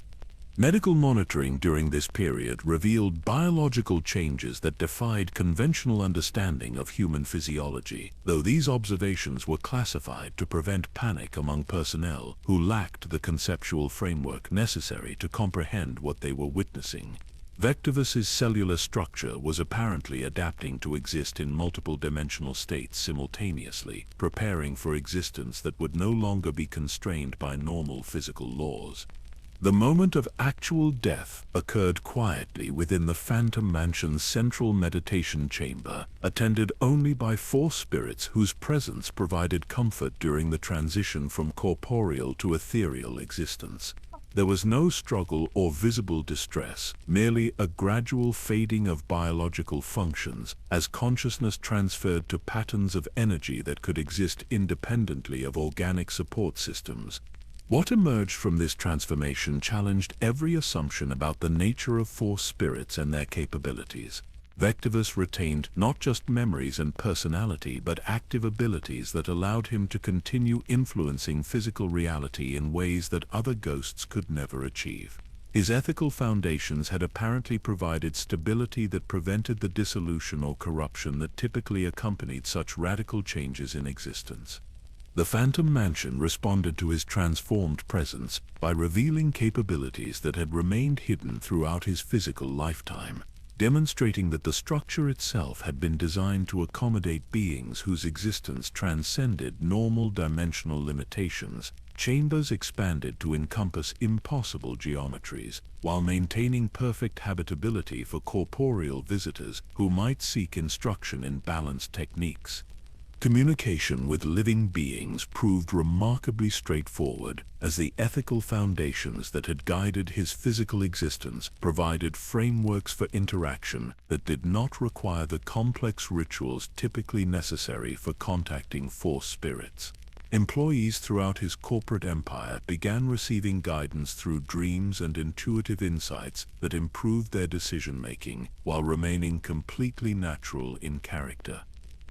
Medical monitoring during this period revealed biological changes that defied conventional understanding of human physiology, though these observations were classified to prevent panic among personnel who lacked the conceptual framework necessary to comprehend what they were witnessing. Vectivus's cellular structure was apparently adapting to exist in multiple dimensional states simultaneously, preparing for existence that would no longer be constrained by normal physical laws. The moment of actual death occurred quietly within the Phantom Mansion's central meditation chamber, attended only by 4 spirits whose presence provided comfort during the transition from corporeal to ethereal existence. There was no struggle or visible distress, merely a gradual fading of biological functions as consciousness transferred to patterns of energy that could exist independently of organic support systems. What emerged from this transformation challenged every assumption about the nature of Force spirits and their capabilities. Vectivus retained not just memories and personality, but active abilities that allowed him to continue influencing physical reality in ways that other ghosts could never achieve. His ethical foundations had apparently provided stability that prevented the dissolution or corruption that typically accompanied such radical changes in existence. The Phantom Mansion responded to his transformed presence by revealing capabilities that had remained hidden throughout his physical lifetime, demonstrating that the structure itself had been designed to accommodate beings whose existence transcended normal dimensional limitations. Chambers expanded to encompass impossible geometries, while maintaining perfect habitability for corporeal visitors who might seek instruction in balanced techniques. Communication with living beings proved remarkably straightforward, as the ethical foundations that had guided his physical existence provided frameworks for interaction that did not require the complex rituals typically necessary for contacting Force spirits. Employees throughout his corporate empire began receiving guidance through dreams and intuitive insights that improved their decision-making while remaining completely natural in character.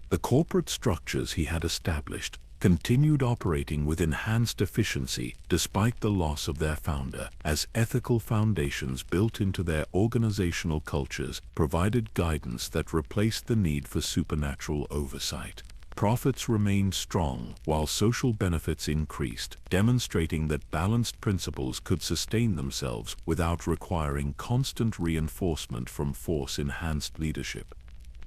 The corporate structures he had established continued operating with enhanced efficiency despite the loss of their founder, as ethical foundations built into their organizational cultures provided guidance that replaced the need for supernatural oversight. Profits remained strong while social benefits increased, demonstrating that balanced principles could sustain themselves without requiring constant reinforcement from Force-enhanced leadership.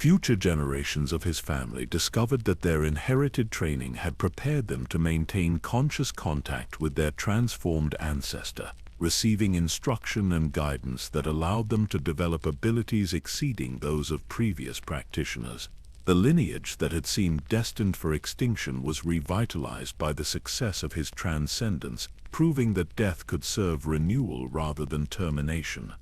Future generations of his family discovered that their inherited training had prepared them to maintain conscious contact with their transformed ancestor, receiving instruction and guidance that allowed them to develop abilities exceeding those of previous practitioners. The lineage that had seemed destined for extinction was revitalized by the success of his transcendence, proving that death could serve renewal rather than termination.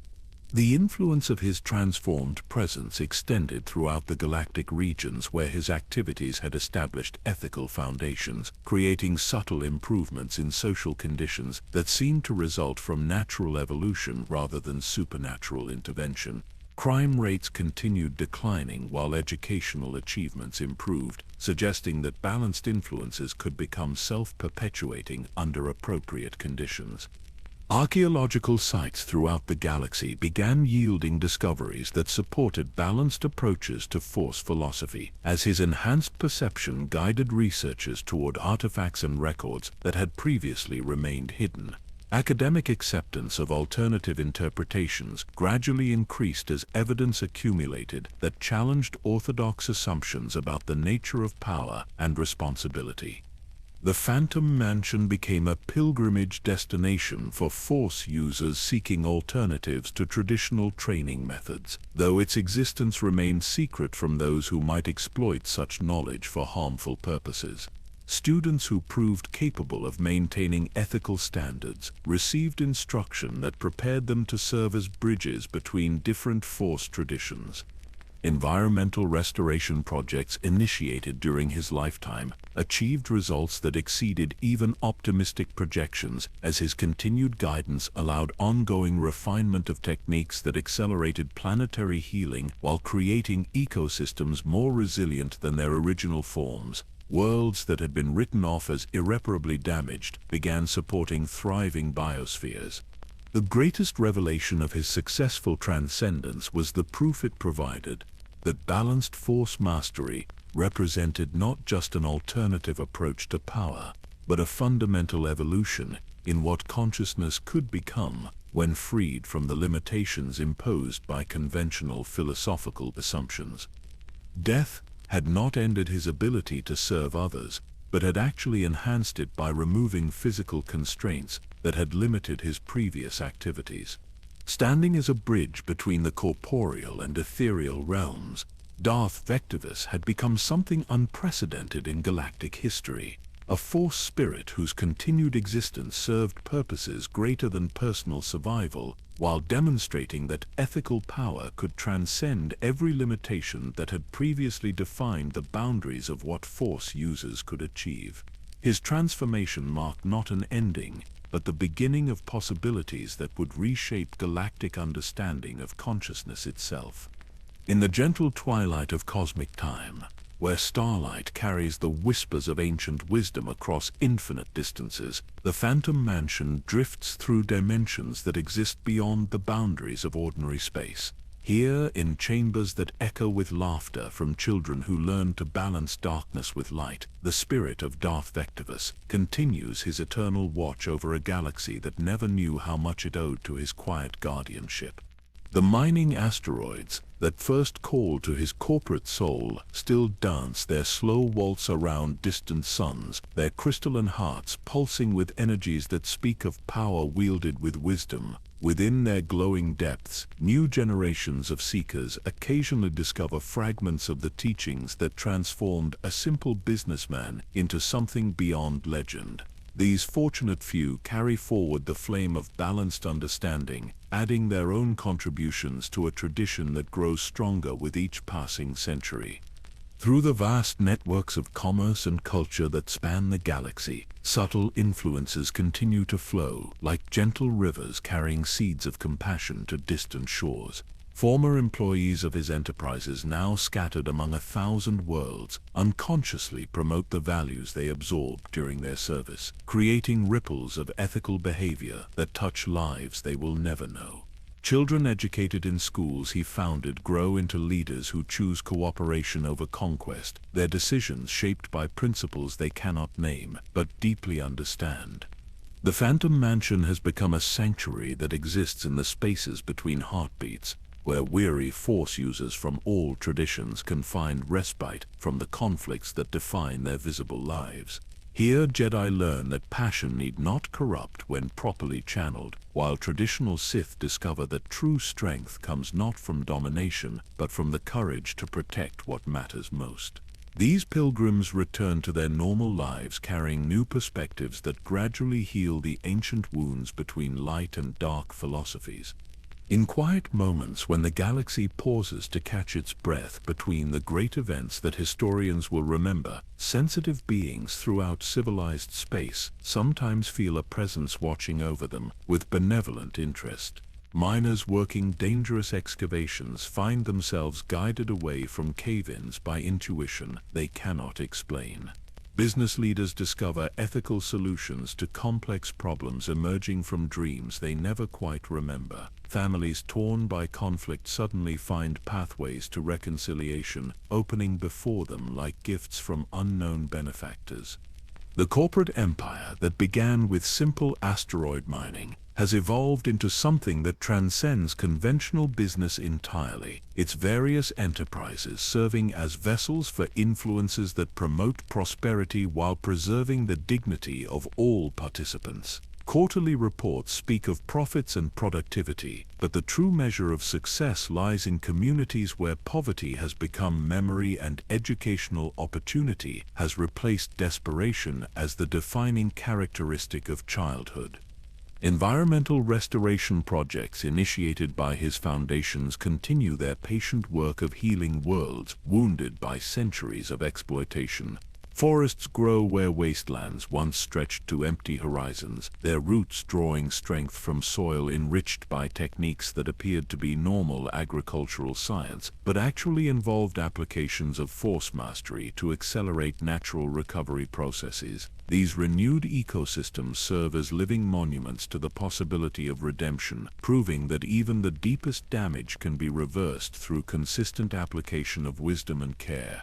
The influence of his transformed presence extended throughout the galactic regions where his activities had established ethical foundations, creating subtle improvements in social conditions that seemed to result from natural evolution rather than supernatural intervention. Crime rates continued declining while educational achievements improved, suggesting that balanced influences could become self-perpetuating under appropriate conditions. Archaeological sites throughout the galaxy began yielding discoveries that supported balanced approaches to Force philosophy, as his enhanced perception guided researchers toward artifacts and records that had previously remained hidden. Academic acceptance of alternative interpretations gradually increased as evidence accumulated that challenged orthodox assumptions about the nature of power and responsibility. The Phantom Mansion became a pilgrimage destination for Force users seeking alternatives to traditional training methods, though its existence remained secret from those who might exploit such knowledge for harmful purposes. Students who proved capable of maintaining ethical standards received instruction that prepared them to serve as bridges between different Force traditions. Environmental restoration projects initiated during his lifetime achieved results that exceeded even optimistic projections, as his continued guidance allowed ongoing refinement of techniques that accelerated planetary healing while creating ecosystems more resilient than their original forms. Worlds that had been written off as irreparably damaged began supporting thriving biospheres. The greatest revelation of his successful transcendence was the proof it provided that balanced Force mastery represented not just an alternative approach to power, but a fundamental evolution in what consciousness could become. when freed from the limitations imposed by conventional philosophical assumptions. Death had not ended his ability to serve others, but had actually enhanced it by removing physical constraints that had limited his previous activities. Standing as a bridge between the corporeal and ethereal realms, Darth Vectivus had become something unprecedented in galactic history, a force spirit whose continued existence served purposes greater than personal survival, while demonstrating that ethical power could transcend every limitation that had previously defined the boundaries of what force users could achieve. His transformation marked not an ending, but the beginning of possibilities that would reshape galactic understanding of consciousness itself. In the gentle twilight of cosmic time, where starlight carries the whispers of ancient wisdom across infinite distances, the Phantom Mansion drifts through dimensions that exist beyond the boundaries of ordinary space. Here, in chambers that echo with laughter from children who learn to balance darkness with light, the spirit of Darth Vectivus continues his eternal watch over a galaxy that never knew how much it owed to his quiet guardianship. The mining asteroids that first called to his corporate soul still dance their slow waltz around distant suns, their crystalline hearts pulsing with energies that speak of power wielded with wisdom. Within their glowing depths, new generations of seekers occasionally discover fragments of the teachings that transformed a simple businessman into something beyond legend. These fortunate few carry forward the flame of balanced understanding, adding their own contributions to a tradition that grows stronger with each passing century. Through the vast networks of commerce and culture that span the galaxy, subtle influences continue to flow, like gentle rivers carrying seeds of compassion to distant shores. Former employees of his enterprises, now scattered among 1,000 worlds, unconsciously promote the values they absorbed during their service, creating ripples of ethical behavior that touch lives they will never know. Children educated in schools he founded grow into leaders who choose cooperation over conquest, their decisions shaped by principles they cannot name, but deeply understand. The Phantom Mansion has become a sanctuary that exists in the spaces between heartbeats, where weary force users from all traditions can find respite from the conflicts that define their visible lives. Here, Jedi learn that passion need not corrupt when properly channeled, while traditional Sith discover that true strength comes not from domination, but from the courage to protect what matters most. These pilgrims return to their normal lives carrying new perspectives that gradually heal the ancient wounds between light and dark philosophies. In quiet moments when the galaxy pauses to catch its breath between the great events that historians will remember, sensitive beings throughout civilized space sometimes feel a presence watching over them with benevolent interest. Miners working dangerous excavations find themselves guided away from cave-ins by intuition they cannot explain. Business leaders discover ethical solutions to complex problems emerging from dreams they never quite remember. Families torn by conflict suddenly find pathways to reconciliation, opening before them like gifts from unknown benefactors. The corporate empire that began with simple asteroid mining has evolved into something that transcends conventional business entirely, its various enterprises serving as vessels for influences that promote prosperity while preserving the dignity of all participants. Quarterly reports speak of profits and productivity, but the true measure of success lies in communities where poverty has become memory and educational opportunity has replaced desperation as the defining characteristic of childhood. Environmental restoration projects initiated by his foundations continue their patient work of healing worlds wounded by centuries of exploitation. Forests grow where wastelands once stretched to empty horizons, their roots drawing strength from soil enriched by techniques that appeared to be normal agricultural science, but actually involved applications of force mastery to accelerate natural recovery processes. These renewed ecosystems serve as living monuments to the possibility of redemption, proving that even the deepest damage can be reversed through consistent application of wisdom and care.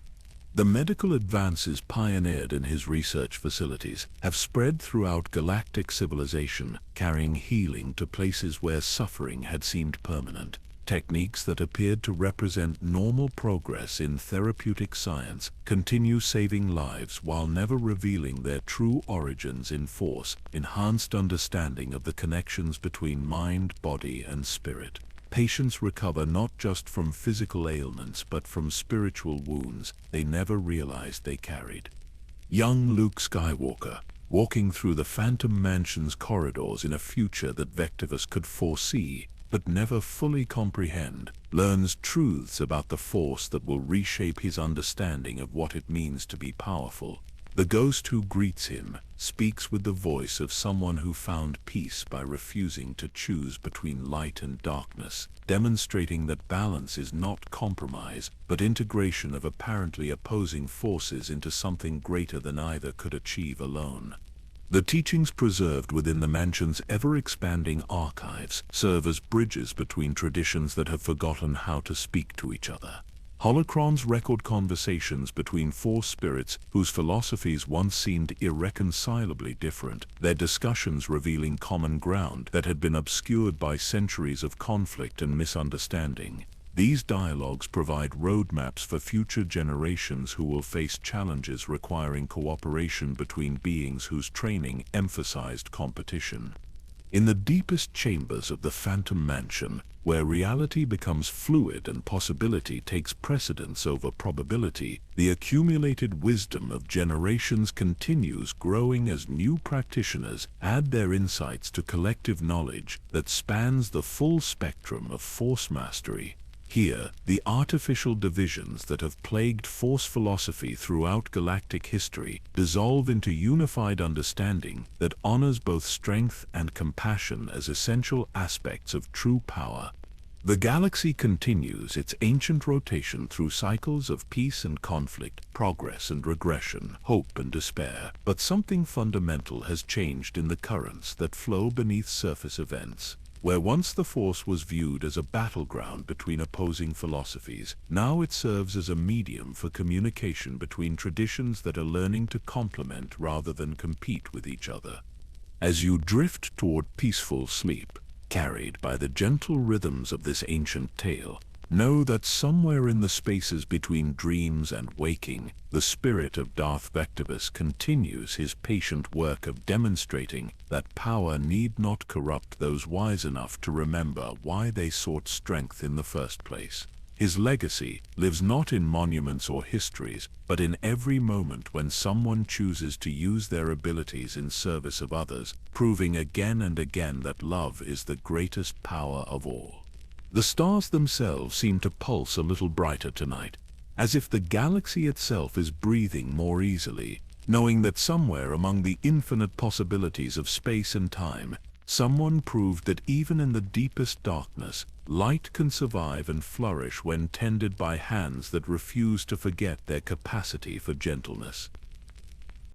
The medical advances pioneered in his research facilities have spread throughout galactic civilization, carrying healing to places where suffering had seemed permanent. Techniques that appeared to represent normal progress in therapeutic science continue saving lives while never revealing their true origins in force, enhanced understanding of the connections between mind, body, and spirit. Patients recover not just from physical ailments but from spiritual wounds they never realized they carried. Young Luke Skywalker, walking through the Phantom Mansion's corridors in a future that Vectivus could foresee but never fully comprehend, learns truths about the Force that will reshape his understanding of what it means to be powerful. The ghost who greets him speaks with the voice of someone who found peace by refusing to choose between light and darkness, demonstrating that balance is not compromise, but integration of apparently opposing forces into something greater than either could achieve alone. The teachings preserved within the mansion's ever-expanding archives serve as bridges between traditions that have forgotten how to speak to each other. Holocrons record conversations between Force spirits whose philosophies once seemed irreconcilably different, their discussions revealing common ground that had been obscured by centuries of conflict and misunderstanding. These dialogues provide roadmaps for future generations who will face challenges requiring cooperation between beings whose training emphasized competition. In the deepest chambers of the Phantom Mansion, where reality becomes fluid and possibility takes precedence over probability, the accumulated wisdom of generations continues growing as new practitioners add their insights to collective knowledge that spans the full spectrum of Force mastery. Here, the artificial divisions that have plagued Force philosophy throughout galactic history dissolve into unified understanding that honors both strength and compassion as essential aspects of true power. The galaxy continues its ancient rotation through cycles of peace and conflict, progress and regression, hope and despair, but something fundamental has changed in the currents that flow beneath surface events. Where once the Force was viewed as a battleground between opposing philosophies, now it serves as a medium for communication between traditions that are learning to complement rather than compete with each other. As you drift toward peaceful sleep, carried by the gentle rhythms of this ancient tale, know that somewhere in the spaces between dreams and waking, the spirit of Darth Vectivus continues his patient work of demonstrating that power need not corrupt those wise enough to remember why they sought strength in the first place. His legacy lives not in monuments or histories, but in every moment when someone chooses to use their abilities in service of others, proving again and again that love is the greatest power of all. The stars themselves seem to pulse a little brighter tonight, as if the galaxy itself is breathing more easily, knowing that somewhere among the infinite possibilities of space and time, someone proved that even in the deepest darkness, light can survive and flourish when tended by hands that refuse to forget their capacity for gentleness.